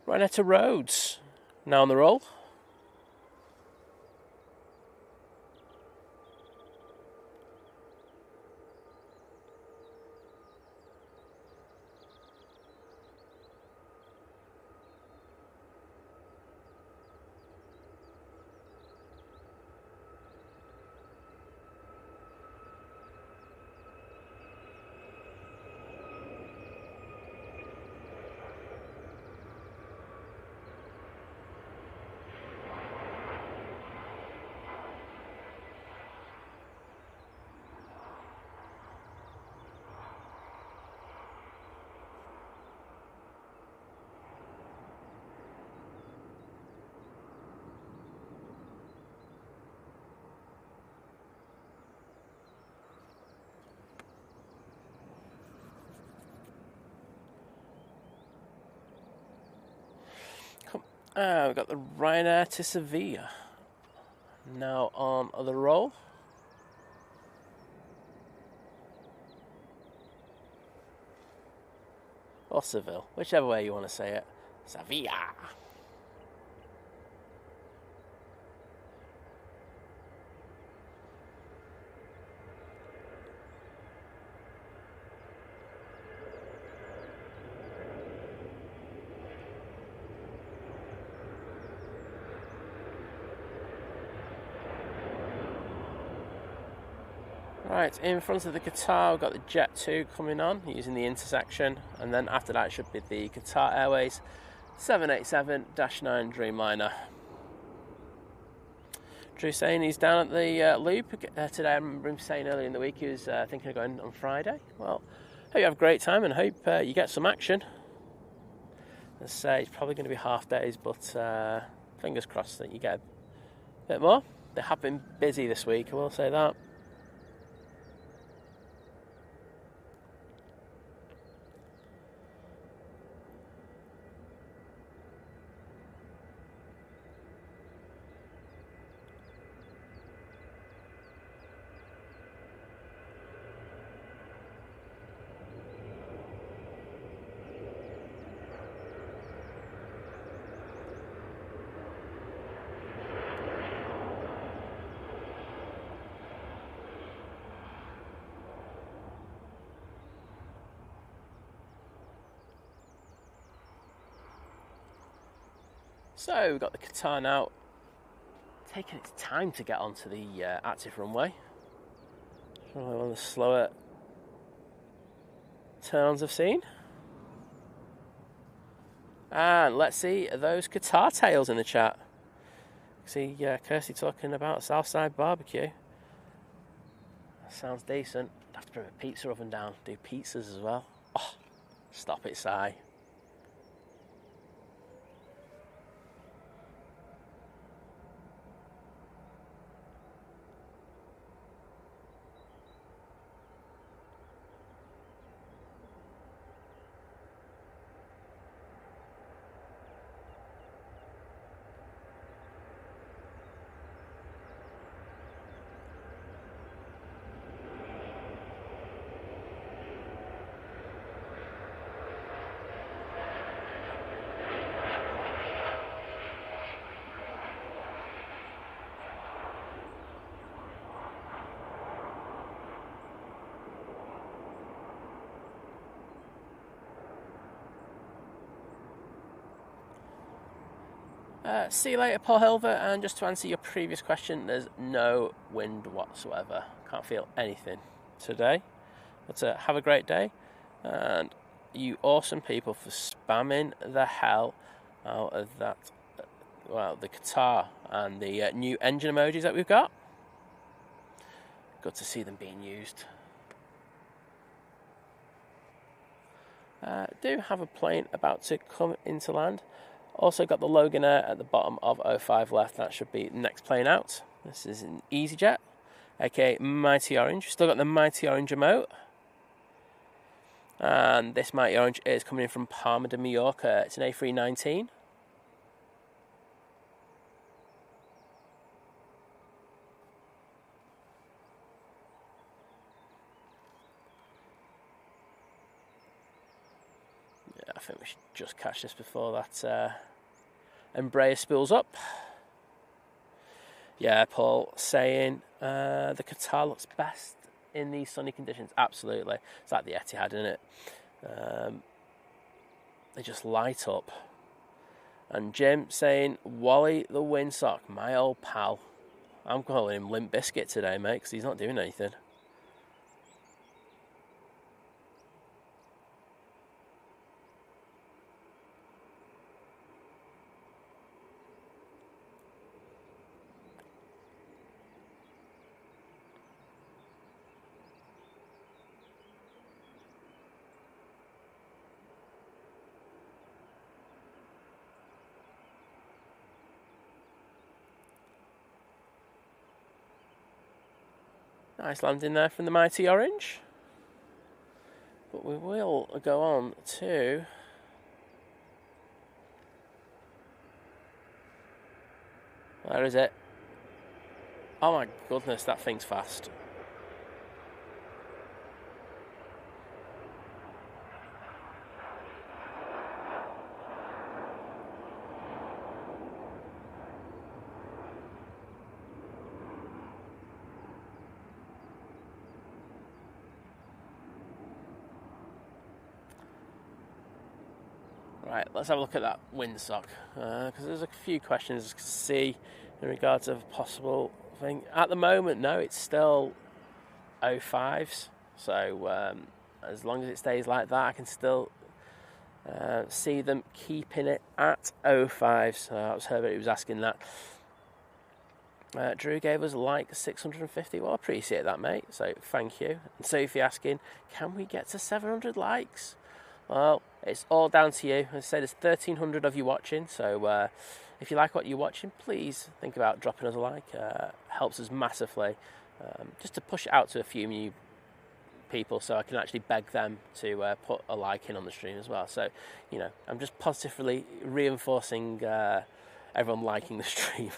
Ryanair to Rhodes, now on the roll. We've got the Ryanair to Sevilla, now on the roll. Or Seville, whichever way you want to say it. Sevilla. Right, in front of the Qatar, we've got the Jet 2 coming on using the intersection, and then after that should be the Qatar Airways 787-9 Dreamliner. Drew saying he's down at the Loop today. I remember him saying earlier in the week he was thinking of going on Friday. Well, hope you have a great time and hope you get some action. As I say, it's probably going to be half days, but fingers crossed that you get a bit more. They have been busy this week, I will say that. So we've got the Qatar now taking its time to get onto the active runway. Probably one of the slower turns I've seen. And let's see those Qatar tails in the chat. See Kirsty talking about Southside barbecue. That sounds decent. I'd have to bring a pizza oven down. Do pizzas as well. Oh, stop it, Si. See you later, Paul Hilver. And just to answer your previous question, there's no wind whatsoever. Can't feel anything today. But have a great day. And you awesome people for spamming the hell out of that, well, the Qatar and the new engine emojis that we've got. Good to see them being used. Do have a plane about to come into land. Also got the Loganair at the bottom of 05 left. That should be the next plane out. This is an Easyjet, aka Mighty Orange. Still got the Mighty Orange emote. And this Mighty Orange is coming in from Palma de Mallorca. It's an A319. I think we should just catch this before that Embraer spills up. Yeah, Paul saying the Qatar looks best in these sunny conditions. Absolutely. It's like the Etihad, isn't it? They just light up. And Jim saying, Wally the Windsock, my old pal. I'm calling him Limp Biscuit today, mate, because he's not doing anything. Nice landing there from the Mighty Orange. But we will go on to where is it? Oh my goodness, that thing's fast. Right, let's have a look at that windsock, because there's a few questions to see in regards to a possible thing. At the moment, no, it's still 05s, so as long as it stays like that, I can still see them keeping it at 05. So that was Herbert who was asking that. Drew gave us like 650. Well, I appreciate that, mate, so thank you. And Sophie asking, can we get to 700 likes? Well, it's all down to you. As I said, there's 1,300 of you watching, so if you like what you're watching, please think about dropping us a like. Helps us massively, just to push it out to a few new people, so I can actually beg them to put a like in on the stream as well. So, you know, I'm just positively reinforcing everyone liking the stream.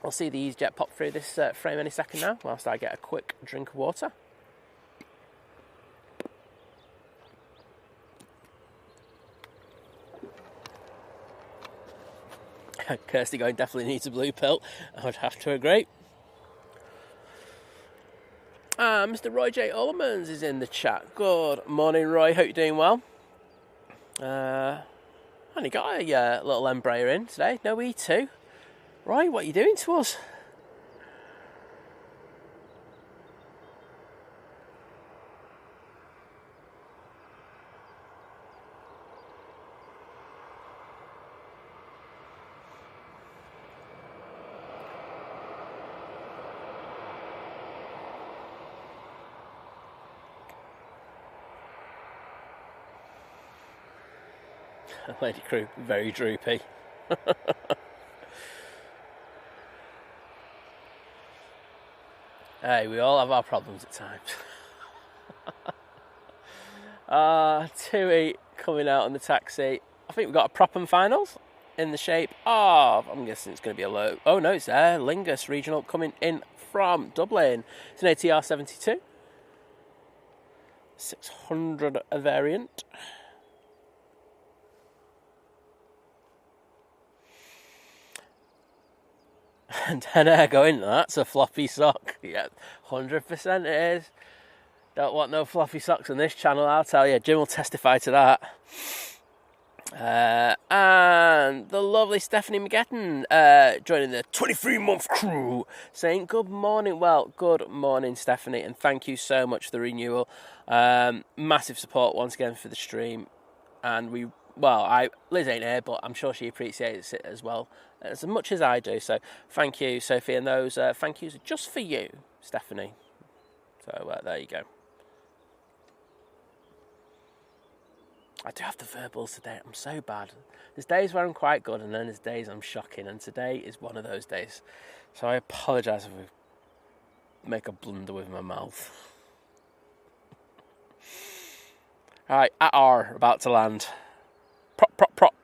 I'll see the Easyjet pop through this frame any second now, whilst I get a quick drink of water. Kirsty going, definitely needs a blue pill. I would have to agree. Mr. Roy J. Ullermans is in the chat. Good morning, Roy. Hope you're doing well. Only got a little Embraer in today. No E2. Roy, what are you doing to us? Lady Crew, very droopy. Hey, we all have our problems at times. Tui coming out on the taxi. I think we've got a prop and finals in the shape of, I'm guessing it's going to be a low. Oh no, it's there. Lingus Regional coming in from Dublin. It's an ATR 72. 600 variant. And then going, that's a floppy sock. Yeah, 100% it is. Don't want no floppy socks on this channel, I'll tell you. Jim will testify to that. And the lovely Stephanie McGetton joining the 23-month crew, saying good morning. Well, good morning, Stephanie, and thank you so much for the renewal. Massive support once again for the stream, and Liz ain't here, but I'm sure she appreciates it as well, as much as I do. So thank you, Sophie, and those thank yous are just for you, Stephanie. So there you go. I do have the verbals today. I'm so bad. There's days where I'm quite good, and then there's days I'm shocking, and today is one of those days. So I apologise if I make a blunder with my mouth. Alright, at R, about to land. Prop, prop, prop.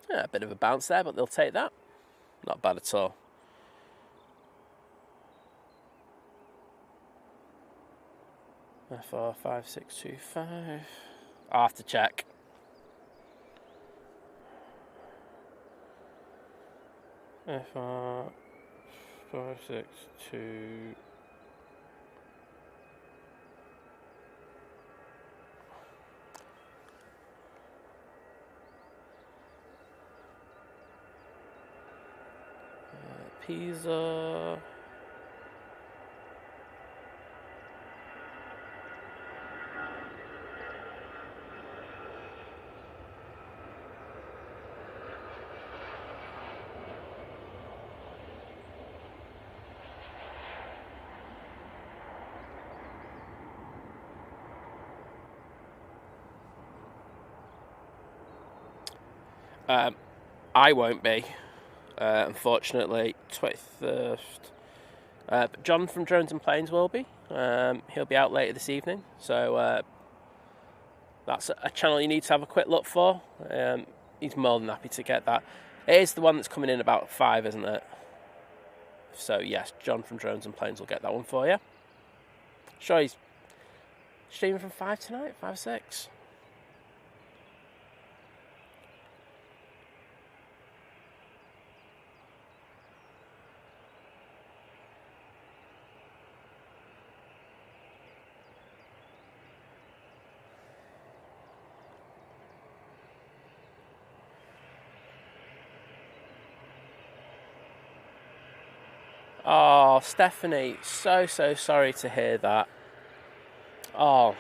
Yeah, a bit of a bounce there, but they'll take that. Not bad at all. FR 5625. I'll have to check. FR 562. Pizza. I won't be. Unfortunately, 21st. But John from Drones and Planes will be. He'll be out later this evening. So that's a channel you need to have a quick look for. He's more than happy to get that. It is the one that's coming in about 5, isn't it? So yes, John from Drones and Planes will get that one for you. Sure, he's streaming from 5 tonight, 5 or 6. Oh, Stephanie, so sorry to hear that. Oh,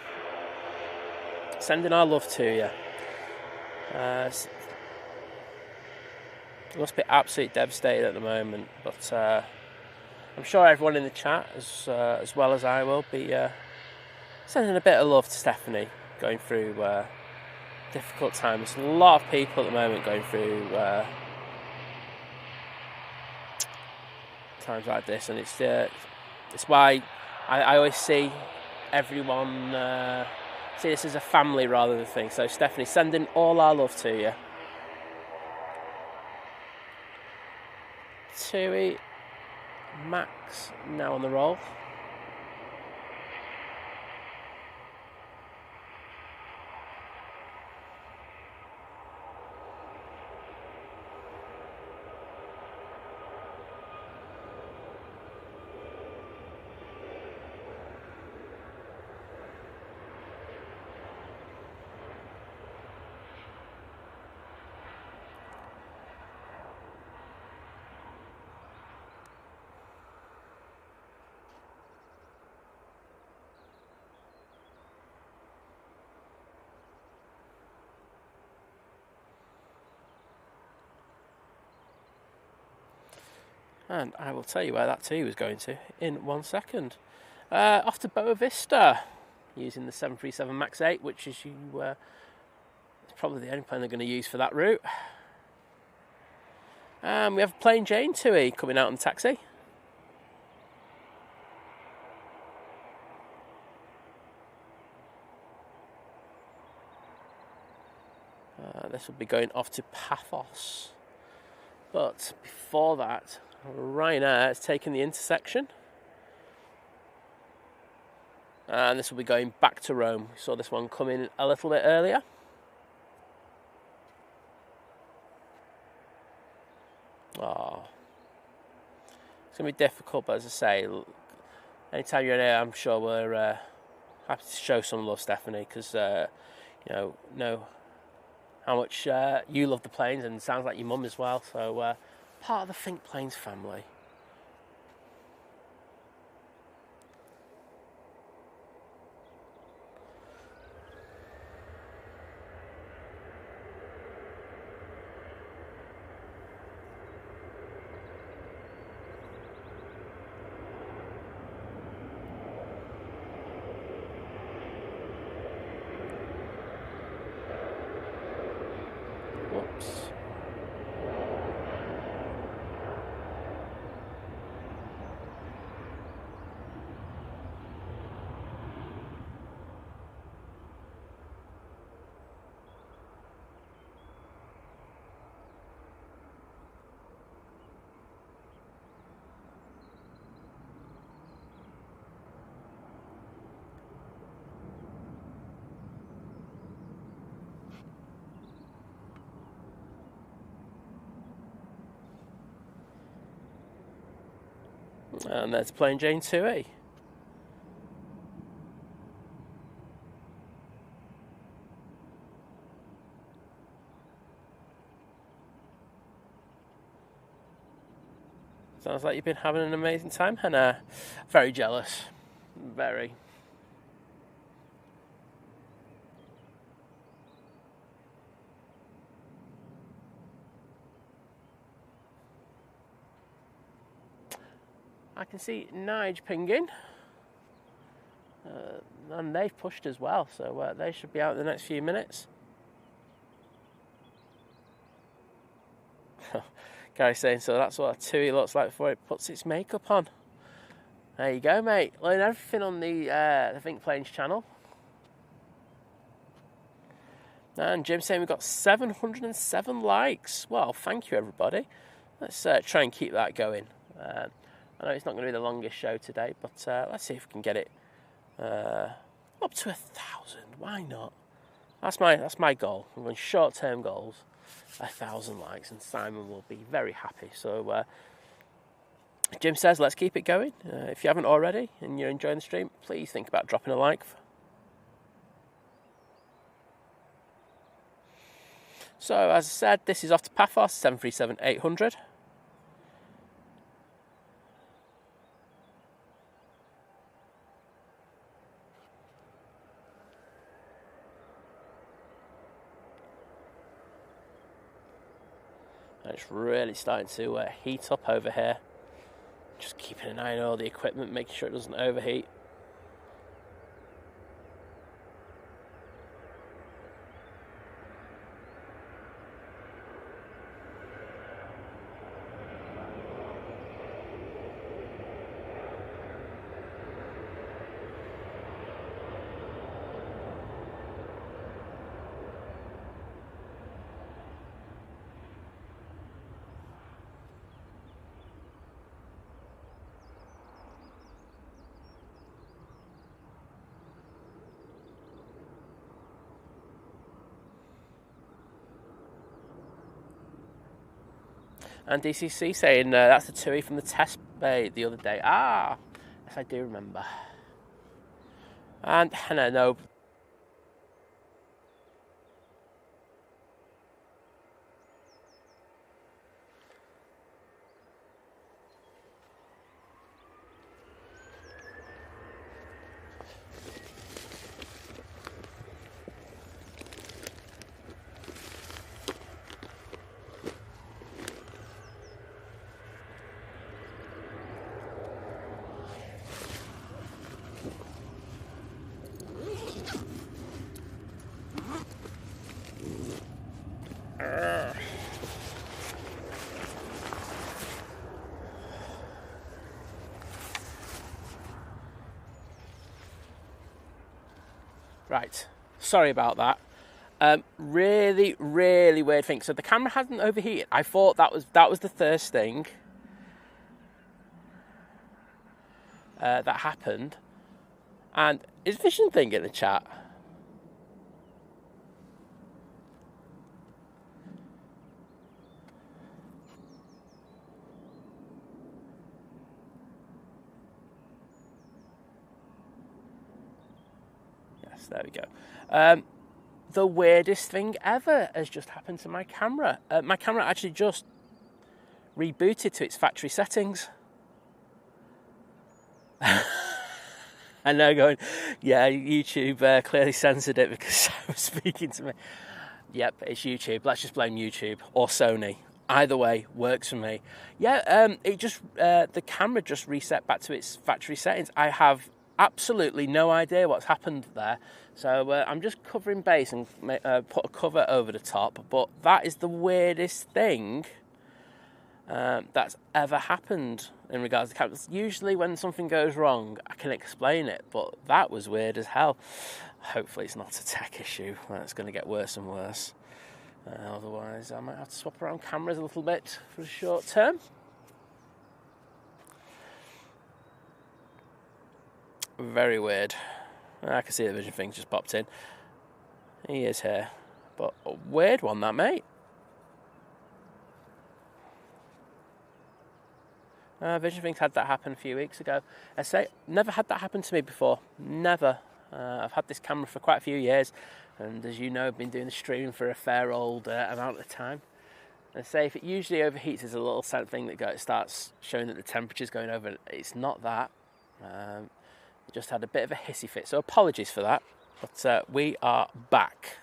sending our love to you. It must be absolutely devastated at the moment, but I'm sure everyone in the chat, as well as I will, be sending a bit of love to Stephanie, going through difficult times. A lot of people at the moment going through times like this, and it's why I always see everyone see this as a family rather than a thing. So Stephanie, sending all our love to you. Tui, Max now on the roll. And I will tell you where that tea was going to in 1 second. Off to Boa Vista, using the 737 MAX 8, which is it's probably the only plane they're going to use for that route. And we have Plain Jane Tui coming out on taxi. This will be going off to Paphos. But before that, Ryanair has taken the intersection. And this will be going back to Rome. We saw this one come in a little bit earlier. Oh. It's going to be difficult, but as I say, anytime you're in here, I'm sure we're happy to show some love, Stephanie, because you know how much you love the planes, and it sounds like your mum as well. So part of the Think Planes family. Whoops. And there's plain Jane 2E. Sounds like you've been having an amazing time, and very jealous. Very. I can see Nige pinging, and they've pushed as well, so they should be out in the next few minutes. Gary's saying, so that's what a TUI looks like before it puts its makeup on. There you go, mate. Learn everything on the Think Planes channel. And Jim's saying we've got 707 likes. Well, thank you, everybody. Let's try and keep that going. I know it's not going to be the longest show today, but let's see if we can get it up to 1,000. Why not? That's my goal. I'm going short-term goals. 1,000 likes, and Simon will be very happy. So Jim says, let's keep it going. If you haven't already and you're enjoying the stream, please think about dropping a like. So, as I said, this is off to Paphos 737-800. And it's really starting to heat up over here. Just keeping an eye on all the equipment, making sure it doesn't overheat. And DCC saying that's the TUI from the test bay the other day. Ah, yes, I do remember. And Hannah, no. Right, sorry about that. Really weird thing. So the camera hasn't overheated. I thought that was the first thing that happened. And is Vision Thing in the chat? Yes, there we go. The weirdest thing ever has just happened to my camera. My camera actually just rebooted to its factory settings. I know, going, yeah, YouTube clearly censored it because I was speaking to me. Yep, it's YouTube. Let's just blame YouTube or Sony. Either way works for me. Yeah, it just the camera just reset back to its factory settings. I have absolutely no idea what's happened there. So I'm just covering base and put a cover over the top. But that is the weirdest thing that's ever happened in regards to cameras. Usually when something goes wrong, I can explain it, but that was weird as hell. Hopefully it's not a tech issue. It's going to get worse and worse. Otherwise, I might have to swap around cameras a little bit for the short term. Very weird. I can see the vision thing just popped in. He is here. But a weird one, that, mate. Vision Things had that happen a few weeks ago. I say, never had that happen to me before. Never. I've had this camera for quite a few years, and as you know, I've been doing the streaming for a fair old amount of time. I say, if it usually overheats, there's a little thing that starts showing that the temperature's going over. It's not that. It just had a bit of a hissy fit, so apologies for that. But we are back,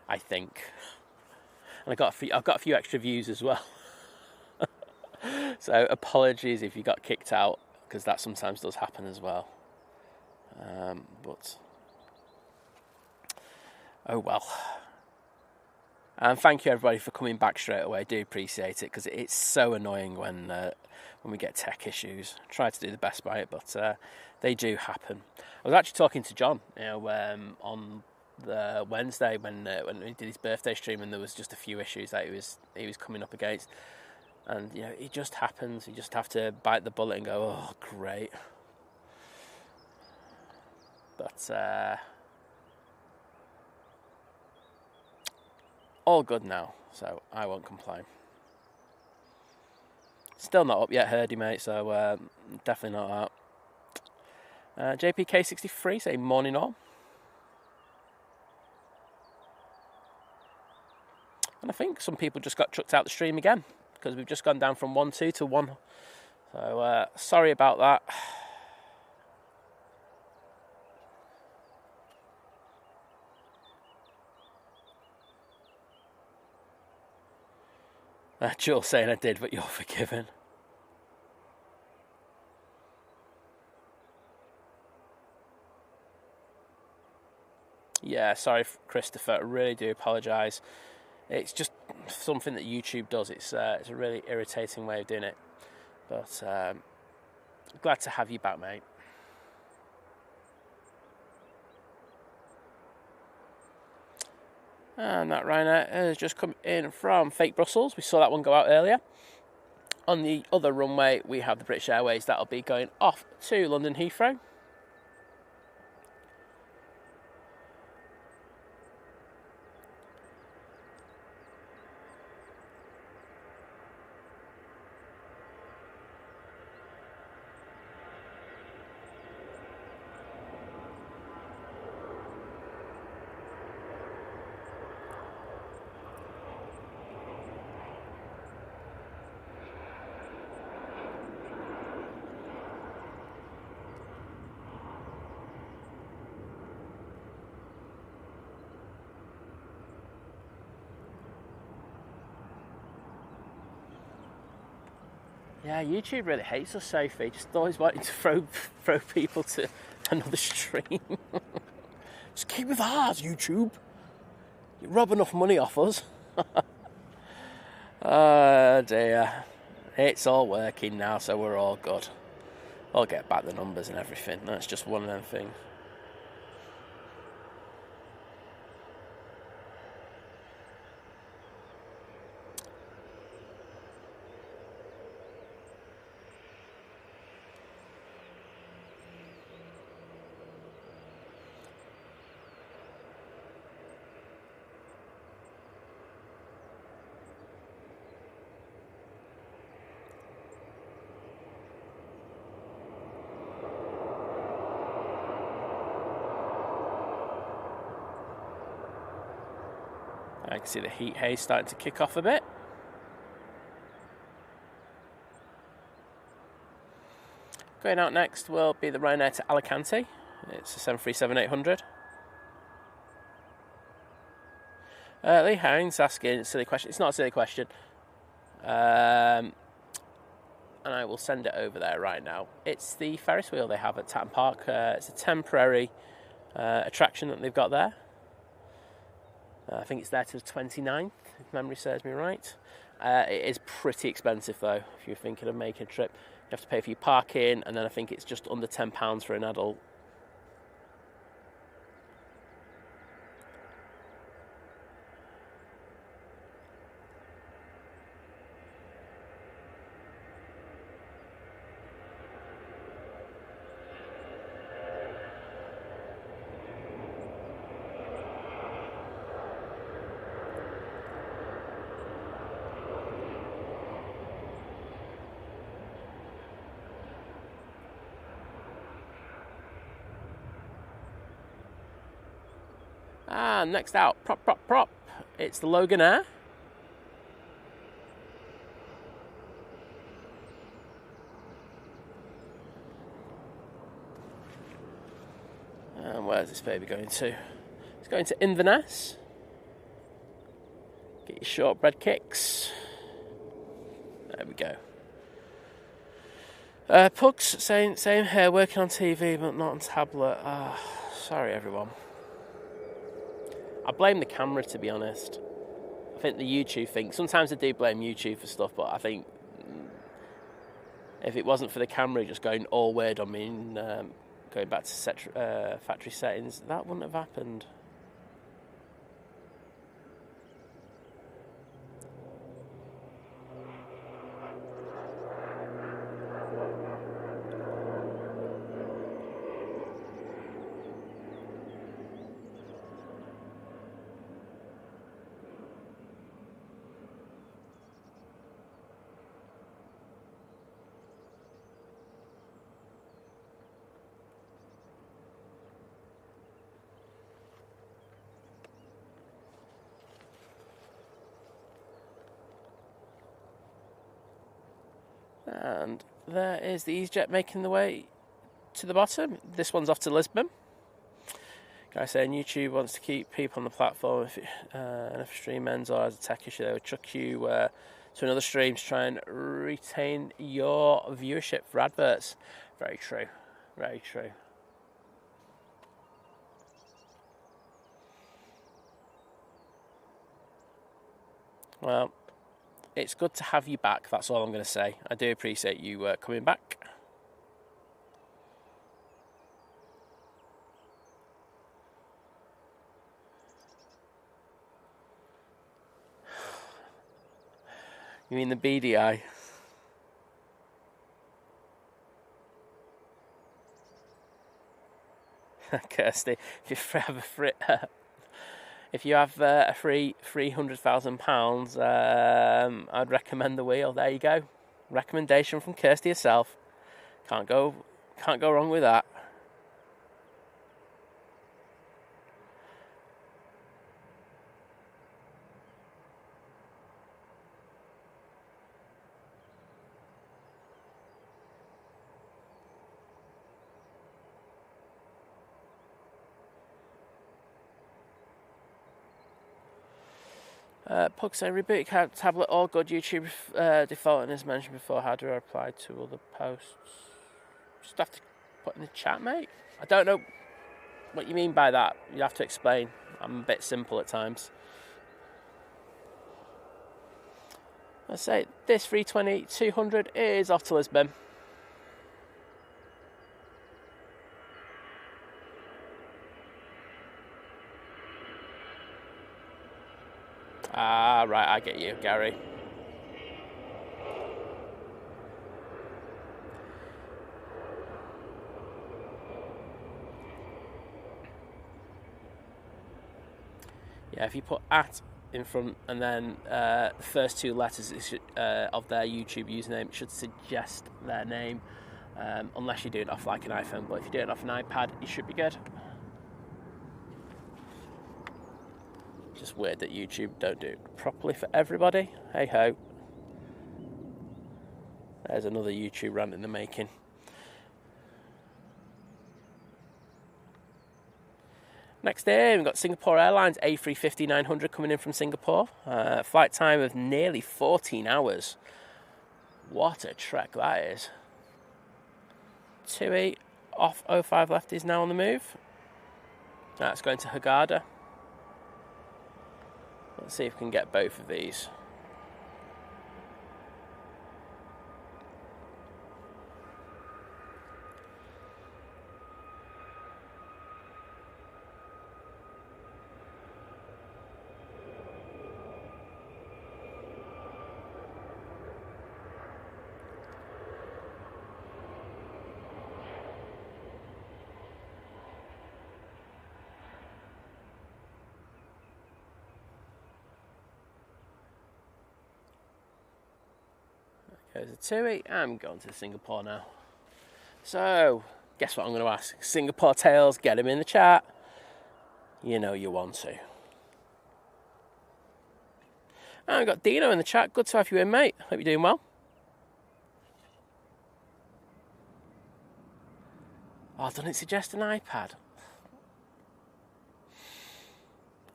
I think. And I've got a few extra views as well. So apologies if you got kicked out, because that sometimes does happen as well. But oh well. And thank you everybody for coming back straight away. I do appreciate it, because it's so annoying when we get tech issues. I try to do the best by it, but they do happen. I was actually talking to John, on the Wednesday when he did his birthday stream, and there was just a few issues that he was coming up against. And, it just happens. You just have to bite the bullet and go, oh, great. But, all good now, so I won't complain. Still not up yet, Herdy, mate, so definitely not that. JPK63, say morning all. And I think some people just got chucked out the stream again, because we've just gone down from 1-2 to 1. So, sorry about that. Jules saying I did, but you're forgiven. Yeah, sorry, Christopher. I really do apologise. It's just something that YouTube does. It's a really irritating way of doing it. But glad to have you back, mate. And that Ryanair has just come in from Fake Brussels. We saw that one go out earlier. On the other runway, we have the British Airways. That'll be going off to London Heathrow. Yeah, YouTube really hates us, Sophie. Just always wanting to throw people to another stream. Just keep with ours, YouTube. You rob enough money off us. Oh dear. It's all working now, so we're all good. I'll get back the numbers and everything. That's just one of them things. I can see the heat haze starting to kick off a bit. Going out next will be the Ryanair to Alicante. It's a 737-800. Lee Hines asking a silly question. It's not a silly question. And I will send it over there right now. It's the Ferris wheel they have at Tatton Park. It's a temporary attraction that they've got there. I think it's there till the 29th, if memory serves me right. It is pretty expensive though, if you're thinking of making a trip. You have to pay for your parking, and then I think it's just under £10 for an adult. And next out, prop. It's the Logan Air. And where's this baby going to? It's going to Inverness. Get your shortbread kicks. There we go. Pugs saying, same here, working on TV but not on tablet. Sorry everyone. I blame the camera, to be honest. I think the YouTube thing, sometimes I do blame YouTube for stuff, but I think if it wasn't for the camera just going all weird on me and going back to factory settings, that wouldn't have happened. And there is the Easyjet making the way to the bottom. This one's off to Lisbon. Guy saying YouTube wants to keep people on the platform. And if a stream ends or has a tech issue, they would chuck you to another stream to try and retain your viewership for adverts. Very true. Very true. Well, it's good to have you back, that's all I'm going to say. I do appreciate you coming back. You mean the beady eye? Kirsty, if you have a free £300,000, I'd recommend the wheel. There you go. Recommendation from Kirsty herself. Can't go wrong with that. Pug saying, reboot tablet, all good. YouTube defaulting as mentioned before. How do I reply to other posts? Just have to put in the chat, mate. I don't know what you mean by that. You have to explain. I'm a bit simple at times. Let's say this 320-200 is off to Lisbon. Ah, right, I get you, Gary. Yeah, if you put at in front and then the first two letters of their YouTube username, it should suggest their name, unless you do it off like an iPhone. But if you do it off an iPad, it should be good. Just weird that YouTube don't do it properly for everybody. Hey ho. There's another YouTube rant in the making. Next in, we've got Singapore Airlines A350-900 coming in from Singapore. Flight time of nearly 14 hours. What a trek that is. 28 off 05 left is now on the move. That's going to Hurghada. Let's see if we can get both of these. Goes a TUI. I'm going to Singapore now. So, guess what I'm going to ask? Singapore Tales, get them in the chat. You know you want to. And we've got Dino in the chat. Good to have you in, mate. Hope you're doing well. Oh, doesn't it suggest an iPad?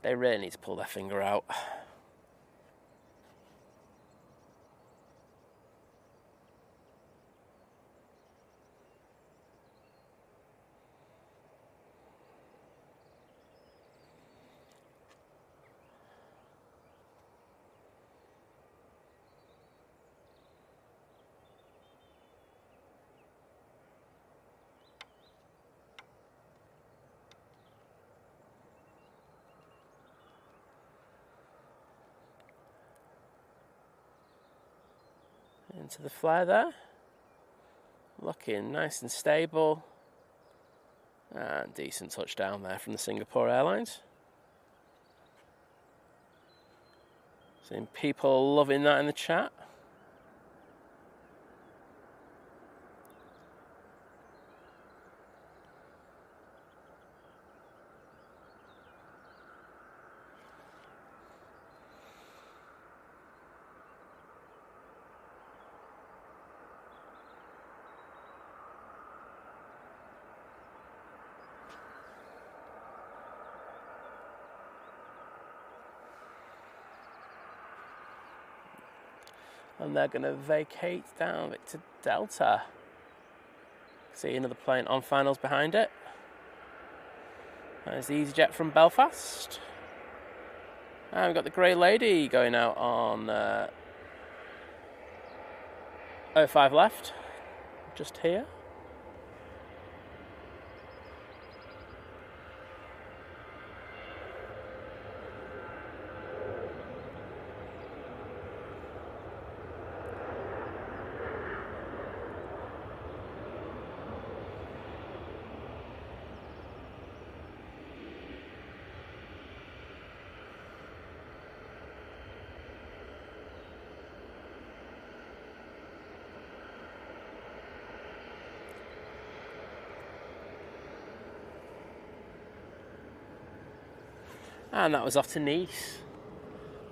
They really need to pull their finger out. Into the flare there. Looking nice and stable. And decent touchdown there from the Singapore Airlines. Seeing people loving that in the chat. And they're going to vacate down to Delta. See another plane on finals behind it. There's the Easyjet from Belfast. And we've got the Grey Lady going out on 05 left, just here. And that was off to Nice.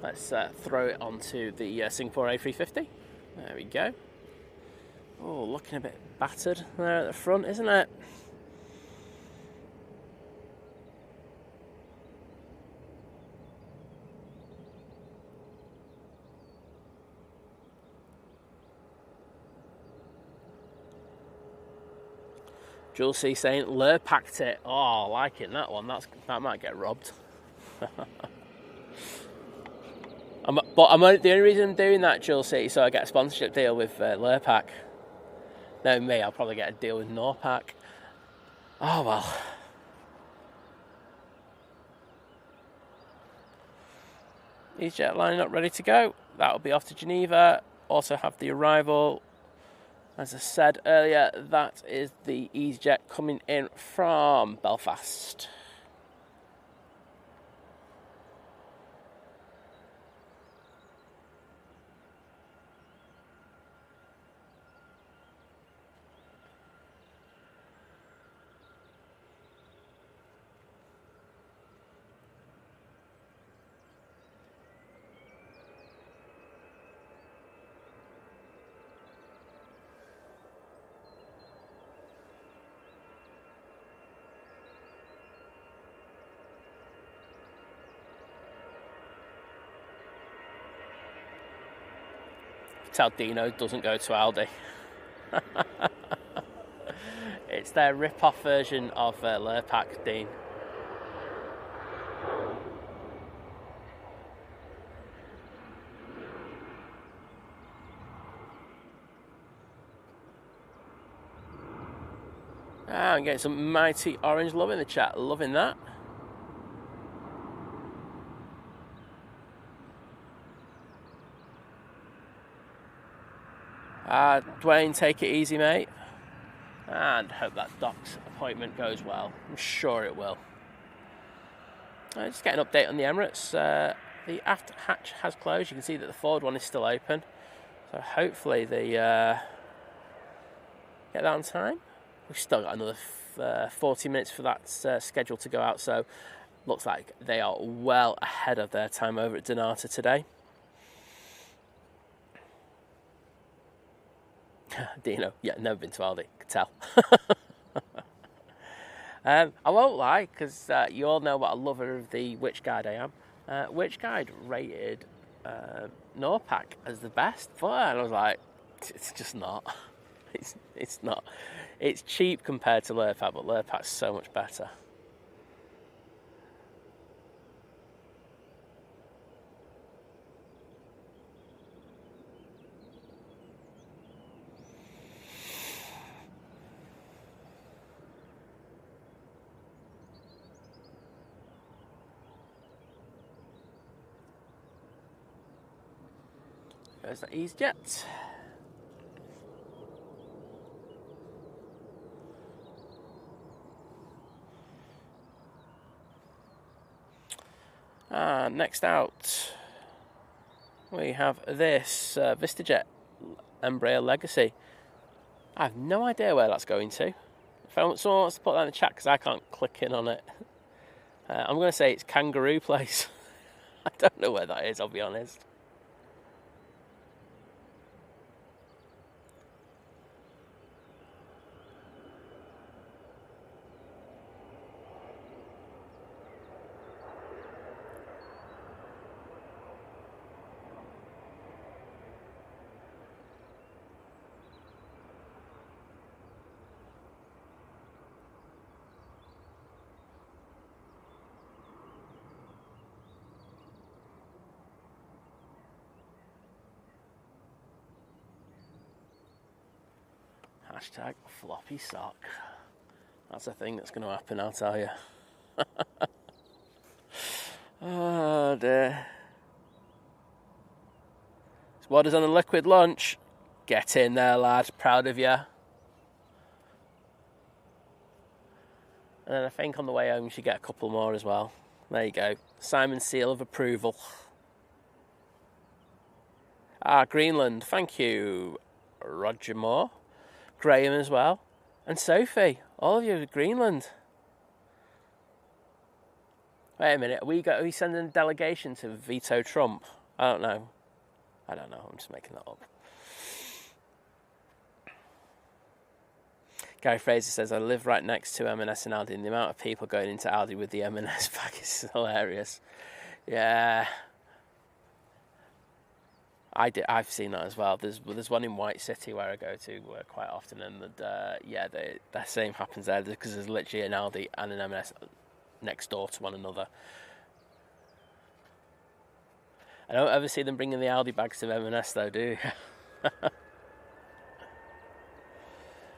Let's throw it onto the Singapore A350. There we go. Oh, looking a bit battered there at the front, isn't it? Jules C saying Lur packed it. Oh, liking that one. That might get robbed. The only reason I'm doing that, Jules C, so I get a sponsorship deal with Lurpak. No, me, I'll probably get a deal with Norpak. Oh well. Easyjet lining up ready to go. That'll be off to Geneva. Also have the arrival. As I said earlier, that is the Easyjet coming in from Belfast. tell Dino doesn't go to Aldi. It's their rip-off version of Lurpak, Dean. I'm getting some mighty orange love in the chat. Loving that. Dwayne, take it easy, mate. And hope that doc's appointment goes well. I'm sure it will. Just get an update on the Emirates. The aft hatch has closed. You can see that the forward one is still open. So hopefully they get that on time. We've still got another 40 minutes for that schedule to go out. So looks like they are well ahead of their time over at Donata today. Dino, yeah, never been to Aldi, could tell. I won't lie, because you all know what a lover of the Which Guide I am. Which Guide rated Norpak as the best, but I was like, it's just not. It's not. It's cheap compared to Lurpak, but Lurpak's so much better. There's that Easyjet. Next out, we have this VistaJet Embraer Legacy. I have no idea where that's going to. If someone wants to put that in the chat, because I can't click in on it. I'm going to say it's Kangaroo Place. I don't know where that is, I'll be honest. Hashtag floppy sock. That's a thing that's going to happen, I'll tell you. Oh dear. Squatters on the liquid lunch. Get in there, lad. Proud of you. And then I think on the way home you should get a couple more as well. There you go. Simon's seal of approval. Greenland. Thank you, Roger Moore. Graham as well, and Sophie, all of you are Greenland. Wait a minute, are we sending a delegation to veto Trump? I don't know, I'm just making that up. Gary Fraser says, I live right next to M&S and Aldi, and the amount of people going into Aldi with the M&S bag is hilarious. Yeah. I've seen that as well. There's one in White City where I go to quite often, and the same happens there because there's literally an Aldi and an M&S next door to one another. I don't ever see them bringing the Aldi bags to M&S though, do you?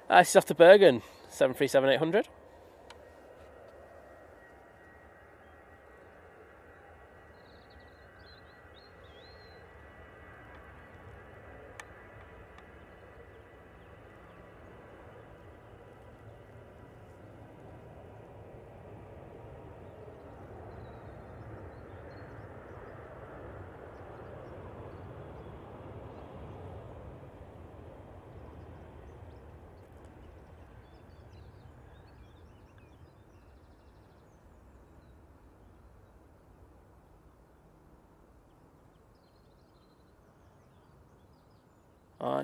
This is off to Bergen, 737-800.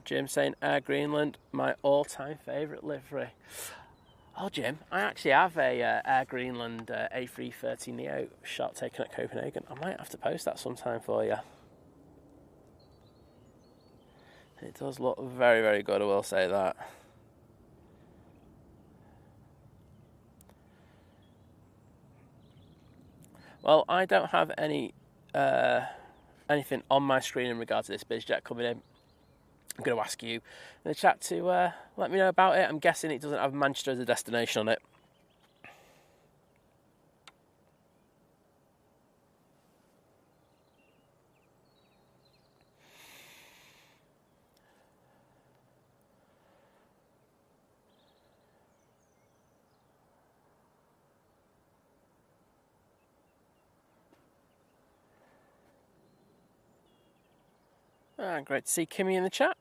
Jim saying Air Greenland, my all-time favourite livery. Oh, Jim, I actually have a Air Greenland A380 Neo shot taken at Copenhagen. I might have to post that sometime for you. It does look very, very good, I will say that. Well, I don't have anything on my screen in regard to this BizJet coming in. I'm going to ask you in the chat to let me know about it. I'm guessing it doesn't have Manchester as a destination on it. Great to see Kimmy in the chat.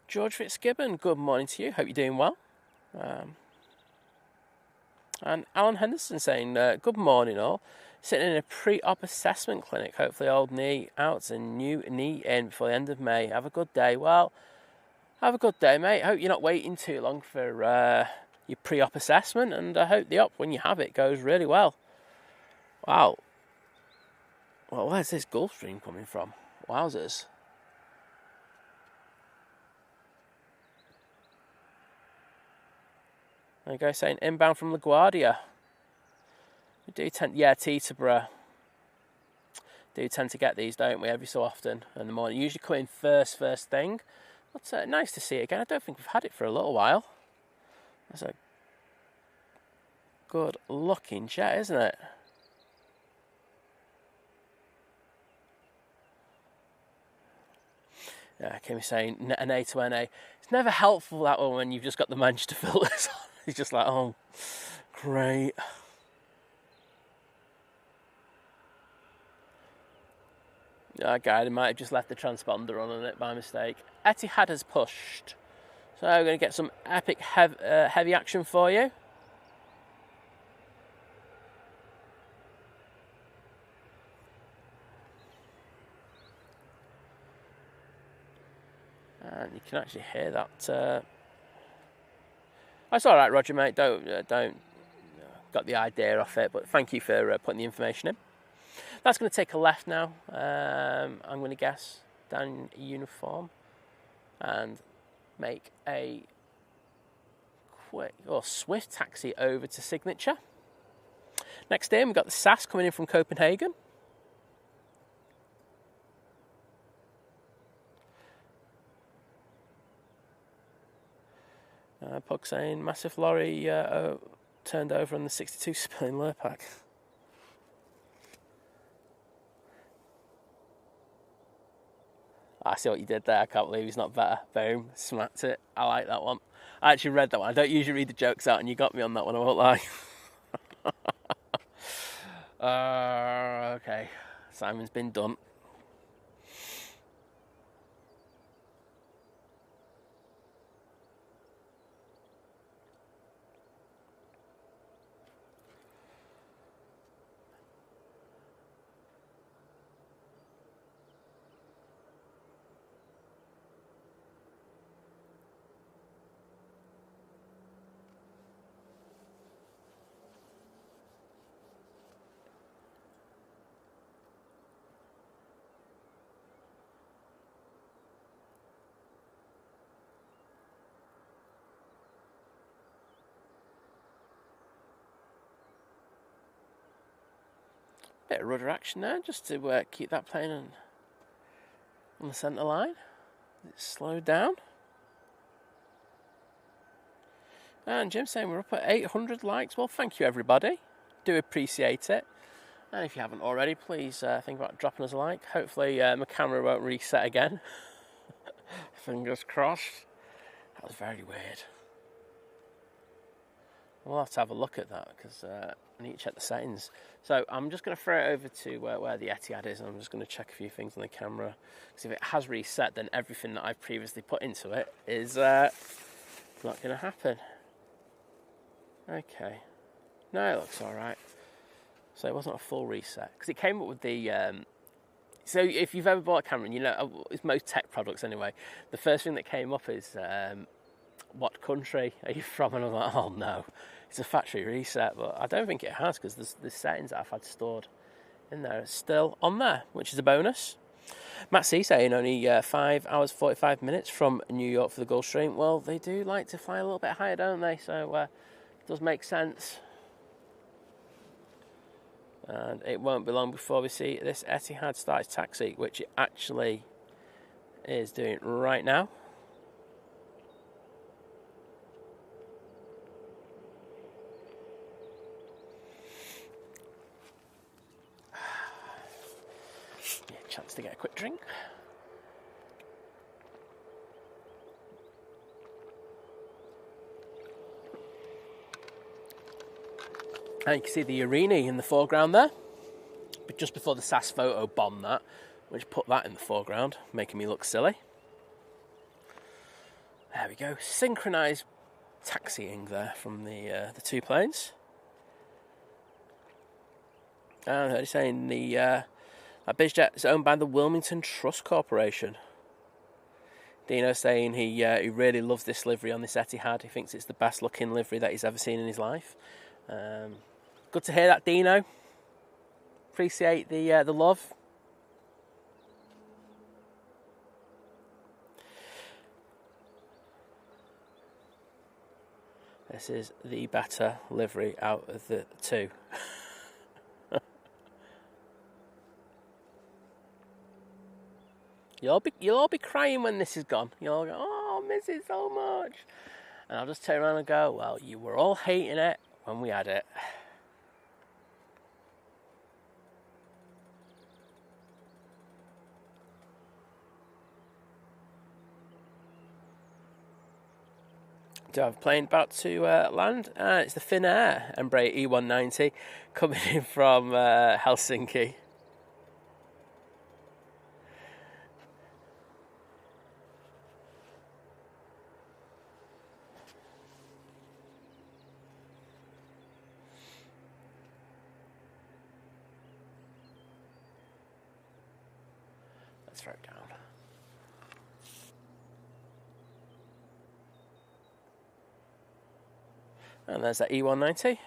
George Fitzgibbon, good morning to you. Hope you're doing well. And Alan Henderson saying, good morning all. Sitting in a pre-op assessment clinic. Hopefully old knee out and new knee in before the end of May. Have a good day. Well, have a good day, mate. Hope you're not waiting too long for your pre-op assessment. And I hope the op, when you have it, goes really well. Wow. Well, where's this Gulf Stream coming from? Wowzers. There you go, saying inbound from LaGuardia. We do tend, yeah, Teterborough. Do tend to get these, don't we, every so often in the morning. Usually come in first thing. But nice to see it again. I don't think we've had it for a little while. That's a good looking jet, isn't it? Yeah, Kimmy's saying an A to NA. It's never helpful that one when you've just got the Manchester filters on. He's just like, oh, great. Okay, they might have just left the transponder on it by mistake. Etihad has pushed. So we're going to get some epic heavy action for you. And you can actually hear that. That's all right, Roger, mate. Don't got the idea off it, but thank you for putting the information in. That's going to take a left now. I'm going to guess down uniform and make a quick or swift taxi over to Signature. Next in, we've got the SAS coming in from Copenhagen. Pug saying massive lorry turned over on the 62 spilling Lurpak. I see what you did there. I can't believe he's not better. Boom, smacked it. I like that one. I actually read that one. I don't usually read the jokes out, and you got me on that one, I won't lie. Okay, Simon's been done. Bit of rudder action there, just to keep that plane on the centre line. It's slowed down. And Jim's saying we're up at 800 likes. Well, thank you, everybody. Do appreciate it. And if you haven't already, please think about dropping us a like. Hopefully my camera won't reset again. Fingers crossed. That was very weird. We'll have to have a look at that because I need to check the settings. So I'm just going to throw it over to where the Etihad is, and I'm just going to check a few things on the camera. Because if it has reset, then everything that I've previously put into it is not going to happen. Okay. No, it looks all right. So it wasn't a full reset. Because it came up with the... so if you've ever bought a camera, and you know, it's most tech products anyway, the first thing that came up is, what country are you from? And I was like, oh no, it's a factory reset. But I don't think it has, because the settings that I've had stored in there are still on there, which is a bonus. Matt C saying only 5 hours 45 minutes from New York for the Gulfstream. Well, they do like to fly a little bit higher, don't they? So it does make sense. And it won't be long before we see this Etihad start its taxi, which it actually is doing right now. Chance to get a quick drink. And you can see the arena in the foreground there, but just before the SAS photo bombed that, which put that in the foreground, making me look silly. There we go, synchronised taxiing there from the two planes. And I heard you saying the BizJet is owned by the Wilmington Trust Corporation. Dino saying he really loves this livery on this Etihad. He thinks it's the best looking livery that he's ever seen in his life. Good to hear that, Dino. Appreciate the love. This is the better livery out of the two. You'll all be crying when this is gone. You'll all go, oh, I miss it so much. And I'll just turn around and go, well, you were all hating it when we had it. Do I have a plane about to land? It's the Finnair Embraer E190 coming in from Helsinki. Let's throw it down. And there's that E190.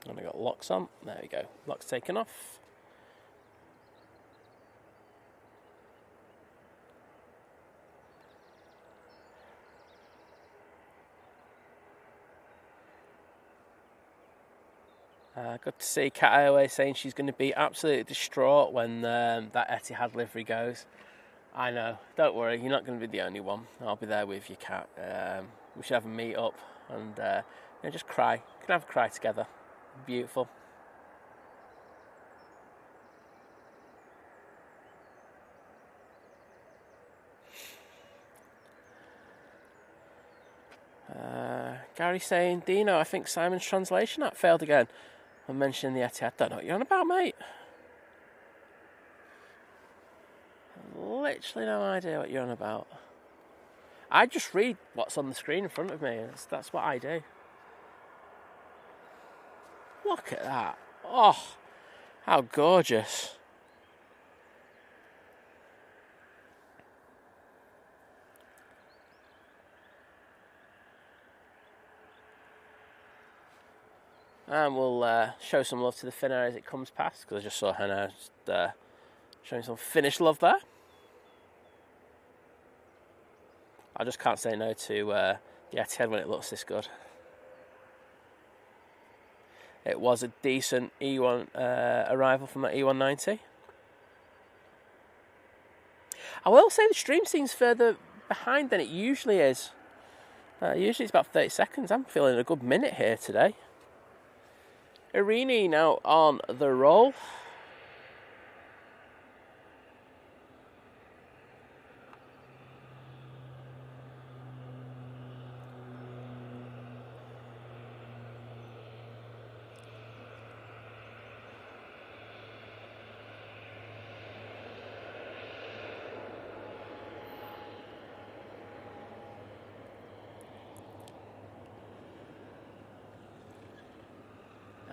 And I got locks on. There we go. Locks taken off. Good to see Cathay saying she's going to be absolutely distraught when that Etihad livery goes. I know, don't worry, you're not going to be the only one. I'll be there with you, Cat. We should have a meet up and just cry. We can have a cry together. Beautiful. Gary saying, Dino, I think Simon's translation app failed again. I'm mentioning the Etihad. Don't know what you're on about, mate. Literally no idea what you're on about. I just read what's on the screen in front of me. That's what I do. Look at that. Oh, how gorgeous. And we'll show some love to the Finnair as it comes past, because I just saw her now just showing some Finnish love there. I just can't say no to the Etihad when it looks this good. It was a decent E1 arrival from that E190. I will say the stream seems further behind than it usually is. Usually it's about 30 seconds. I'm feeling a good minute here today. Irini now on the roll.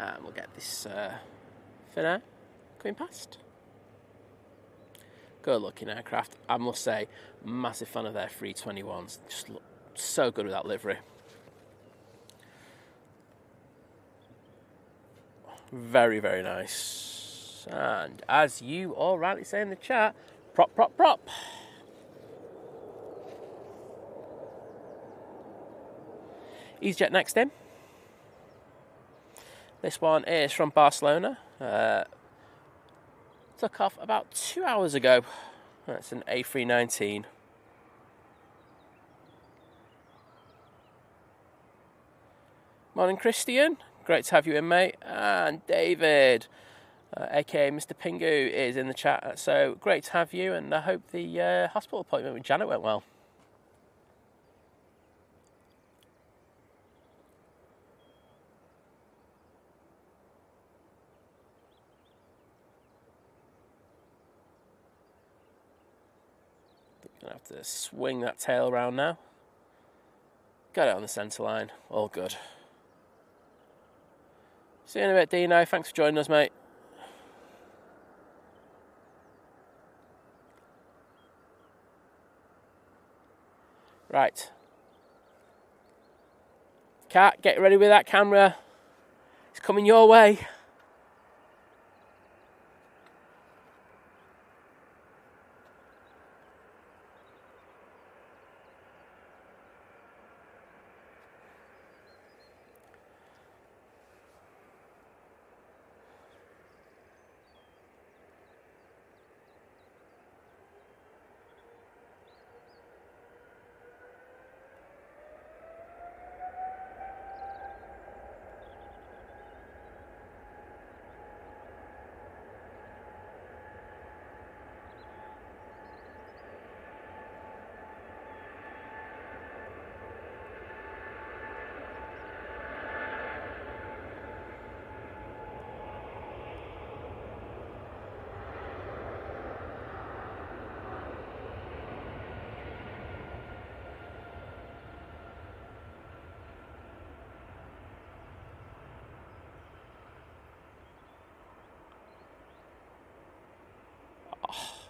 And we'll get this Finnair coming past. Good looking aircraft. I must say, massive fan of their 321s. Just look so good with that livery. Very, very nice. And as you all rightly say in the chat, prop, prop, prop. Easyjet next in. This one is from Barcelona. Took off about 2 hours ago. That's an A319. Morning, Christian. Great to have you in, mate. And David, aka Mr. Pingu, is in the chat. So great to have you, and I hope the hospital appointment with Janet went well. Gonna have to swing that tail around now. Got it on the centre line. All good. See you in a bit, Dino. Thanks for joining us, mate. Right. Cat, get ready with that camera. It's coming your way.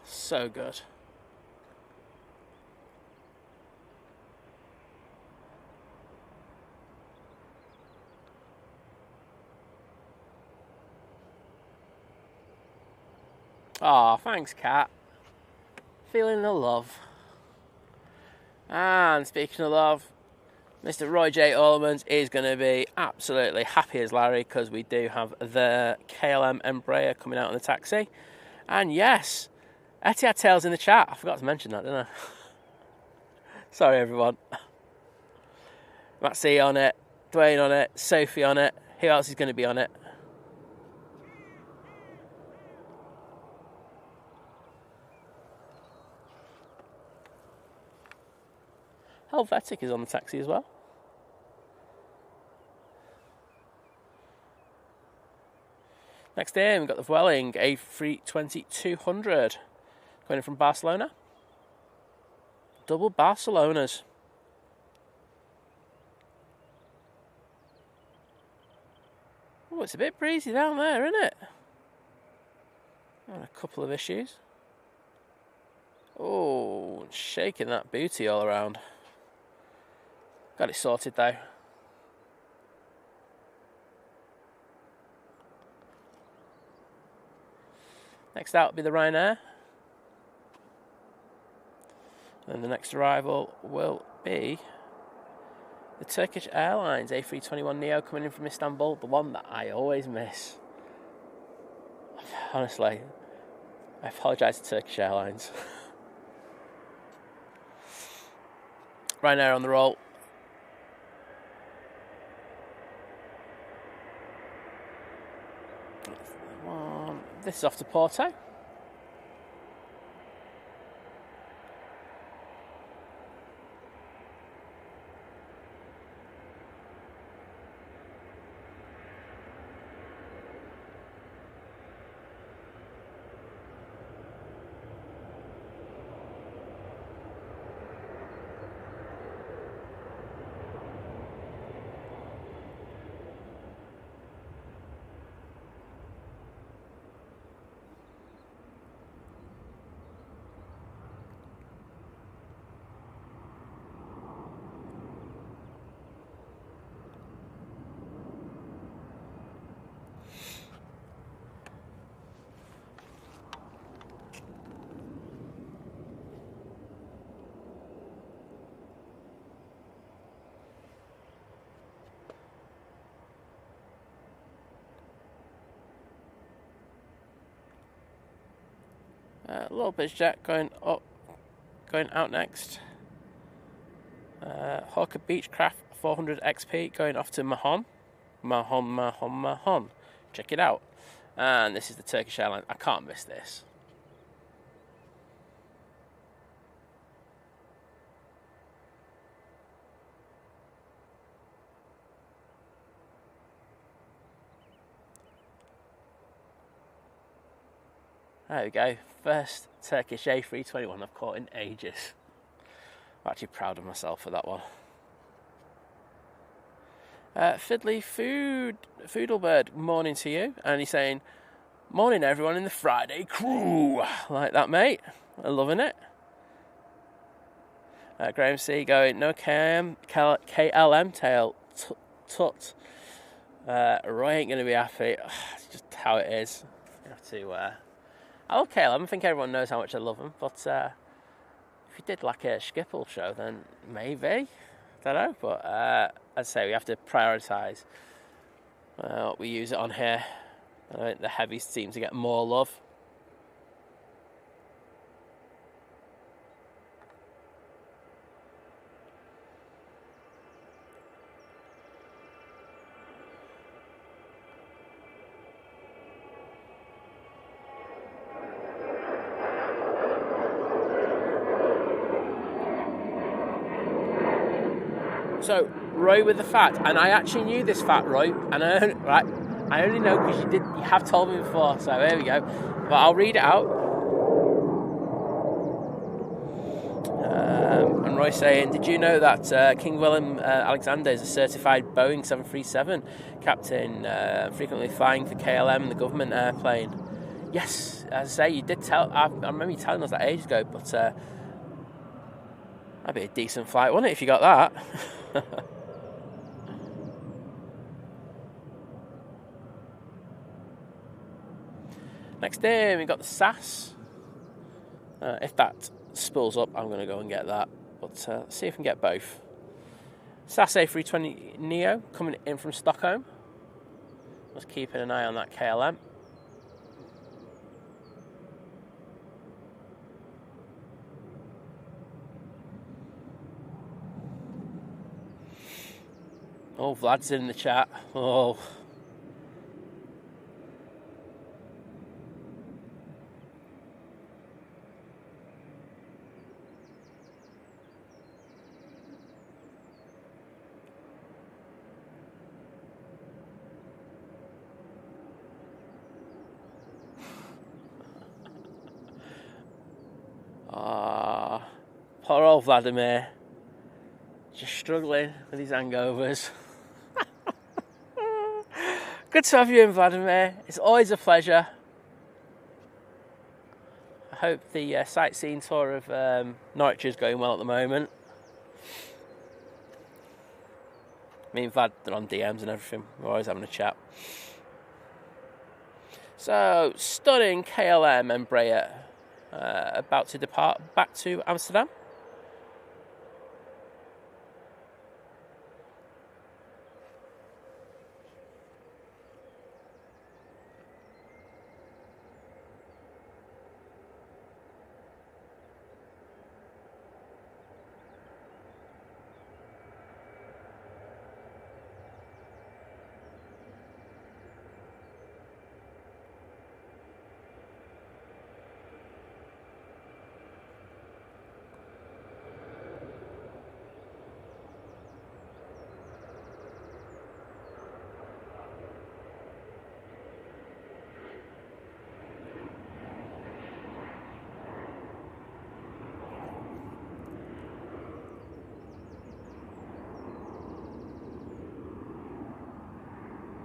So good. Aw, thanks, Kat. Feeling the love. And speaking of love, Mr. Roy J. Orlemans is going to be absolutely happy as Larry because we do have the KLM Embraer coming out on the taxi. And yes, Etihad Tails in the chat. I forgot to mention that, didn't I? Sorry, everyone. Matt on it, Dwayne on it, Sophie on it. Who else is going to be on it? Helvetic is on the taxi as well. Next in, we've got the Vueling A320-200 going in from Barcelona. Double Barcelonas. Oh, it's a bit breezy down there, isn't it? And a couple of issues. Oh, shaking that booty all around. Got it sorted though. Next out will be the Ryanair. And the next arrival will be the Turkish Airlines A321neo coming in from Istanbul, the one that I always miss. Honestly, I apologise to Turkish Airlines. Ryanair on the roll. This is off to Porto. Little Bizjet going up, going out next. Hawker Beechcraft 400 XP going off to Mahon. Mahon. Check it out. And this is the Turkish Airlines. I can't miss this. There we go. First Turkish A321 I've caught in ages. I'm actually proud of myself for that one. Fiddly Foodlebird, morning to you. And he's saying, morning everyone in the Friday crew. Like that, mate. I'm loving it. Graham C going, no KLM tail. Tut. Roy ain't going to be happy. It's just how it is. You have to... I love KLM. I think everyone knows how much I love them. But if you did like a Schiphol show, then maybe. Don't know. But as I say, we have to prioritise what we use it on here. I think the heavies seem to get more love. So, Roy with the fact, and I actually knew this fact, Roy, and I only know because you have told me before, so there we go. But I'll read it out. And Roy saying, did you know that King Willem Alexander is a certified Boeing 737 captain, frequently flying for KLM, the government airplane? Yes, as I say, you did tell, I remember you telling us that ages ago, but that'd be a decent flight, wouldn't it, if you got that? Next in, we got the SAS. If that spools up, I'm going to go and get that. But let's see if we can get both. SAS A320 Neo coming in from Stockholm. Just keeping an eye on that KLM. Oh, Vlad's in the chat. Oh. Poor old Vladimir. Just struggling with his hangovers. Good to have you in, Vladimir. It's always a pleasure. I hope the sightseeing tour of Norwich is going well at the moment. Me and Vlad are on DMs and everything. We're always having a chat. So, stunning KLM Embraer about to depart back to Amsterdam.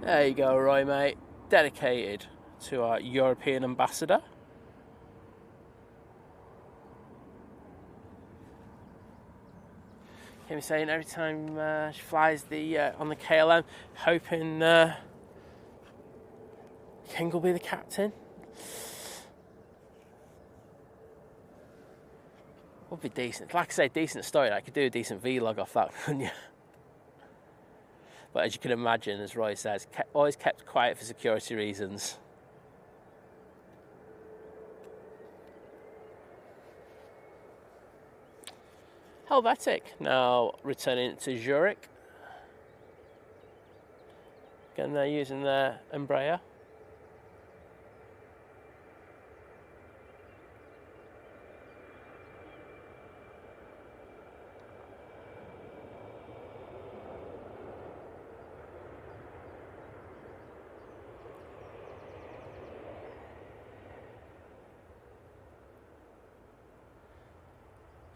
There you go, Roy, mate. Dedicated to our European ambassador. Kim saying every time she flies on the KLM, hoping King will be the captain. Would be decent. Like I say, decent story. I could do a decent vlog off that, couldn't you? But as you can imagine, as Roy says, always kept quiet for security reasons. Helvetic now returning to Zurich. Again, they're using their Embraer.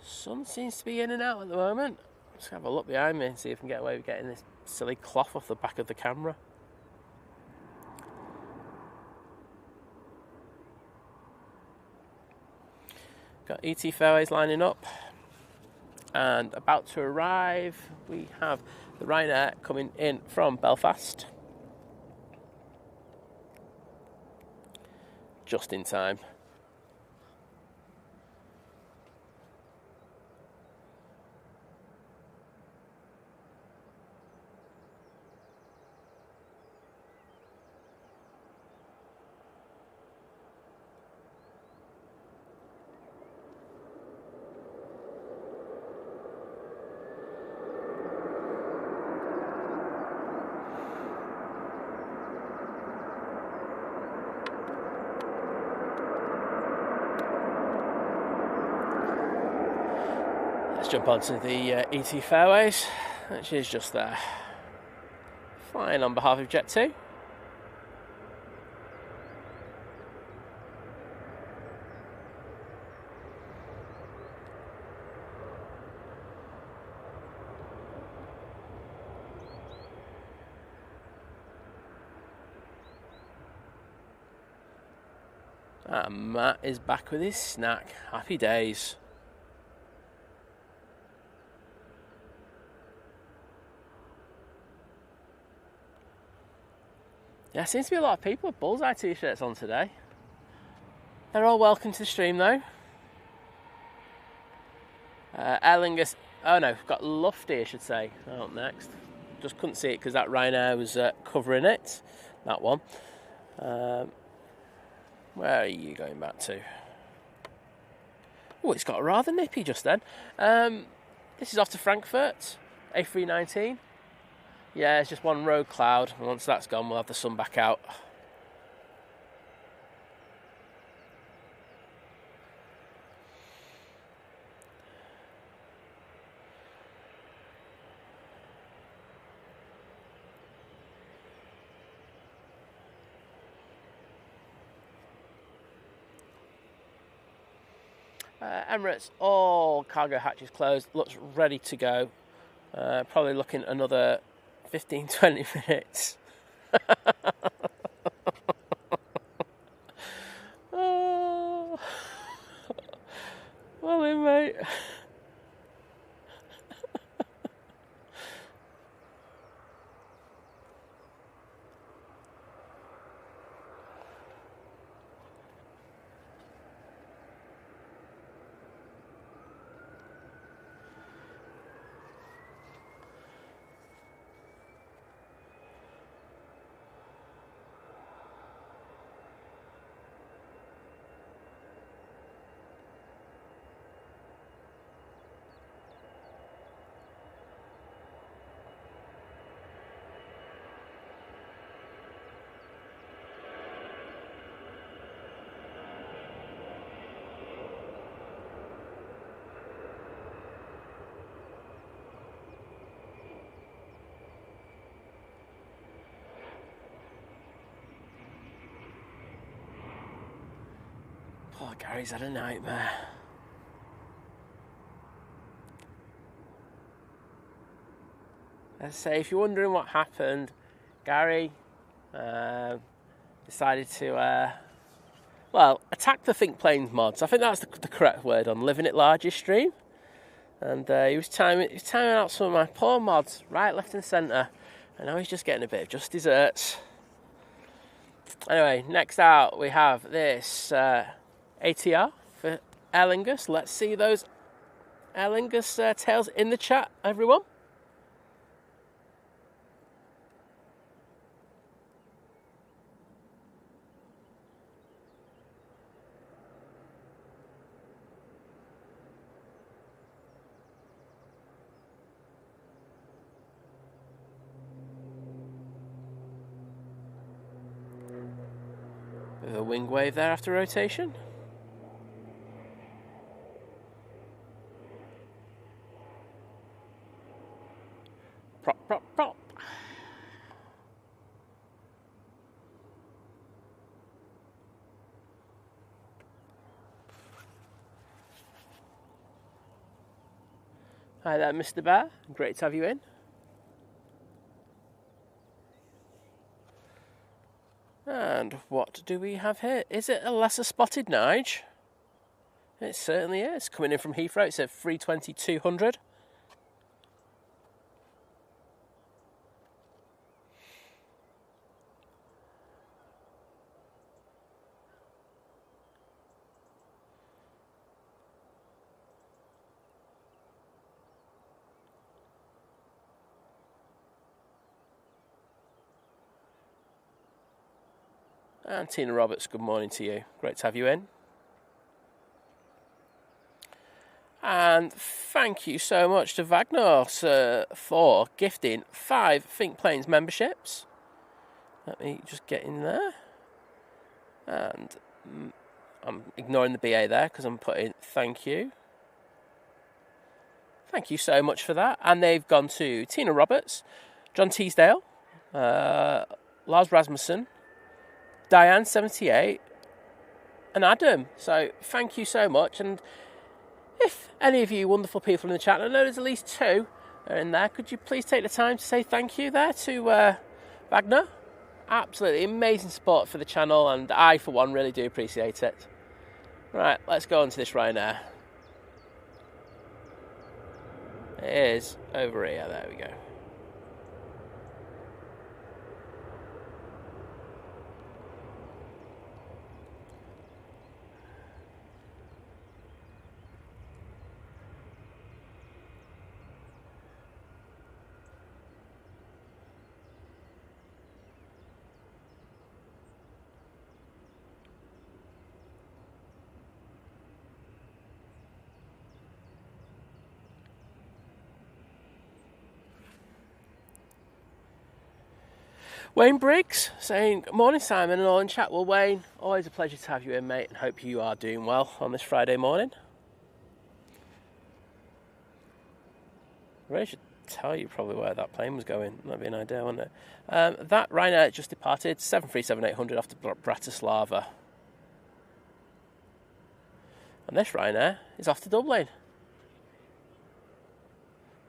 Sun seems to be in and out at the moment. Let's have a look behind me and see if I can get away with getting this silly cloth off the back of the camera. Got ET fairways lining up, and about to arrive we have the Ryanair coming in from Belfast. Just in time. Let's jump onto the ET fairways, which is just there. Flying on behalf of Jet2. And Matt is back with his snack. Happy days. Yeah, seems to be a lot of people with Bullseye t-shirts on today. They're all welcome to the stream though. Aer Lingus, oh no, got Lufty I should say, out next. Just couldn't see it because that Ryanair was covering it, that one. Where are you going back to? Oh, it's got rather nippy just then. This is off to Frankfurt, A319. Yeah, it's just one road cloud. Once that's gone, we'll have the sun back out. Emirates, all cargo hatches closed. Looks ready to go. Probably looking another 15-20 minutes. Oh. Well in, mate. Poor Gary's had a nightmare. As I say, if you're wondering what happened, Gary decided to, attack the Think Planes mods. I think that's the correct word on Living It Largest stream. And he was timing out some of my poor mods, right, left and centre. And now he's just getting a bit of just desserts. Anyway, next out we have this ATR for Aer Lingus. Let's see those Aer Lingus tails in the chat, everyone. Bit of a wing wave there after rotation. Prop, prop, prop. Hi there, Mr. Bear. Great to have you in. And what do we have here? Is it a lesser spotted Nige? It certainly is. Coming in from Heathrow, it's at 320-200. And Tina Roberts, good morning to you. Great to have you in. And thank you so much to Wagner for gifting 5 Think Planes memberships. Let me just get in there. And I'm ignoring the BA there because I'm putting thank you. Thank you so much for that. And they've gone to Tina Roberts, John Teasdale, Lars Rasmussen, Diane78 and Adam. So thank you so much. And if any of you wonderful people in the chat, I know there's at least 2 are in there, could you please take the time to say thank you there to Wagner? Absolutely amazing support for the channel, and I for one really do appreciate it. Right, let's go on to this Ryanair. It is over here, there we go. Wayne Briggs saying, good morning Simon and all in chat. Well Wayne, always a pleasure to have you in mate, and hope you are doing well on this Friday morning. I really should tell you probably where that plane was going. That'd be an idea, wouldn't it? That Ryanair just departed, 737-800 off to Bratislava. And this Ryanair is off to Dublin.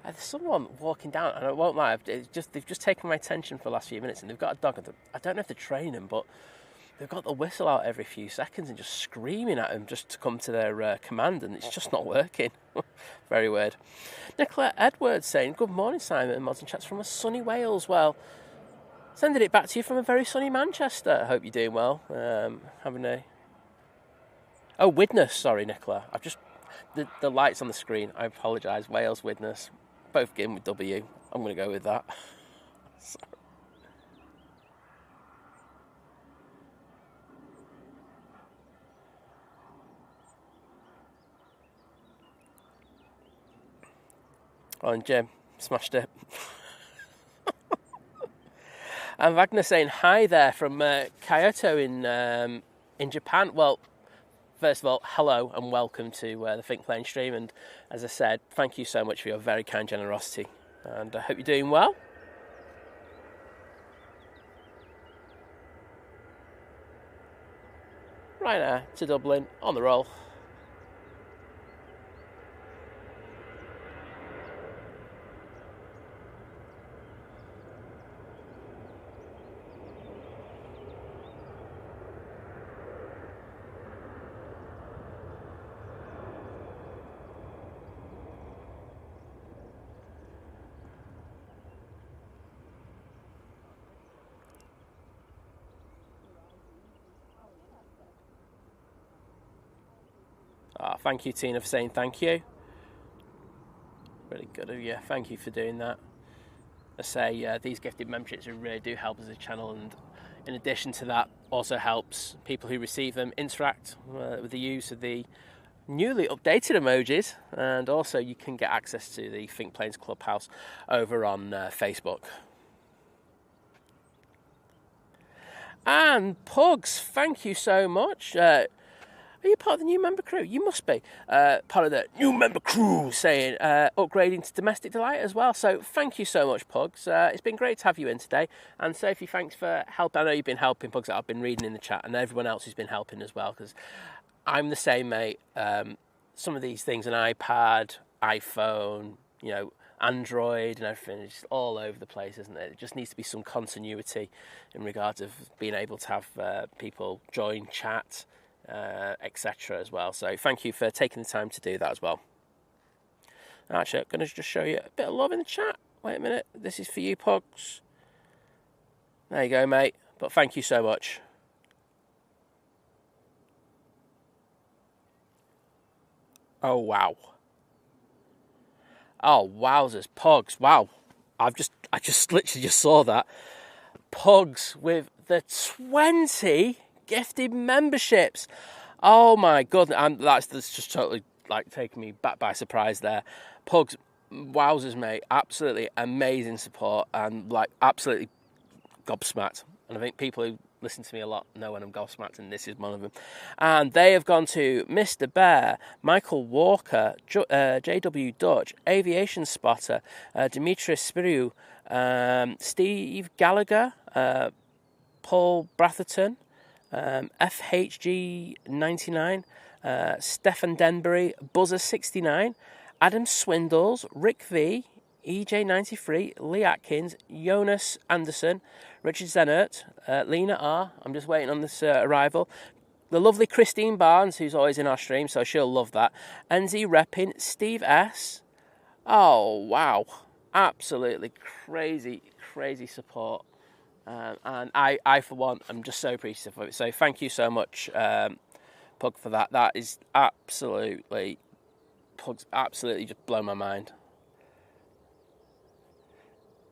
There's someone walking down, and I won't lie, they've just taken my attention for the last few minutes, and they've got a dog. I don't know if they're training them, but they've got the whistle out every few seconds and just screaming at them just to come to their command, and it's just not working. Very weird. Nicola Edwards saying, good morning Simon and Mods and Chats from a sunny Wales. Well, sending it back to you from a very sunny Manchester. I hope you're doing well. Having a... Oh, Widnes, sorry Nicola. I've just... The lights on the screen, I apologise. Wales, Widnes. Both begin with W. I'm going to go with that. Oh, and Jim smashed it. And Wagner saying hi there from Kyoto in Japan. Well, first of all, hello and welcome to the Think Plane stream. And as I said, thank you so much for your very kind generosity. And I hope you're doing well. Ryanair to Dublin, on the roll. Thank you, Tina, for saying thank you. Really good of you. Thank you for doing that. I say these gifted memberships really do help as a channel, and in addition to that, also helps people who receive them interact with the use of the newly updated emojis, and also you can get access to the Think Planes Clubhouse over on Facebook. And Pugs, thank you so much. Are you part of the new member crew? You must be. Part of the new member crew saying upgrading to domestic delight as well. So thank you so much, Pugs. It's been great to have you in today. And Sophie, thanks for helping. I know you've been helping, Pugs, that I've been reading in the chat, and everyone else who's been helping as well, because I'm the same, mate. Some of these things, an iPad, iPhone, Android and everything, is just all over the place, isn't it? It just needs to be some continuity in regards of being able to have people join, chat, etc. as well. So thank you for taking the time to do that as well. Actually, I'm going to just show you a bit of love in the chat. Wait a minute, this is for you, Pugs. There you go, mate. But thank you so much. Oh wow. Oh wowzers, Pugs! Wow, I just literally just saw that. Pugs with the 20 gifted memberships. Oh my goodness, that's just totally taking me back by surprise there. Pugs, wowzers, mate, absolutely amazing support and absolutely gobsmacked. And I think people who listen to me a lot know when I'm gobsmacked, and this is one of them. And they have gone to Mr. Bear, Michael Walker, JW Dutch, Aviation Spotter, Demetrius Spiriou, Steve Gallagher, Paul Bratherton, FHG99, Stefan Denbury, Buzzer69, Adam Swindles, Rick V, EJ93, Lee Atkins, Jonas Anderson, Richard Zenert, Lena R. I'm just waiting on this arrival. The lovely Christine Barnes, who's always in our stream, so she'll love that. NZ Reppin, Steve S. Oh, wow. Absolutely crazy, crazy support. And I, for one, am just so appreciative of it. So thank you so much, Pug, for that. That is absolutely, Pug's absolutely just blown my mind.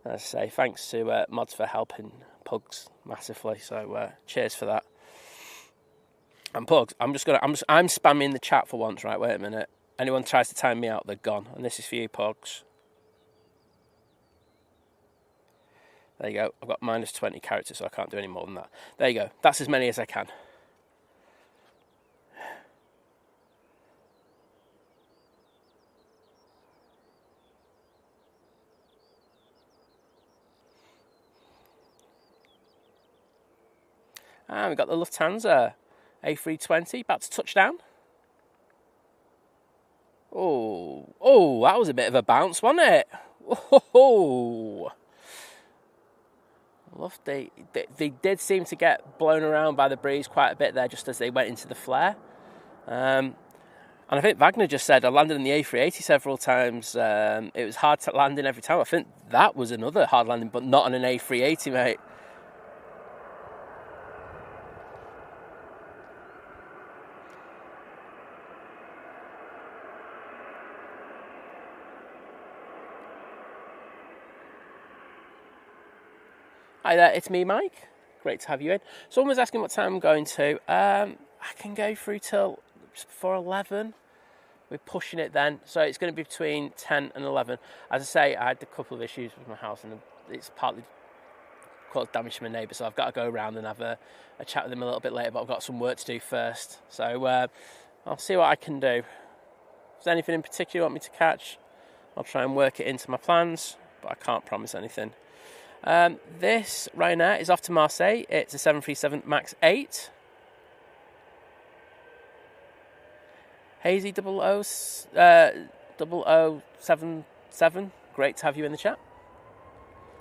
As I say, thanks to Mods for helping Pugs massively. So cheers for that. And Pugs, I'm spamming the chat for once, right? Wait a minute. Anyone tries to time me out, they're gone. And this is for you, Pugs. There you go. I've got minus 20 characters, so I can't do any more than that. There you go. That's as many as I can. And we've got the Lufthansa A320 about to touch down. Oh, that was a bit of a bounce, wasn't it? Oh, they did seem to get blown around by the breeze quite a bit there just as they went into the flare. And I think Wagner just said, I landed in the A380 several times. It was hard to land in every time. I think that was another hard landing, but not on an A380, mate. Hi there, it's me, Mike. Great to have you in. Someone was asking what time I'm going to. I can go through till just before 11. We're pushing it then. So it's going to be between 10 and 11. As I say, I had a couple of issues with my house, and it's partly caused damage to my neighbour. So I've got to go around and have a chat with him a little bit later, but I've got some work to do first. So I'll see what I can do. If there's anything in particular you want me to catch, I'll try and work it into my plans, but I can't promise anything. This Ryanair is off to Marseille. It's a 737 MAX 8. Hazy 0077. Great to have you in the chat.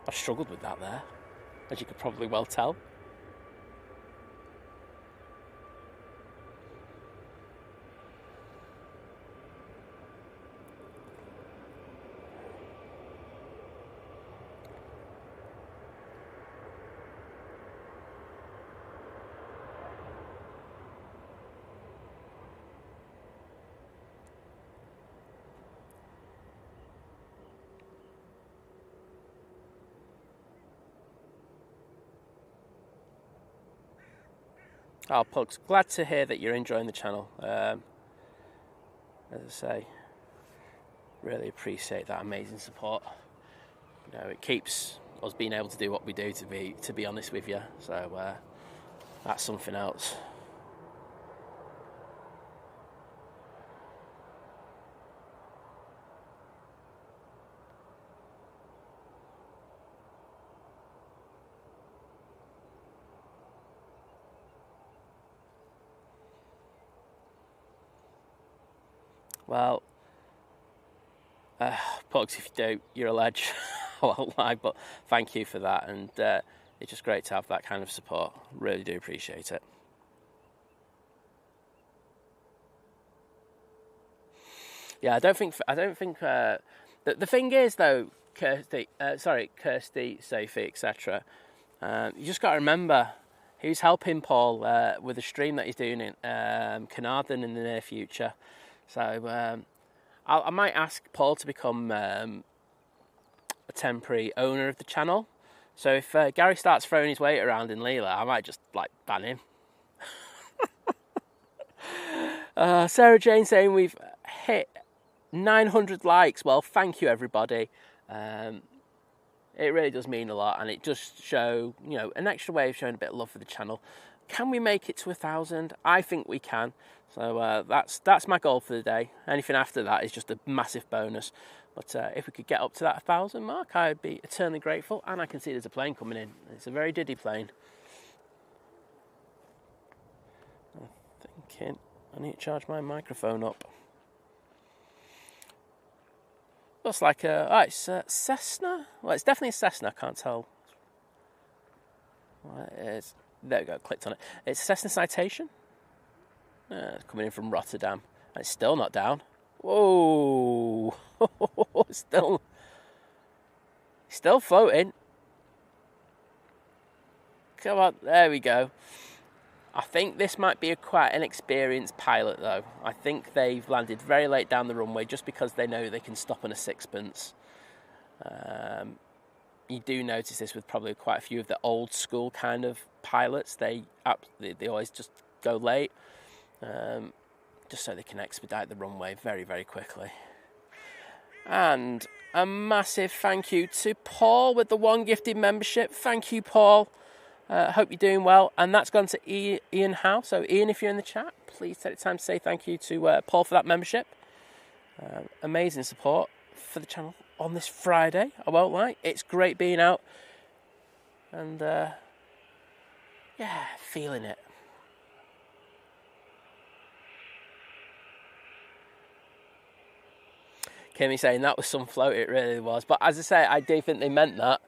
I've struggled with that there, as you could probably well tell. Oh, Pugs, glad to hear that you're enjoying the channel. As I say, really appreciate that amazing support. It keeps us being able to do what we do, to be honest with you. So That's something else. Well, Pugs, if you do, you're a ledge. I won't lie, but thank you for that, and it's just great to have that kind of support. Really do appreciate it. Yeah, I don't think. The thing is, though, Kirsty, Sophie, etc. You just got to remember who's helping Paul with the stream that he's doing in Carnarvon in the near future. So I might ask Paul to become a temporary owner of the channel. So if Gary starts throwing his weight around in Leela, I might just ban him. Sarah Jane saying we've hit 900 likes. Well, thank you everybody. It really does mean a lot, and it does show, an extra way of showing a bit of love for the channel. Can we make it to 1,000? I think we can. So that's my goal for the day. Anything after that is just a massive bonus. But if we could get up to that 1,000 mark, I'd be eternally grateful. And I can see there's a plane coming in. It's a very diddy plane. I'm thinking I need to charge my microphone up. Looks like it's a Cessna. Well, it's definitely a Cessna. I can't tell. Well, it is. There we go. Clicked on it. It's a Cessna Citation. It's coming in from Rotterdam, and it's still not down. Whoa! still floating. Come on, there we go. I think this might be quite an experienced pilot, though. I think they've landed very late down the runway just because they know they can stop on a sixpence. You do notice this with probably quite a few of the old school kind of pilots. They always just go late, just so they can expedite the runway very, very quickly. And a massive thank you to Paul with the one gifted membership. Thank you, Paul. Hope you're doing well. And that's gone to Ian Howe. So Ian, if you're in the chat, please take the time to say thank you to Paul for that membership. Amazing support for the channel on this Friday. I won't lie. It's great being out. And feeling it. Kimmy saying that was some float, it really was. But as I say, I do think they meant that.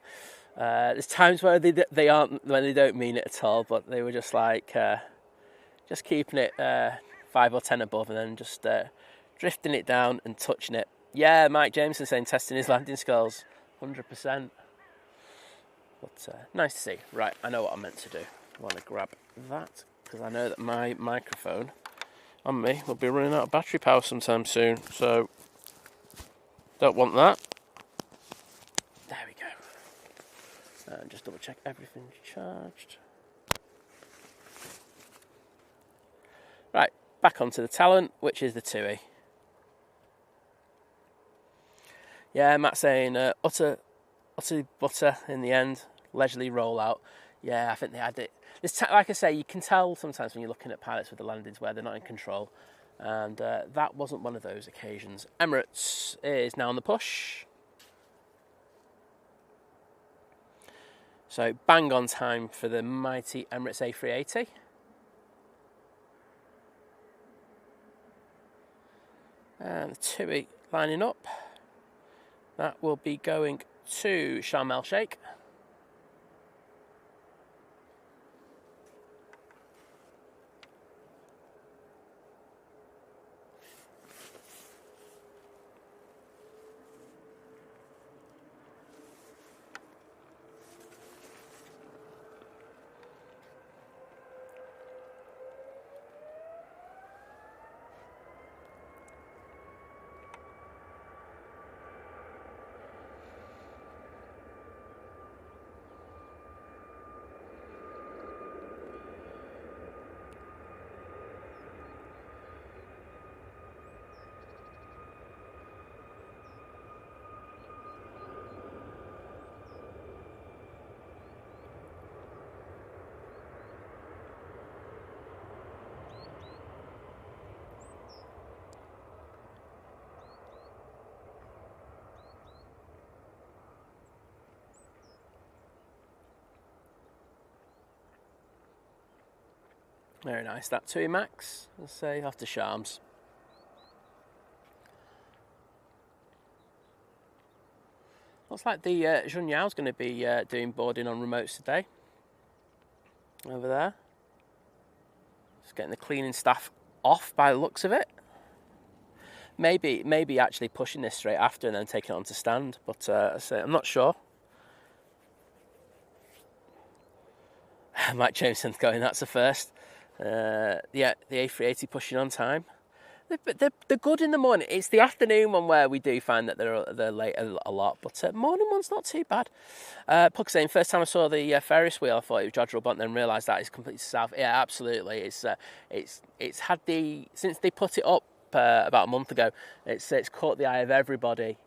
There's times where they aren't, when they don't mean it at all, but they were just like, just keeping it 5 or 10 above and then just drifting it down and touching it. Yeah, Mike Jameson saying testing his landing skills, 100%. But nice to see. Right, I know what I'm meant to do. I want to grab that because I know that my microphone on me will be running out of battery power sometime soon. So, don't want that. There we go. And just double check everything's charged. Right, back onto the Talent, which is the TUI. Yeah, Matt saying utter butter in the end, leisurely rollout. Yeah, I think they had it. Like I say, you can tell sometimes when you're looking at pilots with the landings where they're not in control. And that wasn't one of those occasions. Emirates is now on the push. So bang on time for the mighty Emirates A380. And the TUI lining up. That will be going to Sharm el Sheikh. Very nice, that too, Max. Let's say after Shams. Looks like the Jun Yao's going to be doing boarding on remotes today. Over there. Just getting the cleaning staff off by the looks of it. Maybe actually pushing this straight after and then taking it on to stand, but I'm not sure. Mike Jameson's going, that's the first. Yeah, the A380 pushing on time. They're good in the morning. It's the afternoon one where we do find that they're late a lot, but morning one's not too bad. Puck saying, first time I saw the Ferris wheel, I thought it was George Robot, and then realised that it's completely south. Yeah, absolutely. It's had since they put it up about a month ago. It's caught the eye of everybody.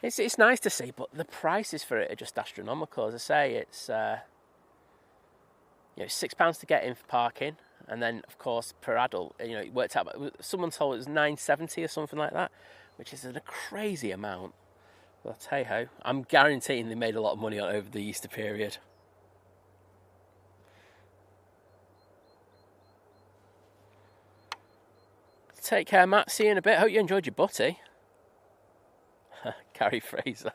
It's nice to see, but the prices for it are just astronomical. As I say, it's £6 to get in for parking. And then, of course, per adult, it worked out. Someone told it was $9.70 or something like that, which is a crazy amount. But hey ho, I'm guaranteeing they made a lot of money over the Easter period. Take care, Matt. See you in a bit. Hope you enjoyed your butty. Gary Fraser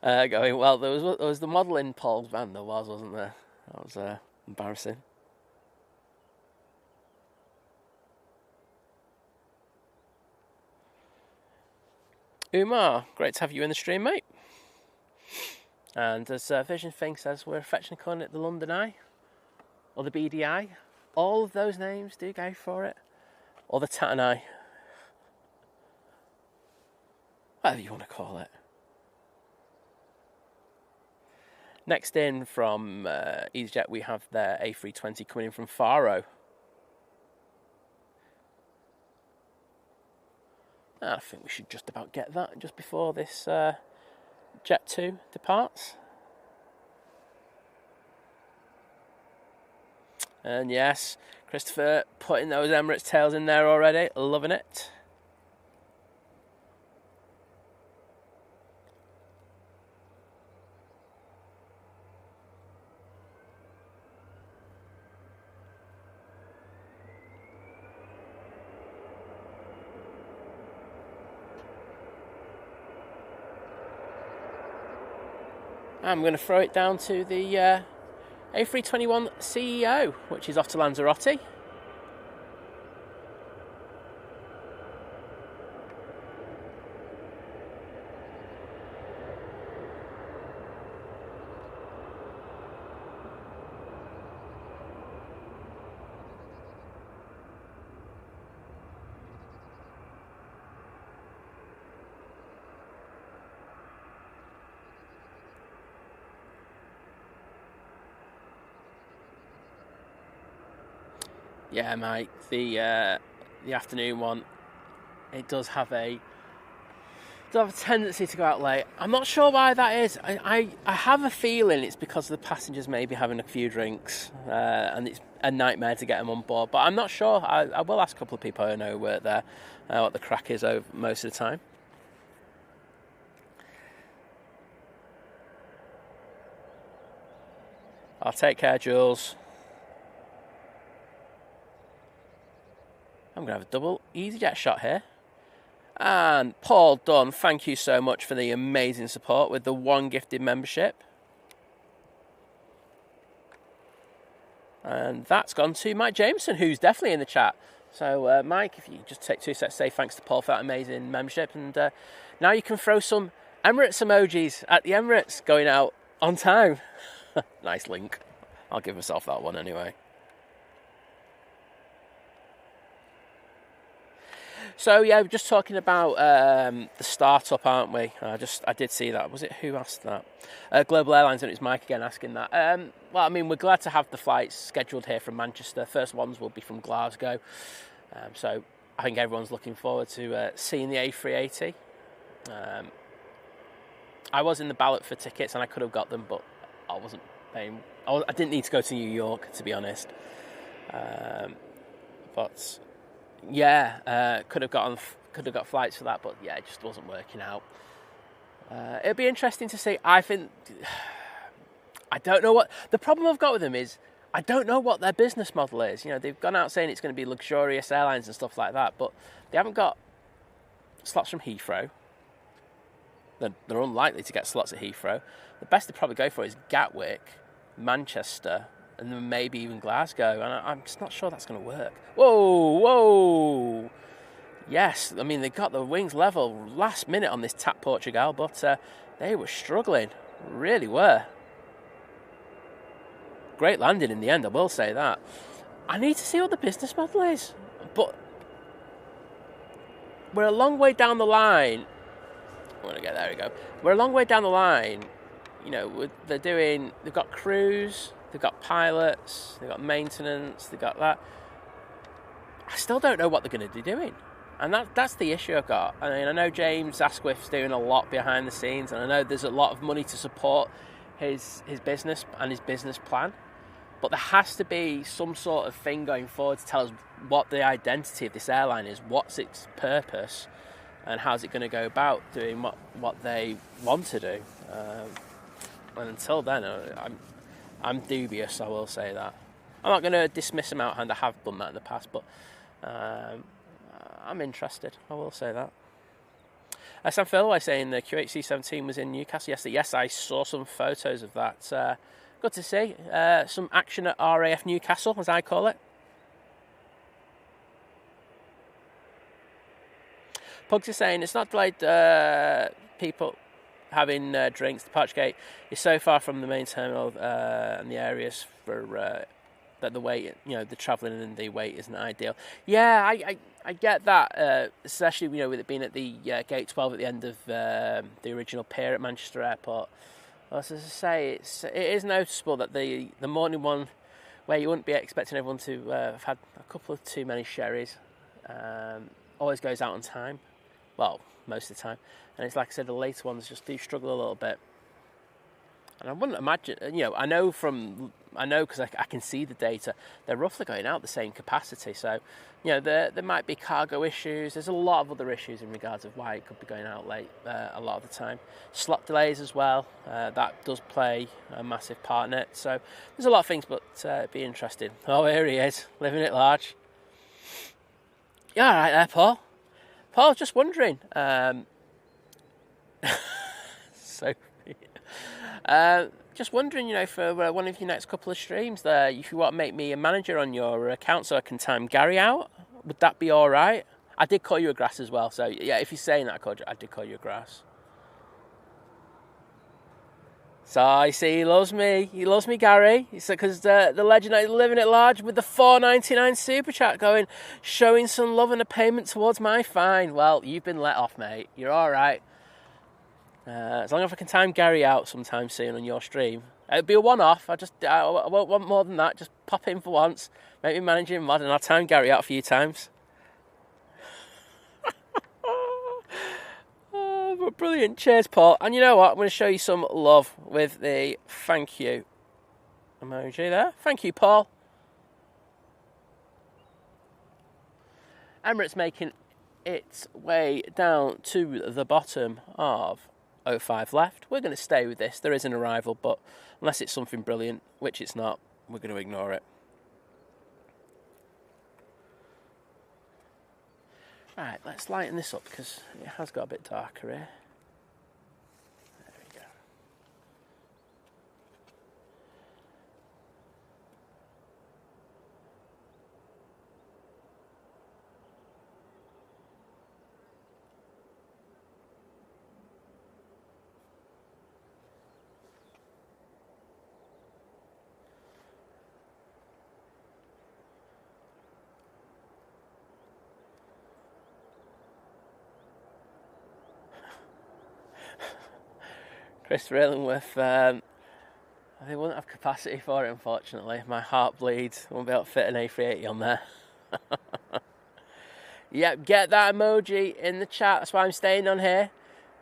going, well, there was the model in Paul's van, wasn't there? That was embarrassing. Umar, great to have you in the stream, mate. And as Vision Thing says, we're affectionately calling it the London Eye, or the BDI. All of those names do go for it. Or the Tatton Eye. Whatever you want to call it. Next in from Easyjet, we have their A320 coming in from Faro. I think we should just about get that just before this Jet 2 departs. And yes, Christopher putting those Emirates tails in there already, loving it. I'm going to throw it down to the A321 CEO, which is off to Lanzarote. Yeah, mate. The afternoon one, it does have a tendency to go out late. I'm not sure why that is. I have a feeling it's because the passengers may be having a few drinks, and it's a nightmare to get them on board. But I'm not sure. I will ask a couple of people I know who work there what the crack is over most of the time. I'll take care, Jules. I'm going to have a double EasyJet shot here. And Paul Dunn, thank you so much for the amazing support with the one gifted membership. And that's gone to Mike Jameson, who's definitely in the chat. So, Mike, if you just take 2 seconds, say thanks to Paul for that amazing membership. And now you can throw some Emirates emojis at the Emirates going out on time. Nice link. I'll give myself that one anyway. So yeah, we're just talking about the startup, aren't we? I did see that. Was it who asked that? Global Airlines, and it was Mike again asking that. Well, I mean, we're glad to have the flights scheduled here from Manchester. First ones will be from Glasgow. So I think everyone's looking forward to seeing the A380. I was in the ballot for tickets and I could have got them, but I wasn't paying. I didn't need to go to New York, to be honest. But yeah, could have got flights for that, but yeah, it just wasn't working out. It'll be interesting to see. I don't know what the problem I've got with them is. I don't know what their business model is. You know, they've gone out saying it's going to be luxurious airlines and stuff like that, but they haven't got slots from Heathrow. They're unlikely to get slots at Heathrow. The best they'd probably go for is Gatwick, Manchester, and then maybe even Glasgow. And I'm just not sure that's going to work. Whoa! Yes, I mean, they got the wings level last minute on this TAP Portugal, but they were struggling. Really were. Great landing in the end, I will say that. I need to see what the business model is. But we're a long way down the line. There we go. We're a long way down the line. You know, they've got crews, they've got pilots, they've got maintenance, they've got that. I still don't know what they're going to be doing. And that's the issue I've got. I mean, I know James Asquith's doing a lot behind the scenes, and I know there's a lot of money to support his business and his business plan. But there has to be some sort of thing going forward to tell us what the identity of this airline is, what's its purpose, and how's it going to go about doing what they want to do. And until then, I'm dubious, I will say that. I'm not going to dismiss them out, and I have done that in the past, but I'm interested, I will say that. Sam Philway saying the QHC-17 was in Newcastle yesterday. Yes, I saw some photos of that. Good to see. Some action at RAF Newcastle, as I call it. Pugs is saying it's not delayed people having drinks. The Departure Gate is so far from the main terminal and the areas for that the wait, you know, the travelling and the wait isn't ideal. Yeah, I get that, especially, you know, with it being at the Gate 12 at the end of the original pier at Manchester Airport. As I say, it is noticeable that the morning one, where you wouldn't be expecting everyone to have had a couple of too many sherries, always goes out on time. Well, most of the time. And it's like I said, the later ones just do struggle a little bit. And I wouldn't imagine, you know, I know because I can see the data, they're roughly going out the same capacity. So, you know, there might be cargo issues. There's a lot of other issues in regards of why it could be going out late a lot of the time. Slot delays as well, that does play a massive part in it. So there's a lot of things, but it'd be interesting. Oh, here he is, living it large. Yeah, all right there, Paul. Paul, just wondering. Just wondering, you know, for one of your next couple of streams there, if you want to make me a manager on your account so I can time Gary out, would that be all right? I did call you a grass as well, so yeah, if you're saying that, I did call you a grass. So I see he loves me, Gary. Because the legend is living at large with the $4.99 super chat going, showing some love and a payment towards my fine. Well, you've been let off, mate. You're all right. As long as I can time Gary out sometime soon on your stream. It'll be a one-off. I won't want more than that. Just pop in for once, make me managing mod, and I'll time Gary out a few times. But brilliant. Cheers, Paul. And you know what? I'm going to show you some love with the thank you emoji there. Thank you, Paul. Emirates making its way down to the bottom of 05 left. We're going to stay with this. There is an arrival, but unless it's something brilliant, which it's not, we're going to ignore it. Right, let's lighten this up because it has got a bit darker here. There we go. Chris Raylanworth, they won't have capacity for it, unfortunately. My heart bleeds. I won't be able to fit an A380 on there. Yep, get that emoji in the chat. That's why I'm staying on here.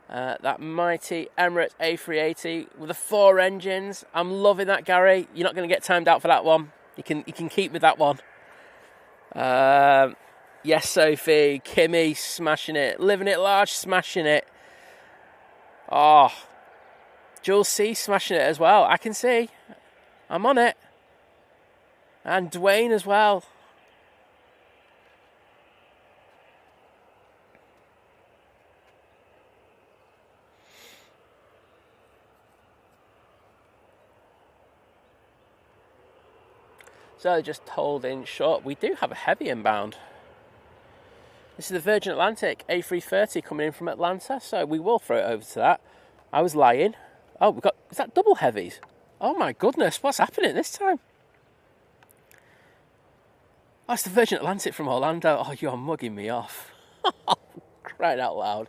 That mighty Emirates A380 with the 4 engines. I'm loving that, Gary. You're not going to get timed out for that one. You can keep with that one. Yes, Sophie. Kimmy, smashing it. Living it large, smashing it. Oh, Jules C smashing it as well. I can see. I'm on it. And Dwayne as well. So just holding short, we do have a heavy inbound. This is the Virgin Atlantic A330 coming in from Atlanta, so we will throw it over to that. I was lying. Oh, we've got, is that double heavies? Oh my goodness, what's happening this time? Oh, it's the Virgin Atlantic from Orlando. Oh, you're mugging me off. Crying out loud.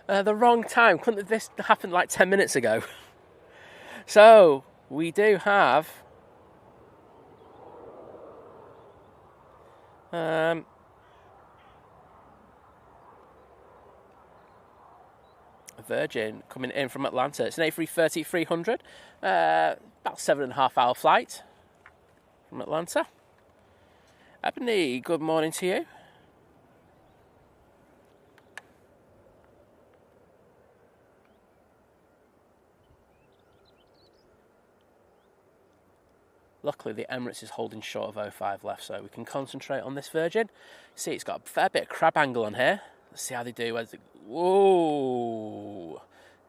The wrong time. Couldn't this happen like 10 minutes ago? So, we do have... a Virgin coming in from Atlanta. It's an A330-300. About 7.5 hour flight from Atlanta. Ebony, good morning to you. Luckily, the Emirates is holding short of 05 left, so we can concentrate on this Virgin. See, it's got a fair bit of crab angle on here. Let's see how they do. Whoa!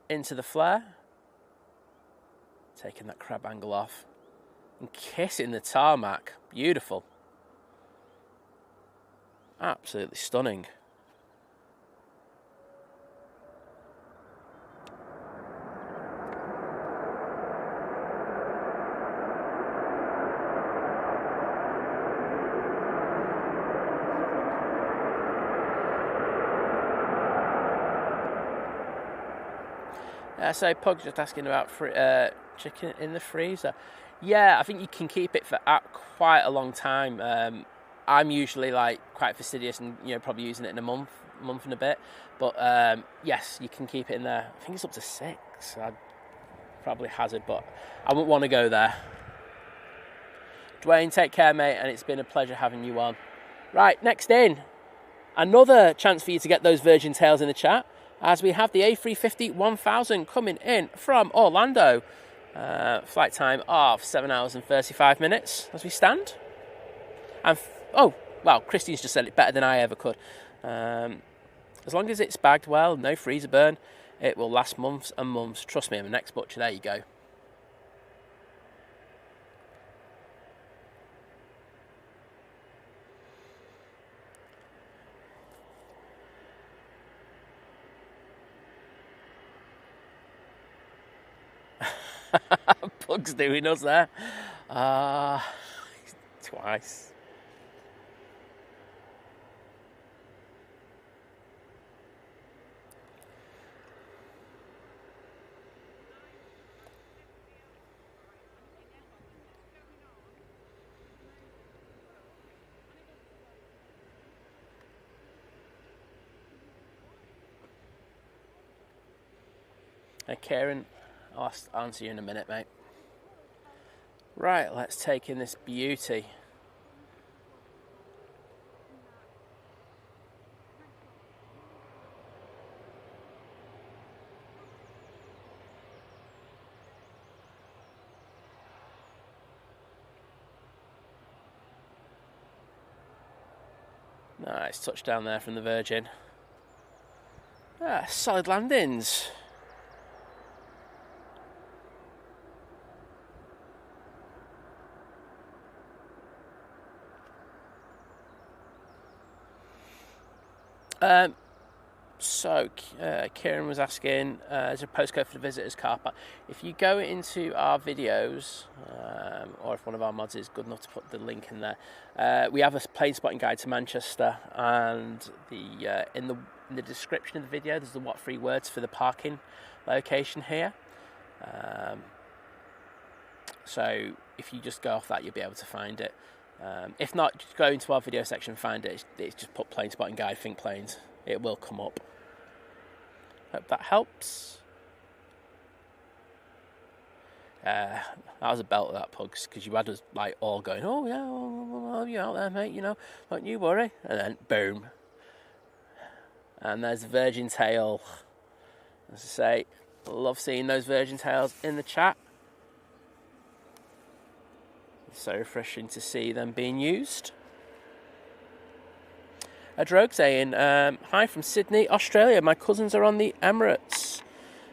Into the flare. Taking that crab angle off. And kissing the tarmac. Beautiful. Absolutely stunning. So Pug's just asking about chicken in the freezer. Yeah, I think you can keep it for quite a long time. I'm usually like quite fastidious and probably using it in a month and a bit. But yes, you can keep it in there. I think it's up to 6. I'd probably hazard, but I wouldn't want to go there. Dwayne, take care, mate, and it's been a pleasure having you on. Right, next in, another chance for you to get those Virgin Tails in the chat, as we have the A350-1000 coming in from Orlando. Flight time of 7 hours and 35 minutes as we stand. And oh, well, Christine's just said it better than I ever could. As long as it's bagged well, no freezer burn, it will last months and months. Trust me, I'm an ex-butcher. There you go. Pug's doing us there. Twice. Hey, Kieran, I'll answer you in a minute, mate. Right, let's take in this beauty. Nice touchdown there from the Virgin. Solid landings. Kieran was asking, is there a postcode for the visitors car park? If you go into our videos, or if one of our mods is good enough to put the link in there, we have a plane spotting guide to Manchester, and in the description of the video, there's the what 3 words for the parking location here. So if you just go off that, you'll be able to find it. If not, just go into our video section and find it. It's just put plane spotting guide, think planes. It will come up. Hope that helps. That was a belt of that, Pugs, because you had us like all going, oh yeah, oh, you out there, mate, don't you worry. And then boom. And there's the Virgin Tail. As I say, love seeing those Virgin Tails in the chat. So refreshing to see them being used. A Drogue saying, hi from Sydney, Australia. My cousins are on the Emirates.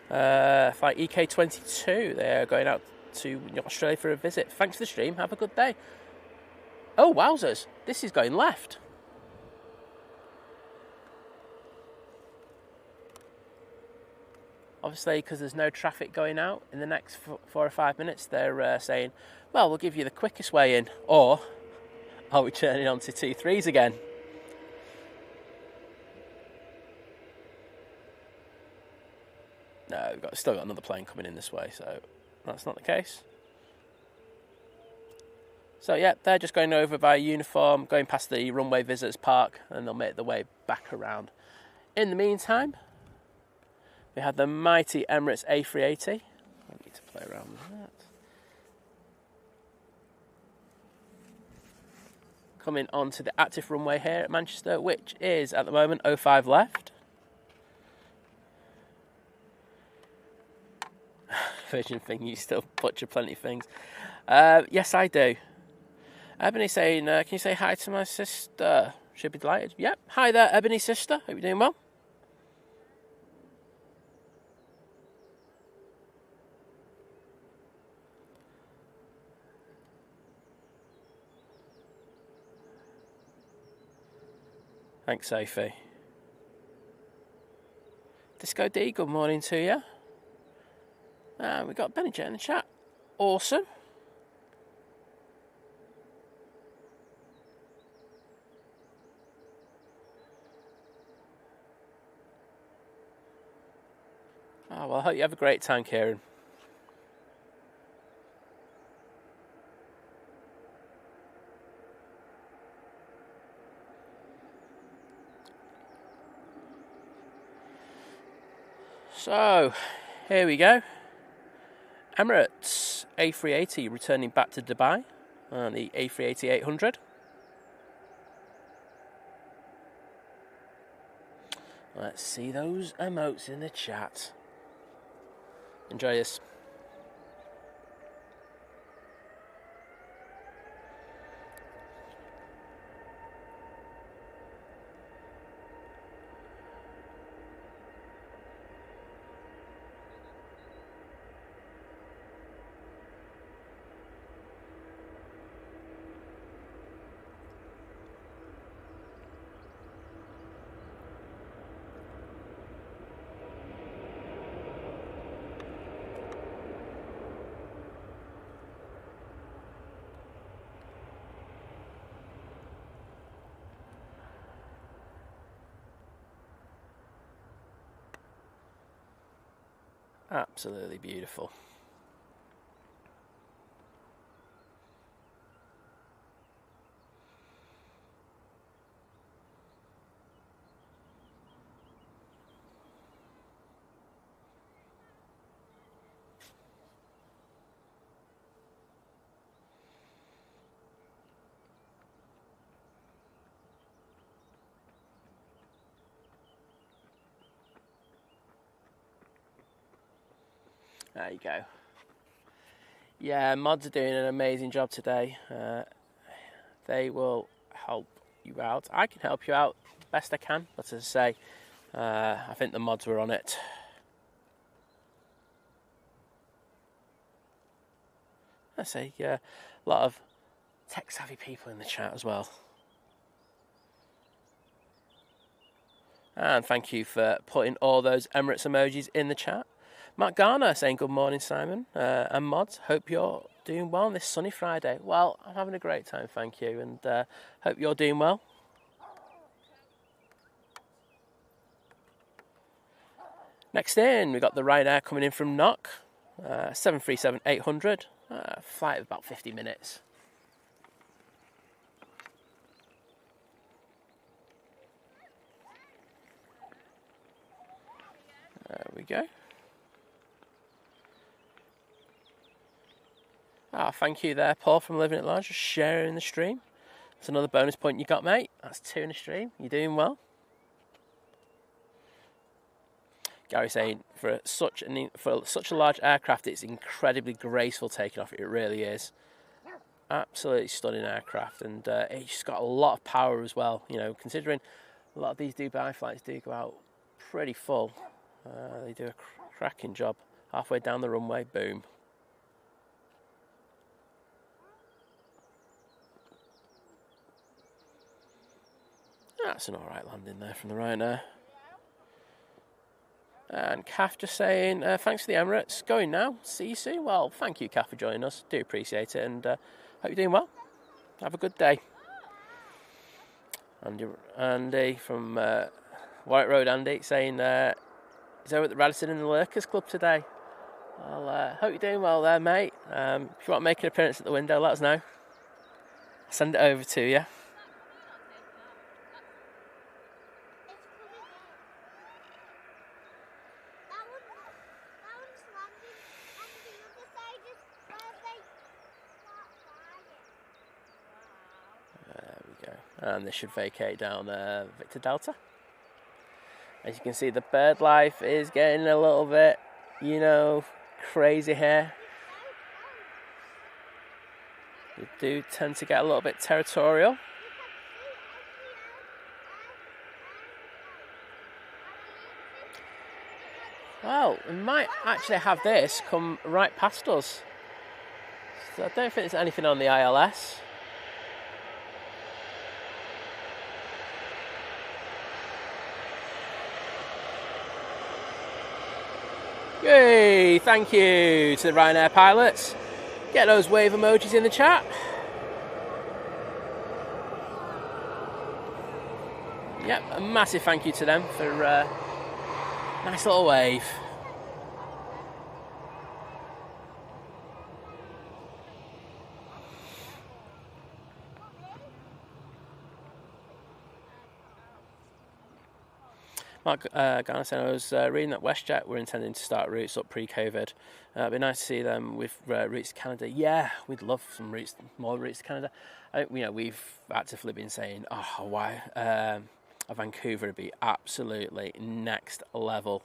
Flight EK22. They're going out to Australia for a visit. Thanks for the stream. Have a good day. Oh, wowzers. This is going left. Obviously, because there's no traffic going out in the next 4 or 5 minutes, they're saying, well, we'll give you the quickest way in. Or are we turning on to 2-3s again? No, we've still got another plane coming in this way, so that's not the case. So yeah, they're just going over by uniform, going past the runway visitors park, and they'll make their way back around. In the meantime, we had the mighty Emirates A380. I need to play around with that. Coming onto the active runway here at Manchester, which is at the moment 05 left. Virgin thing, you still butcher plenty of things. Yes, I do. Ebony saying, can you say hi to my sister? She'll be delighted. Yep. Hi there, Ebony sister. Hope you're doing well. Thanks, Sophie. Disco D, good morning to you. We got Benny Jet in the chat. Awesome. Oh, well, I hope you have a great time, Kieran. So, here we go. Emirates A380 returning back to Dubai on the A380-800. Let's see those emotes in the chat. Enjoy this. Absolutely beautiful. There you go. Yeah, mods are doing an amazing job today. They will help you out. I can help you out best I can, but as I say, I think the mods were on it. I say, yeah, a lot of tech-savvy people in the chat as well. And thank you for putting all those Emirates emojis in the chat. Matt Garner saying good morning, Simon, and mods. Hope you're doing well on this sunny Friday. Well, I'm having a great time, thank you, and hope you're doing well. Next in, we've got the Ryanair coming in from Knock, 737-800, flight of about 50 minutes. There we go. Thank you there, Paul from Living at Large, just sharing the stream. That's another bonus point you got, mate. That's 2 in the stream. You're doing well. Gary saying, for such a large aircraft, it's incredibly graceful taking off. It really is. Absolutely stunning aircraft, and it's just got a lot of power as well. You know, considering a lot of these Dubai flights do go out pretty full, they do a cracking job. Halfway down the runway, boom. That's an alright landing there from the Ryanair. And Kath just saying, thanks for the Emirates. Going now. See you soon. Well, thank you, Kath, for joining us. Do appreciate it, and hope you're doing well. Have a good day. Andy from White Road, Andy, saying he's over at the Radisson in the Lurkers Club today. Well, hope you're doing well there, mate. If you want to make an appearance at the window, let us know. I'll send it over to you. And they should vacate down Victor Delta. As you can see, the bird life is getting a little bit, you know, crazy here. They do tend to get a little bit territorial. Well, we might actually have this come right past us. So I don't think there's anything on the ILS. Yay! Thank you to the Ryanair pilots. Get those wave emojis in the chat. Yep, a massive thank you to them for a nice little wave. Mark Garner said, I was reading that WestJet were intending to start routes up pre-COVID. It'd be nice to see them with routes to Canada. Yeah, we'd love some routes, more routes to Canada. We've actively been saying, why Vancouver would be absolutely next level.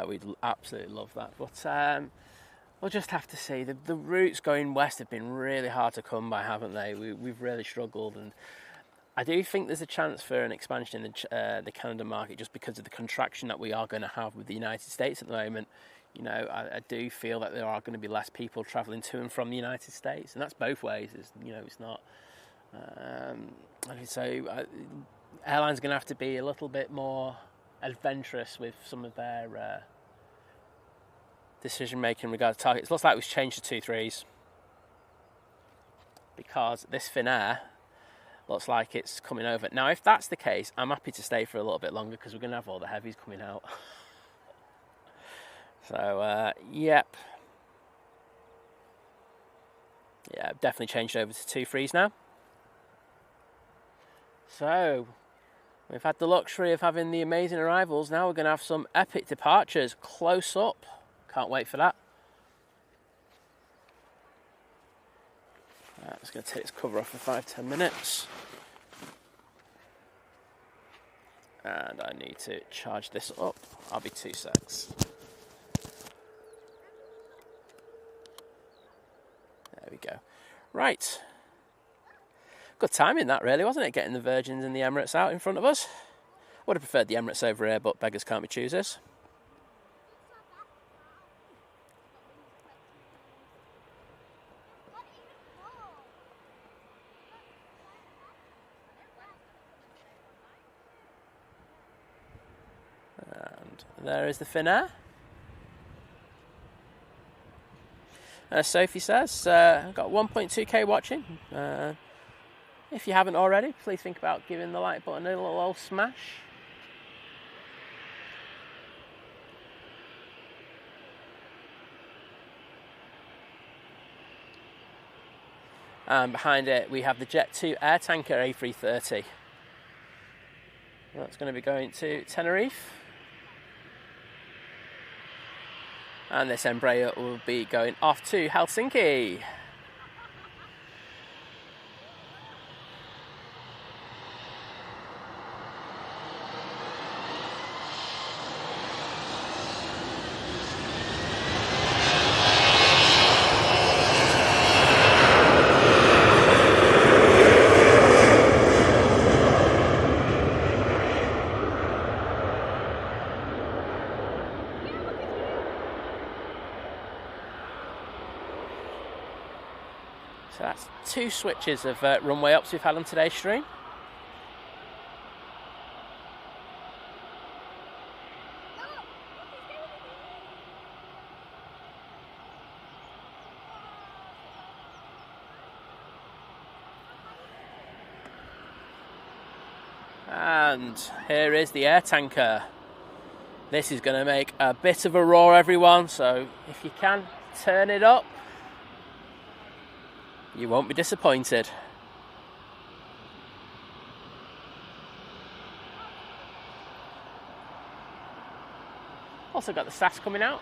We'd absolutely love that. But we'll just have to see. The routes going west have been really hard to come by, haven't they? We've really struggled, and I do think there's a chance for an expansion in the Canada market just because of the contraction that we are going to have with the United States at the moment. You know, I do feel that there are going to be less people travelling to and from the United States, and that's both ways. It's not. So airlines are going to have to be a little bit more adventurous with some of their decision making in regard to targets. It looks like we've changed to 2-3s because this Finnair looks like it's coming over. Now, if that's the case, I'm happy to stay for a little bit longer because we're going to have all the heavies coming out. So, yep. Yeah, I've definitely changed over to 2-3s now. So, we've had the luxury of having the amazing arrivals. Now we're going to have some epic departures close up. Can't wait for that. I'm just going to take this cover off for 5-10 minutes. And I need to charge this up. I'll be 2 secs. There we go. Right. Good timing that, really, wasn't it? Getting the Virgins and the Emirates out in front of us. Would have preferred the Emirates over here, but beggars can't be choosers. There is the Finnair. Sophie says, I've got 1.2k watching. If you haven't already, please think about giving the like button a little old smash. And behind it, we have the Jet 2 air tanker A330. That's going to be going to Tenerife. And this Embraer will be going off to Helsinki. So that's 2 switches of runway ups we've had on today's stream. And here is the air tanker. This is going to make a bit of a roar, everyone, so if you can, turn it up. You won't be disappointed. Also got the sass coming out.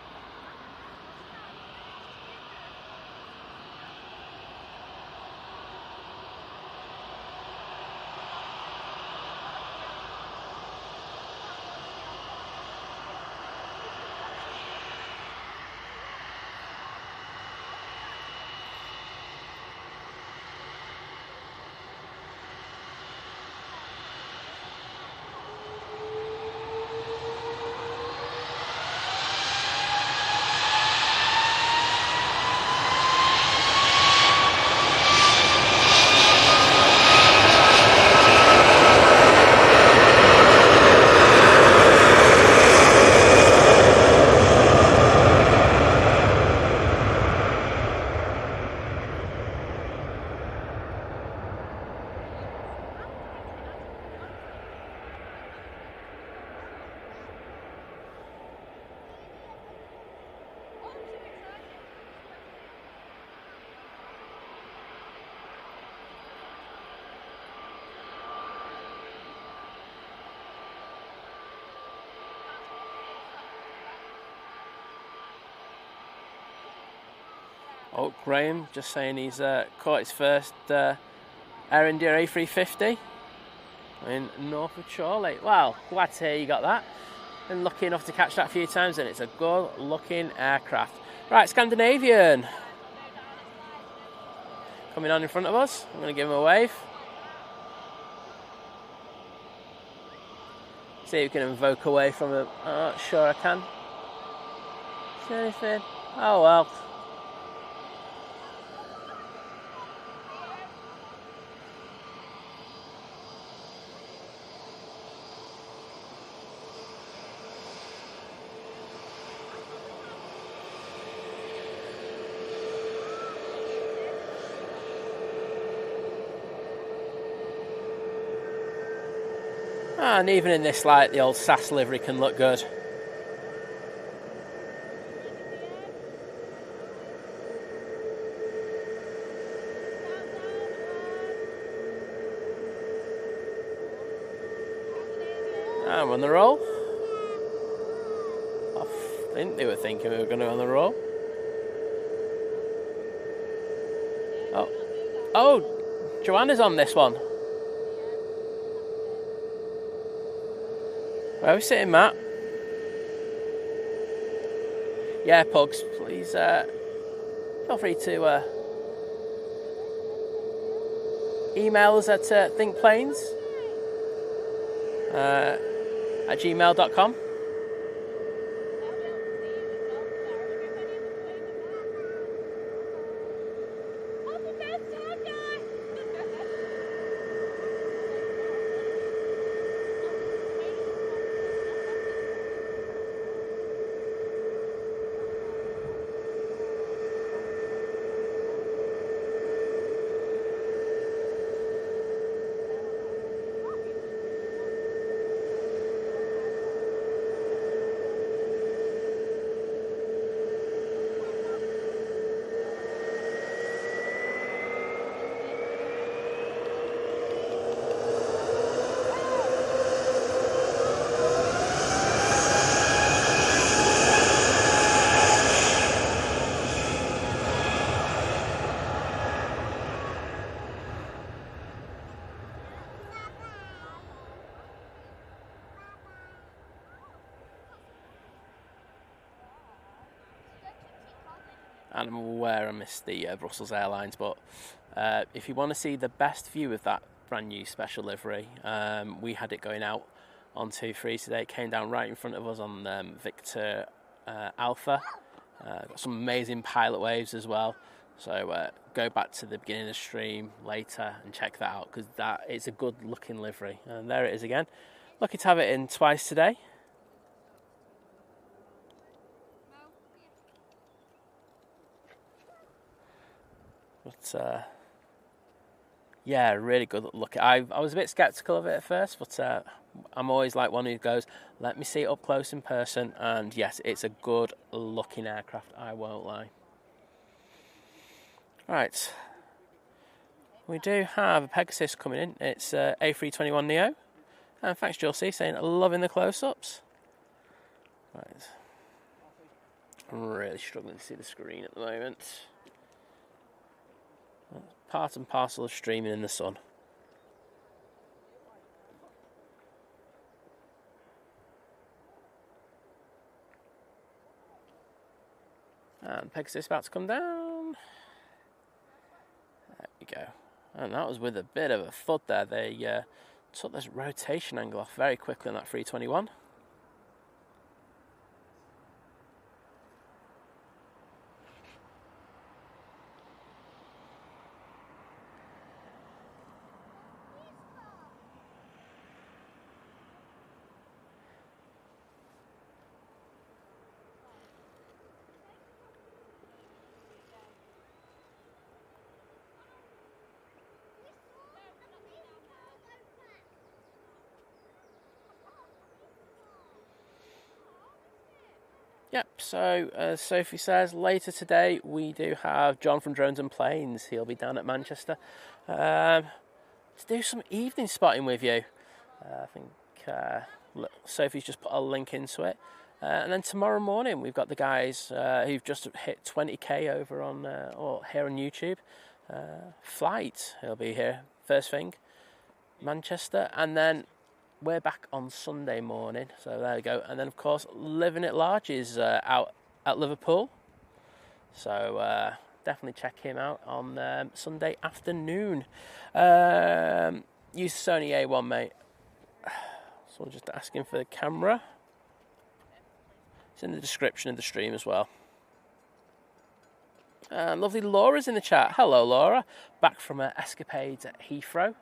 Oh, Graham just saying he's caught his first Air and A380 in Norfolk Chorley. Wow, glad to hear you got that. Been lucky enough to catch that a few times, and it's a good looking aircraft. Right, Scandinavian coming on in front of us. I'm going to give him a wave. See if we can invoke away from him. Oh, sure I can. Is there anything? Oh well. And even in this light, the old SAS livery can look good. And we're on the roll. I think they were thinking we were going to be on the roll. Oh, Joanna's on this one. Where are we sitting, Matt? Yeah, Pugs, please feel free to email us at thinkplanes at gmail.com. And I'm aware I missed the Brussels Airlines, but if you want to see the best view of that brand new special livery, we had it going out on 2-3 today. It came down right in front of us on Victor Alpha. Got some amazing pilot waves as well. So go back to the beginning of the stream later and check that out, because that is a good looking livery. And there it is again. Lucky to have it in twice today. But yeah, really good look. I was a bit sceptical of it at first, but I'm always like one who goes, let me see it up close in person. And yes, it's a good looking aircraft, I won't lie. Right, we do have a Pegasus coming in. It's A321neo. And thanks, Joel C, saying loving the close-ups. Right, I'm really struggling to see the screen at the moment. Part and parcel of streaming in the sun. And Pegasus about to come down. There we go. And that was with a bit of a thud there. They took this rotation angle off very quickly on that 321. Yep, so as Sophie says, later today we do have John from Drones and Planes. He'll be down at Manchester to do some evening spotting with you. I think Sophie's just put a link into it. And then tomorrow morning we've got the guys who've just hit 20k over on or here on YouTube. Flight, he'll be here first thing, Manchester, and then we're back on Sunday morning, so there we go. And then, of course, Living at Large is out at Liverpool. So definitely check him out on Sunday afternoon. Use Sony A1, mate. So I'm just asking for the camera. It's in the description of the stream as well. And lovely Laura's in the chat. Hello, Laura. Back from her escapades at Heathrow.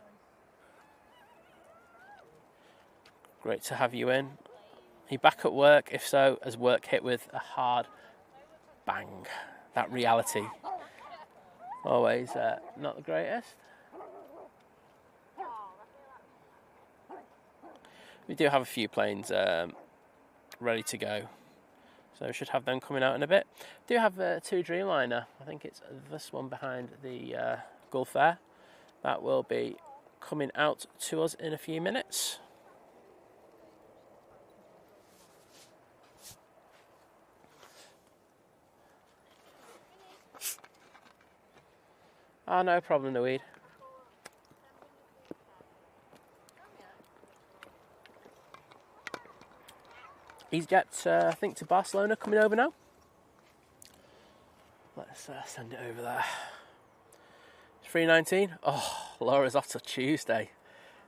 Great to have you in. Are you back at work? If so, has work hit with a hard bang? That reality. Always not the greatest. We do have a few planes ready to go. So we should have them coming out in a bit. Do have two Dreamliner. I think it's this one behind the Gulf there. That will be coming out to us in a few minutes. Oh, no problem, Naweed. Easyjet, I think, to Barcelona coming over now. Let's send it over there. It's 3:19. Oh, Laura's off to Tuesday.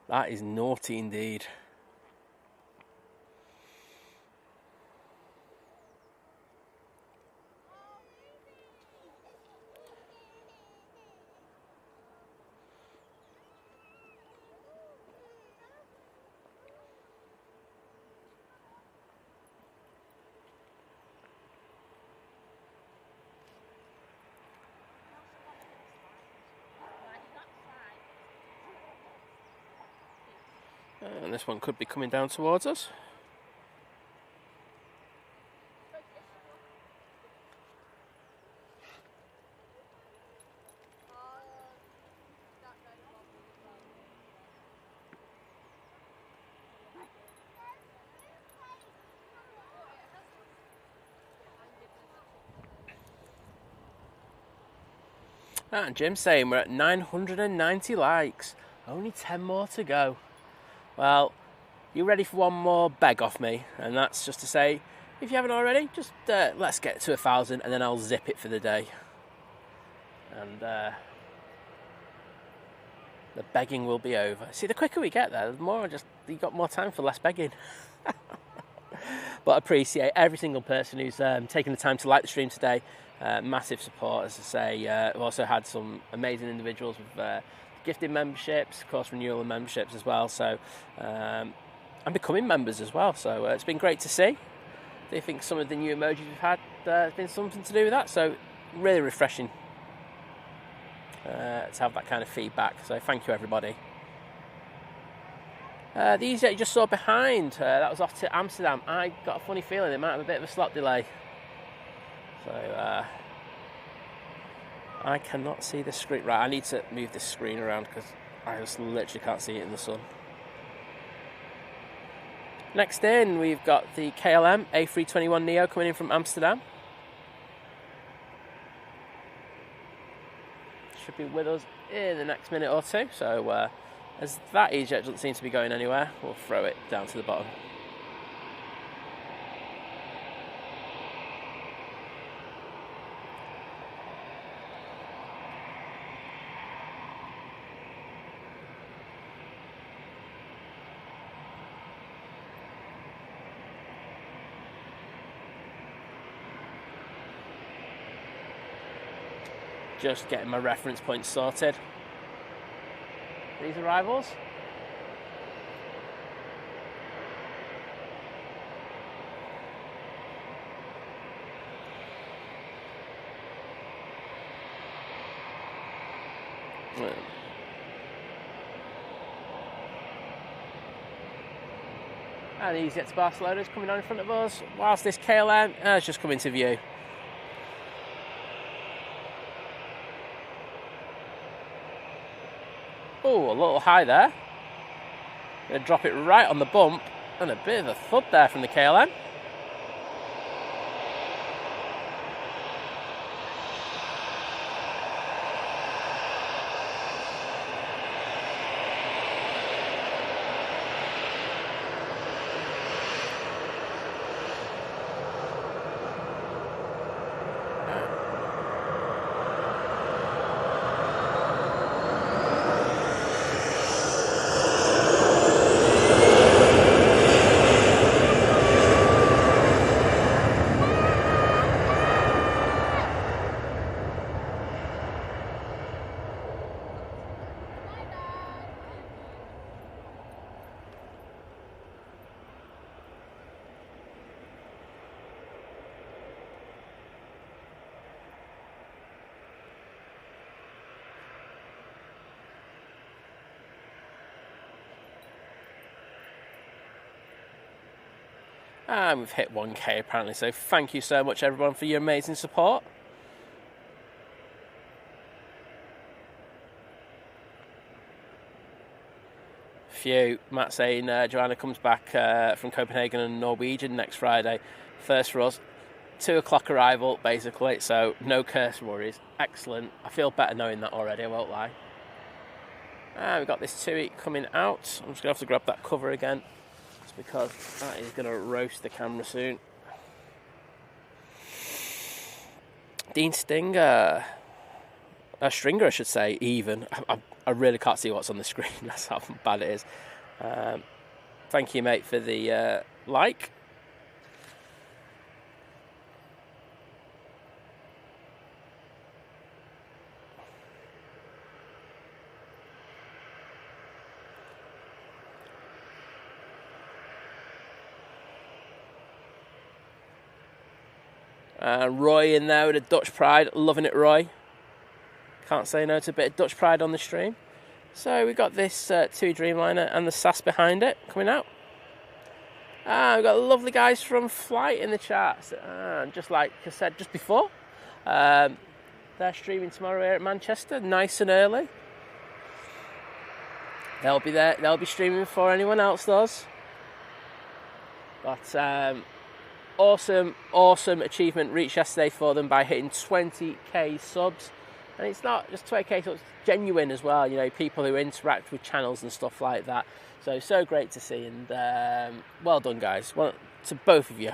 That is naughty indeed. And this one could be coming down towards us. And Jim's saying we're at 990 likes. Only 10 more to go. Well, you ready for one more beg off me? And that's just to say, if you haven't already, just let's get to 1,000 and then I'll zip it for the day. And the begging will be over. See, the quicker we get there, the more you got more time for less begging. But appreciate every single person who's taken the time to like the stream today. Massive support, as I say. We've also had some amazing individuals with gifted memberships, of course, renewal of memberships as well. So, and becoming members as well. So it's been great to see. I think some of the new emojis we've had has been something to do with that. So really refreshing to have that kind of feedback. So thank you, everybody. The Easyjet you just saw behind, that was off to Amsterdam. I got a funny feeling it might have a bit of a slot delay. So I cannot see the screen. Right, I need to move this screen around because I just literally can't see it in the sun. Next in, we've got the KLM A321neo coming in from Amsterdam. Should be with us in the next minute or two. So as that Easyjet doesn't seem to be going anywhere, we'll throw it down to the bottom. Just getting my reference points sorted. These arrivals. And Easyjet to Barcelona is coming on in front of us, whilst this KLM has just come into view. Oh, a little high there. Gonna drop it right on the bump, and a bit of a thud there from the KLM. And we've hit 1k apparently, so thank you so much everyone for your amazing support. Phew, Matt saying Joanna comes back from Copenhagen and Norwegian next Friday. First for us, 2 o'clock arrival basically, so no curse worries. Excellent, I feel better knowing that already, I won't lie. And we've got this TUI coming out. I'm just going to have to grab that cover again, because that is going to roast the camera soon. Dean Stringer, I should say, even. I really can't see what's on the screen, that's how bad it is. Thank you, mate, for the like. Roy in there with a Dutch pride, loving it, Roy. Can't say no to a bit of Dutch pride on the stream. So we've got this 2 Dreamliner and the SAS behind it coming out. We've got lovely guys from Flight in the chat. Just like I said just before, they're streaming tomorrow here at Manchester, nice and early. They'll be there. They'll be streaming before anyone else does. But awesome achievement reached yesterday for them by hitting 20k subs. And it's not just 20k subs, it's genuine as well, you know, people who interact with channels and stuff like that. So great to see, and well done, guys. Well, to both of you.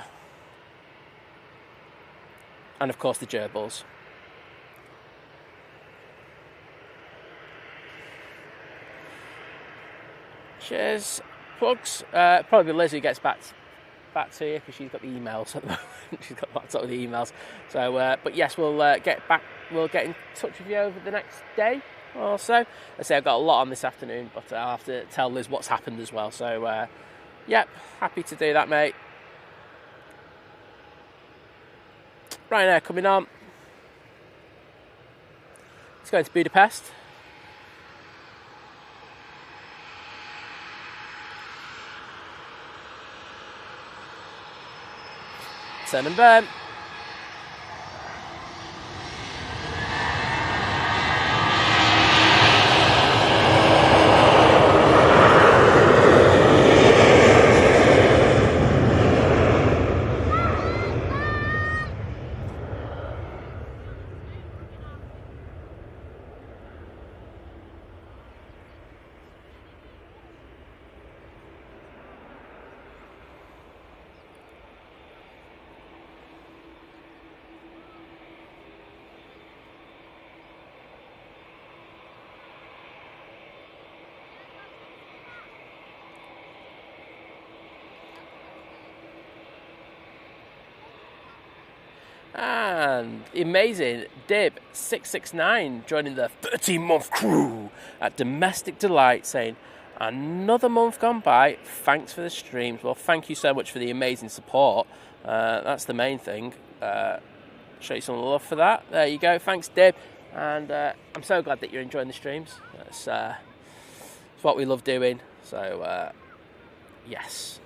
And of course the gerbils. Cheers. Plugs. Probably Liz who gets back back to you because she's got the emails at the moment. She's got backed up with the emails. So, but yes, we'll get back. We'll get in touch with you over the next day or so. I say I've got a lot on this afternoon, but I'll have to tell Liz what's happened as well. So, yep, happy to do that, mate. Ryanair coming on. Let's go to Budapest. Turn and burn. And amazing Dib669 joining the 13-month crew at Domestic Delight, saying, another month gone by, thanks for the streams. Well, thank you so much for the amazing support. That's the main thing. Show you some love for that. There you go. Thanks, Dib. And I'm so glad that you're enjoying the streams. It's what we love doing. So, yes.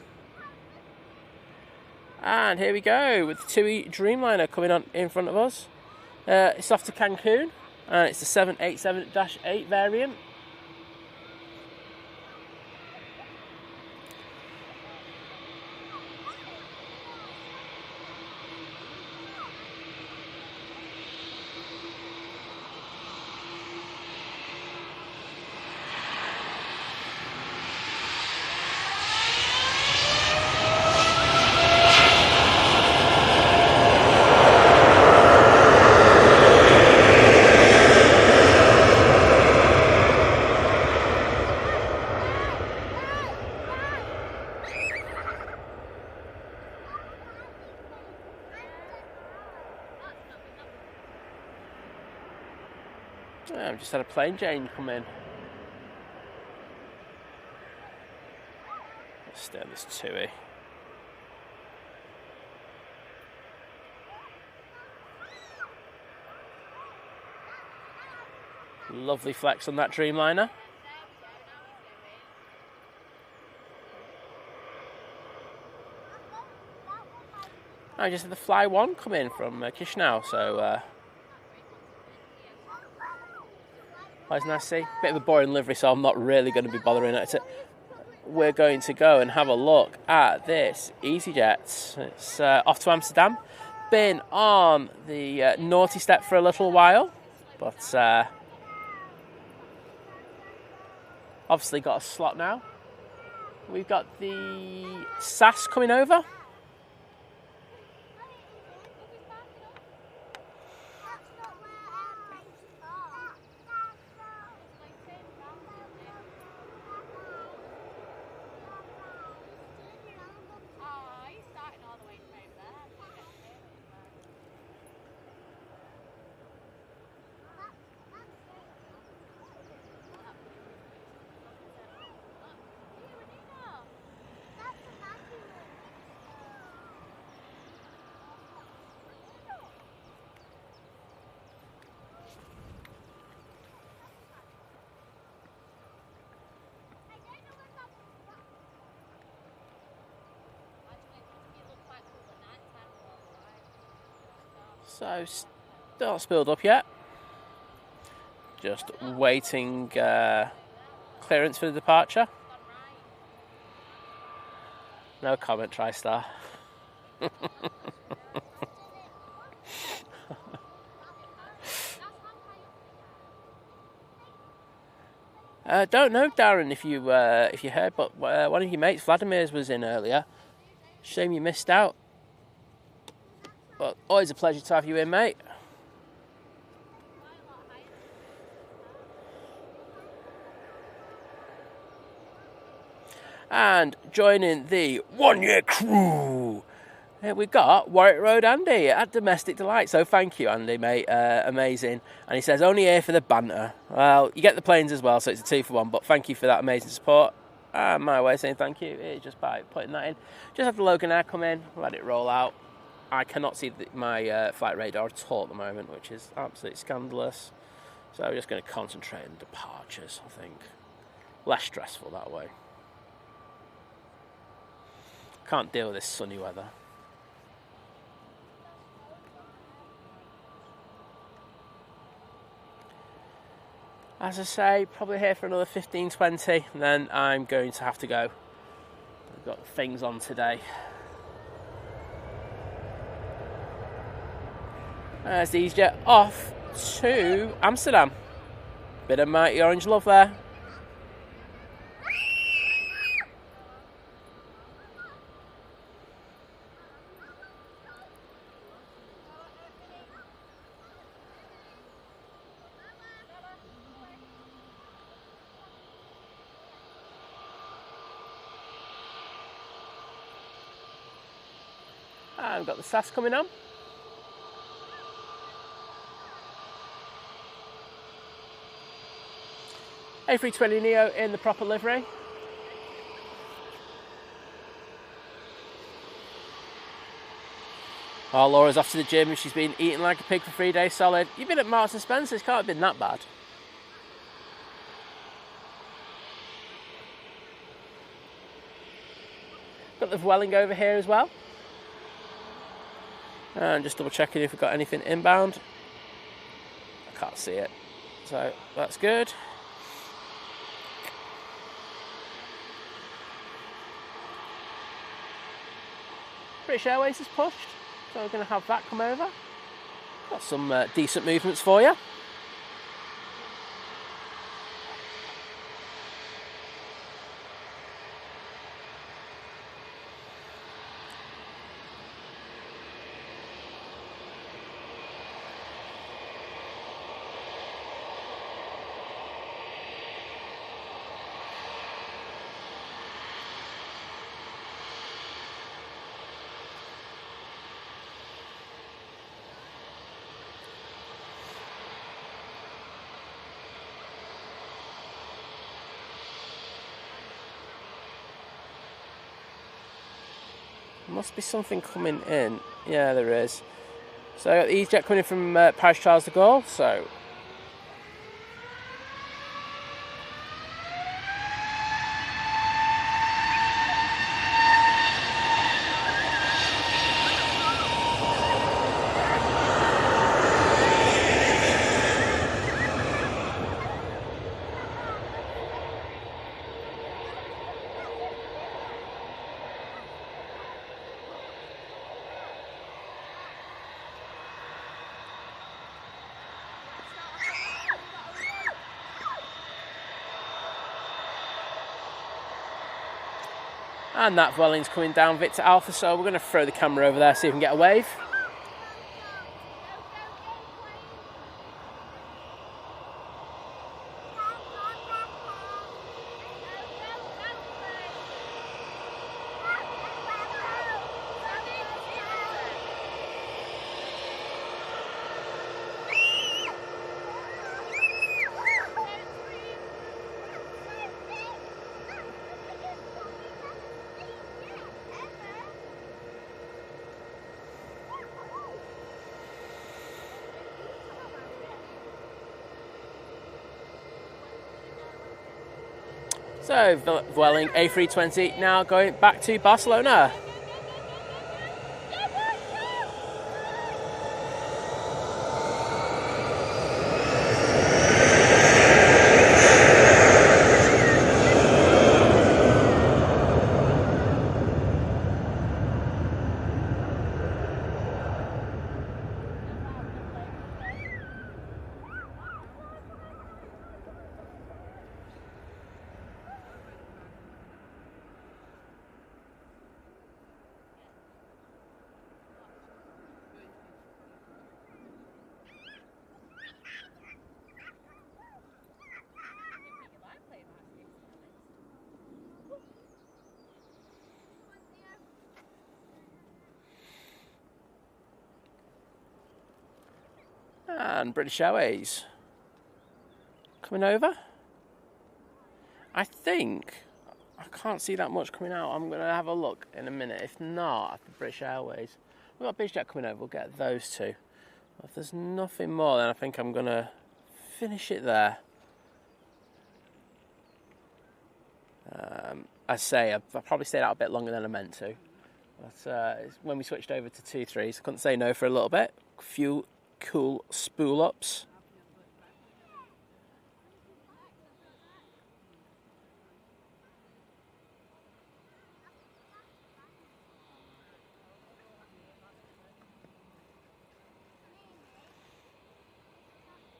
And here we go with the TUI Dreamliner coming on in front of us. It's off to Cancun, and it's the 787-8 variant. I've just had a plane change come in. Let's stay on this TUI. Lovely flex on that Dreamliner. I just had the Fly One come in from Chisinau, so it's nice to see. Bit of a boring livery, so I'm not really going to be bothering it. We're going to go and have a look at this Easyjet. It's off to Amsterdam. Been on the naughty step for a little while, but obviously got a slot now. We've got the SAS coming over. So, still not spilled up yet. Just waiting clearance for the departure. No comment, TriStar. Don't know, Darren, if you heard, but one of your mates, Vladimir's, was in earlier. Shame you missed out. But always a pleasure to have you in, mate. And joining the 1 year crew, we've got Warwick Road Andy at Domestic Delight. So thank you, Andy, mate. Amazing. And he says, only here for the banter. Well, you get the planes as well, so it's a 2-for-1. But thank you for that amazing support. And my way of saying thank you is just by putting that in. Just have the Logan Air come in, let it roll out. I cannot see my flight radar at all at the moment, which is absolutely scandalous. So I'm just going to concentrate on departures, I think. Less stressful that way. Can't deal with this sunny weather. As I say, probably here for another 15-20, and then I'm going to have to go. I've got things on today. There's the Easyjet off to Amsterdam. Bit of mighty orange love there. And we've got the SAS coming on. A320neo in the proper livery. Oh, Laura's off to the gym and she's been eating like a pig for 3 days solid. You've been at Marks and Spencer's, can't have been that bad. Got the Vueling over here as well. And just double checking if we've got anything inbound. I can't see it, so that's good. British Airways is pushed, so we're going to have that come over. Got some decent movements for you. Must be something coming in. Yeah, there is. So I got the Easyjet coming in from Paris Charles de Gaulle. So and that Vueling's coming down Victor Alpha, so we're going to throw the camera over there, see if we can get a wave. So, Vueling A320 now going back to Barcelona. And British Airways coming over. I think I can't see that much coming out. I'm going to have a look in a minute. If not, at the British Airways, we've got Easyjet coming over. We'll get those two. If there's nothing more, then I think I'm going to finish it there. I say I've probably stayed out a bit longer than I meant to. But when we switched over to 2-3s, I couldn't say no for a little bit. A few cool spool ups.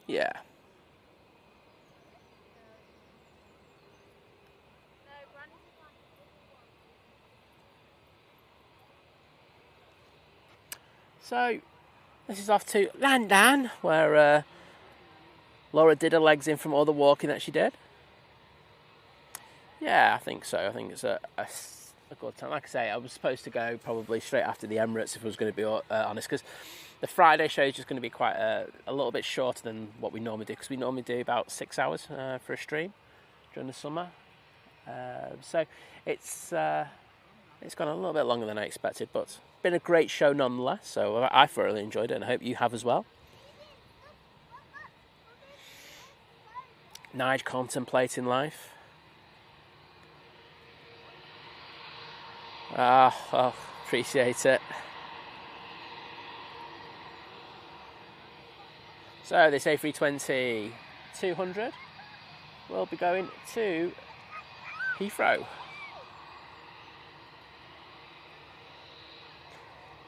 Yeah. So, this is off to London, where Laura did her legs in from all the walking that she did. Yeah, I think so. I think it's a good time. Like I say, I was supposed to go probably straight after the Emirates, if I was going to be honest, because the Friday show is just going to be quite a little bit shorter than what we normally do, because we normally do about 6 hours for a stream during the summer. So it's gone a little bit longer than I expected, but been a great show nonetheless, so I thoroughly enjoyed it, and I hope you have as well. Nige contemplating life. Oh, appreciate it. So this A320-200 will be going to Heathrow.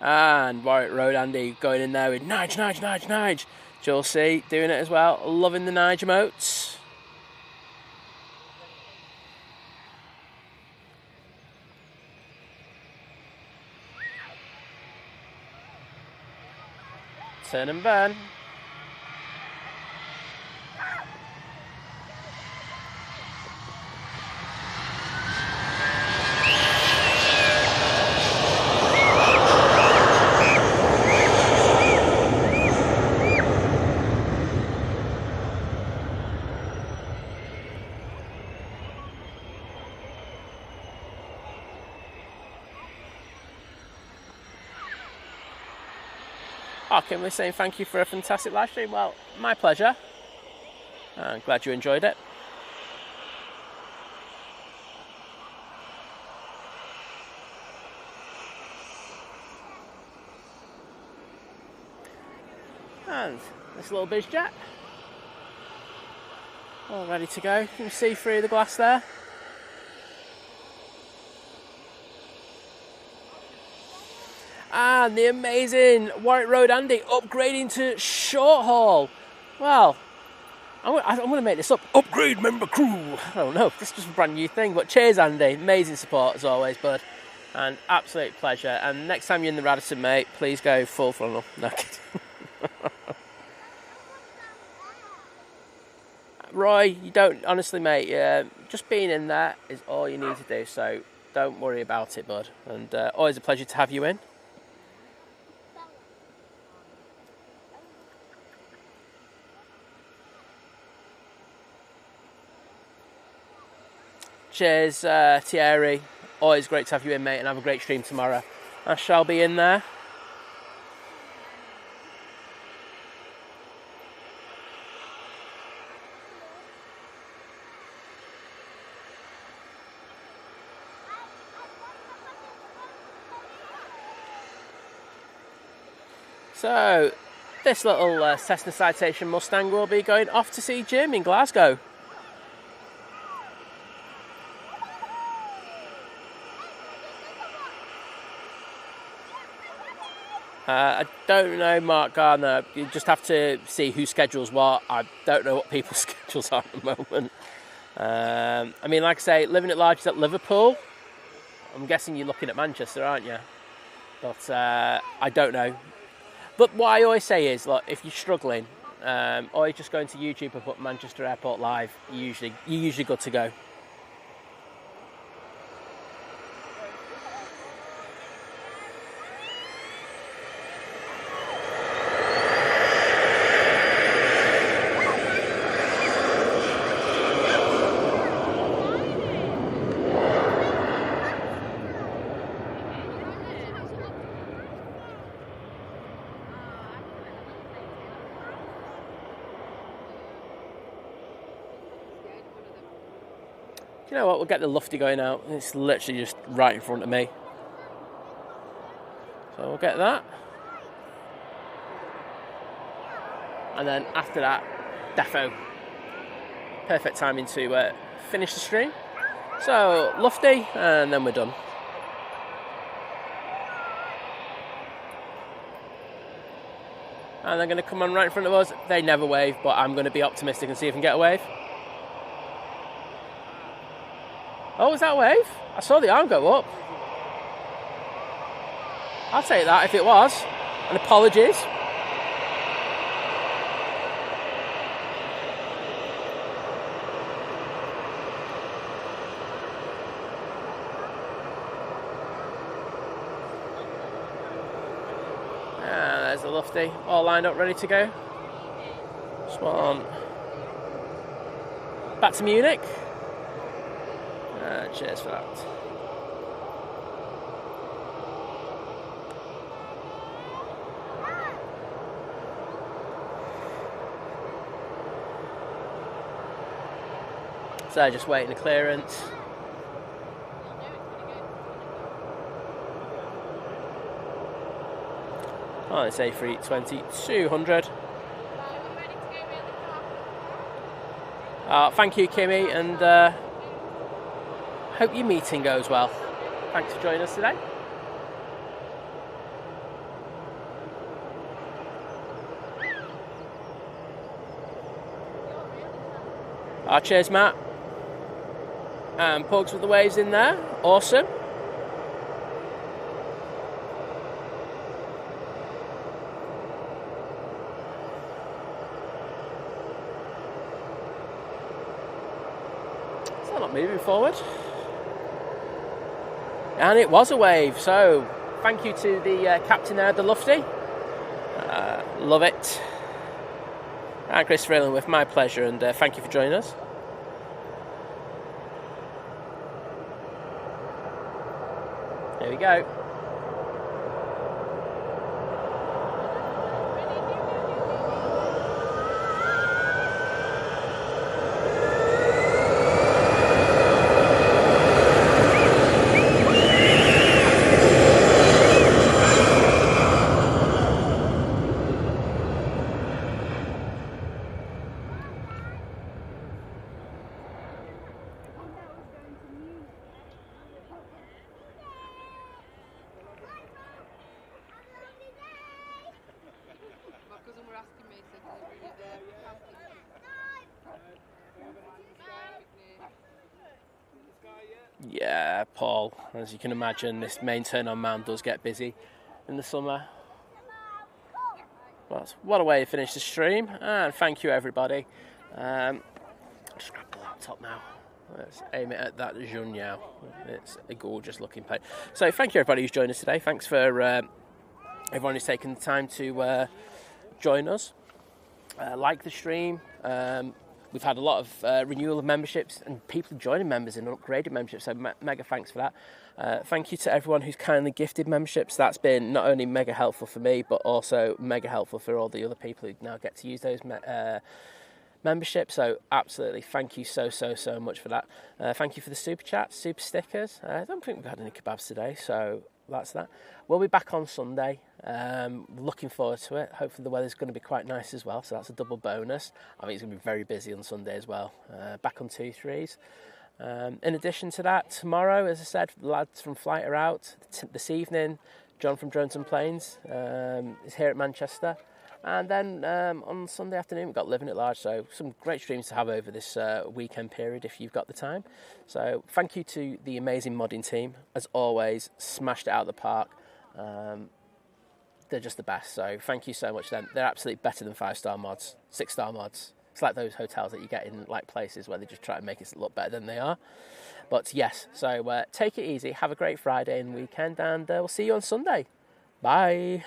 And Warwick Road Andy going in there with Nige. You'll see doing it as well. Loving the Nige emotes. Turn and burn. Kim was saying thank you for a fantastic live stream. Well, my pleasure. I'm glad you enjoyed it. And this little biz jet, all ready to go. You can see through the glass there. And the amazing Warwick Road Andy upgrading to short haul. Well, I'm going to make this up. Upgrade member crew. I don't know. This is just a brand new thing. But cheers, Andy. Amazing support as always, bud. And absolute pleasure. And next time you're in the Radisson, mate, please go full throttle. No kidding. Roy, you don't, honestly, mate, just being in there is all you need to do. So don't worry about it, bud. And always a pleasure to have you in. Cheers, Thierry. Always great to have you in, mate, and have a great stream tomorrow. I shall be in there. So, this little Cessna Citation Mustang will be going off to see Jim in Glasgow. I don't know, Mark Garner. You just have to see who schedules what. I don't know what people's schedules are at the moment. I mean, like I say, living at large is at Liverpool. I'm guessing you're looking at Manchester, aren't you? But I don't know. But what I always say is, look, if you're struggling, always just go into YouTube and put Manchester Airport Live. You're usually good to go. You know what, we'll get the lufty going out. It's literally just right in front of me. So we'll get that. And then after that, defo. Perfect timing to finish the stream. So, lufty, and then we're done. And they're going to come on right in front of us. They never wave, but I'm going to be optimistic and see if I can get a wave. Oh, was that a wave? I saw the arm go up. I'll take that if it was. And apologies. There's the lufty, all lined up, ready to go. Swan. Back to Munich. Cheers for that. So just waiting the clearance. Oh, it's A320 200. Thank you, Kimmy, and hope your meeting goes well. Thanks for joining us today. Cheers, Matt. And Pugs with the waves in there. Awesome. Still not moving forward. And it was a wave, so thank you to the captain there, the lufty. Love it. And Chris Freeland with my pleasure, and thank you for joining us. There we go. Yeah, Paul, as you can imagine, this main turn-on man does get busy in the summer. But what a way to finish the stream, and thank you everybody. Just grab the laptop now. Let's aim it at that Jun Yao. It's a gorgeous looking plane. So thank you everybody who's joined us today. Thanks for everyone who's taken the time to join us. Like the stream. We've had a lot of renewal of memberships and people joining members and upgraded memberships, so mega thanks for that. Thank you to everyone who's kindly gifted memberships. That's been not only mega helpful for me, but also mega helpful for all the other people who now get to use those memberships. So absolutely, thank you so much for that. Thank you for the super chats, super stickers. I don't think we've had any kebabs today, so that's that. We'll be back on Sunday. Looking forward to it. Hopefully the weather's going to be quite nice as well, so that's a double bonus. I think it's going to be very busy on Sunday as well. Back on 2-3s. In addition to that, tomorrow, as I said, the lads from Flight are out. This evening, John from Drones and Planes is here at Manchester. And then on Sunday afternoon, we've got Living at Large, so some great streams to have over this weekend period if you've got the time. So thank you to the amazing modding team. As always, smashed it out of the park. They're just the best, so thank you so much to them. They're absolutely better than 5-star mods, 6-star mods. It's like those hotels that you get in like places where they just try to make it look better than they are. But yes, so take it easy, have a great Friday and weekend, and we'll see you on Sunday. Bye.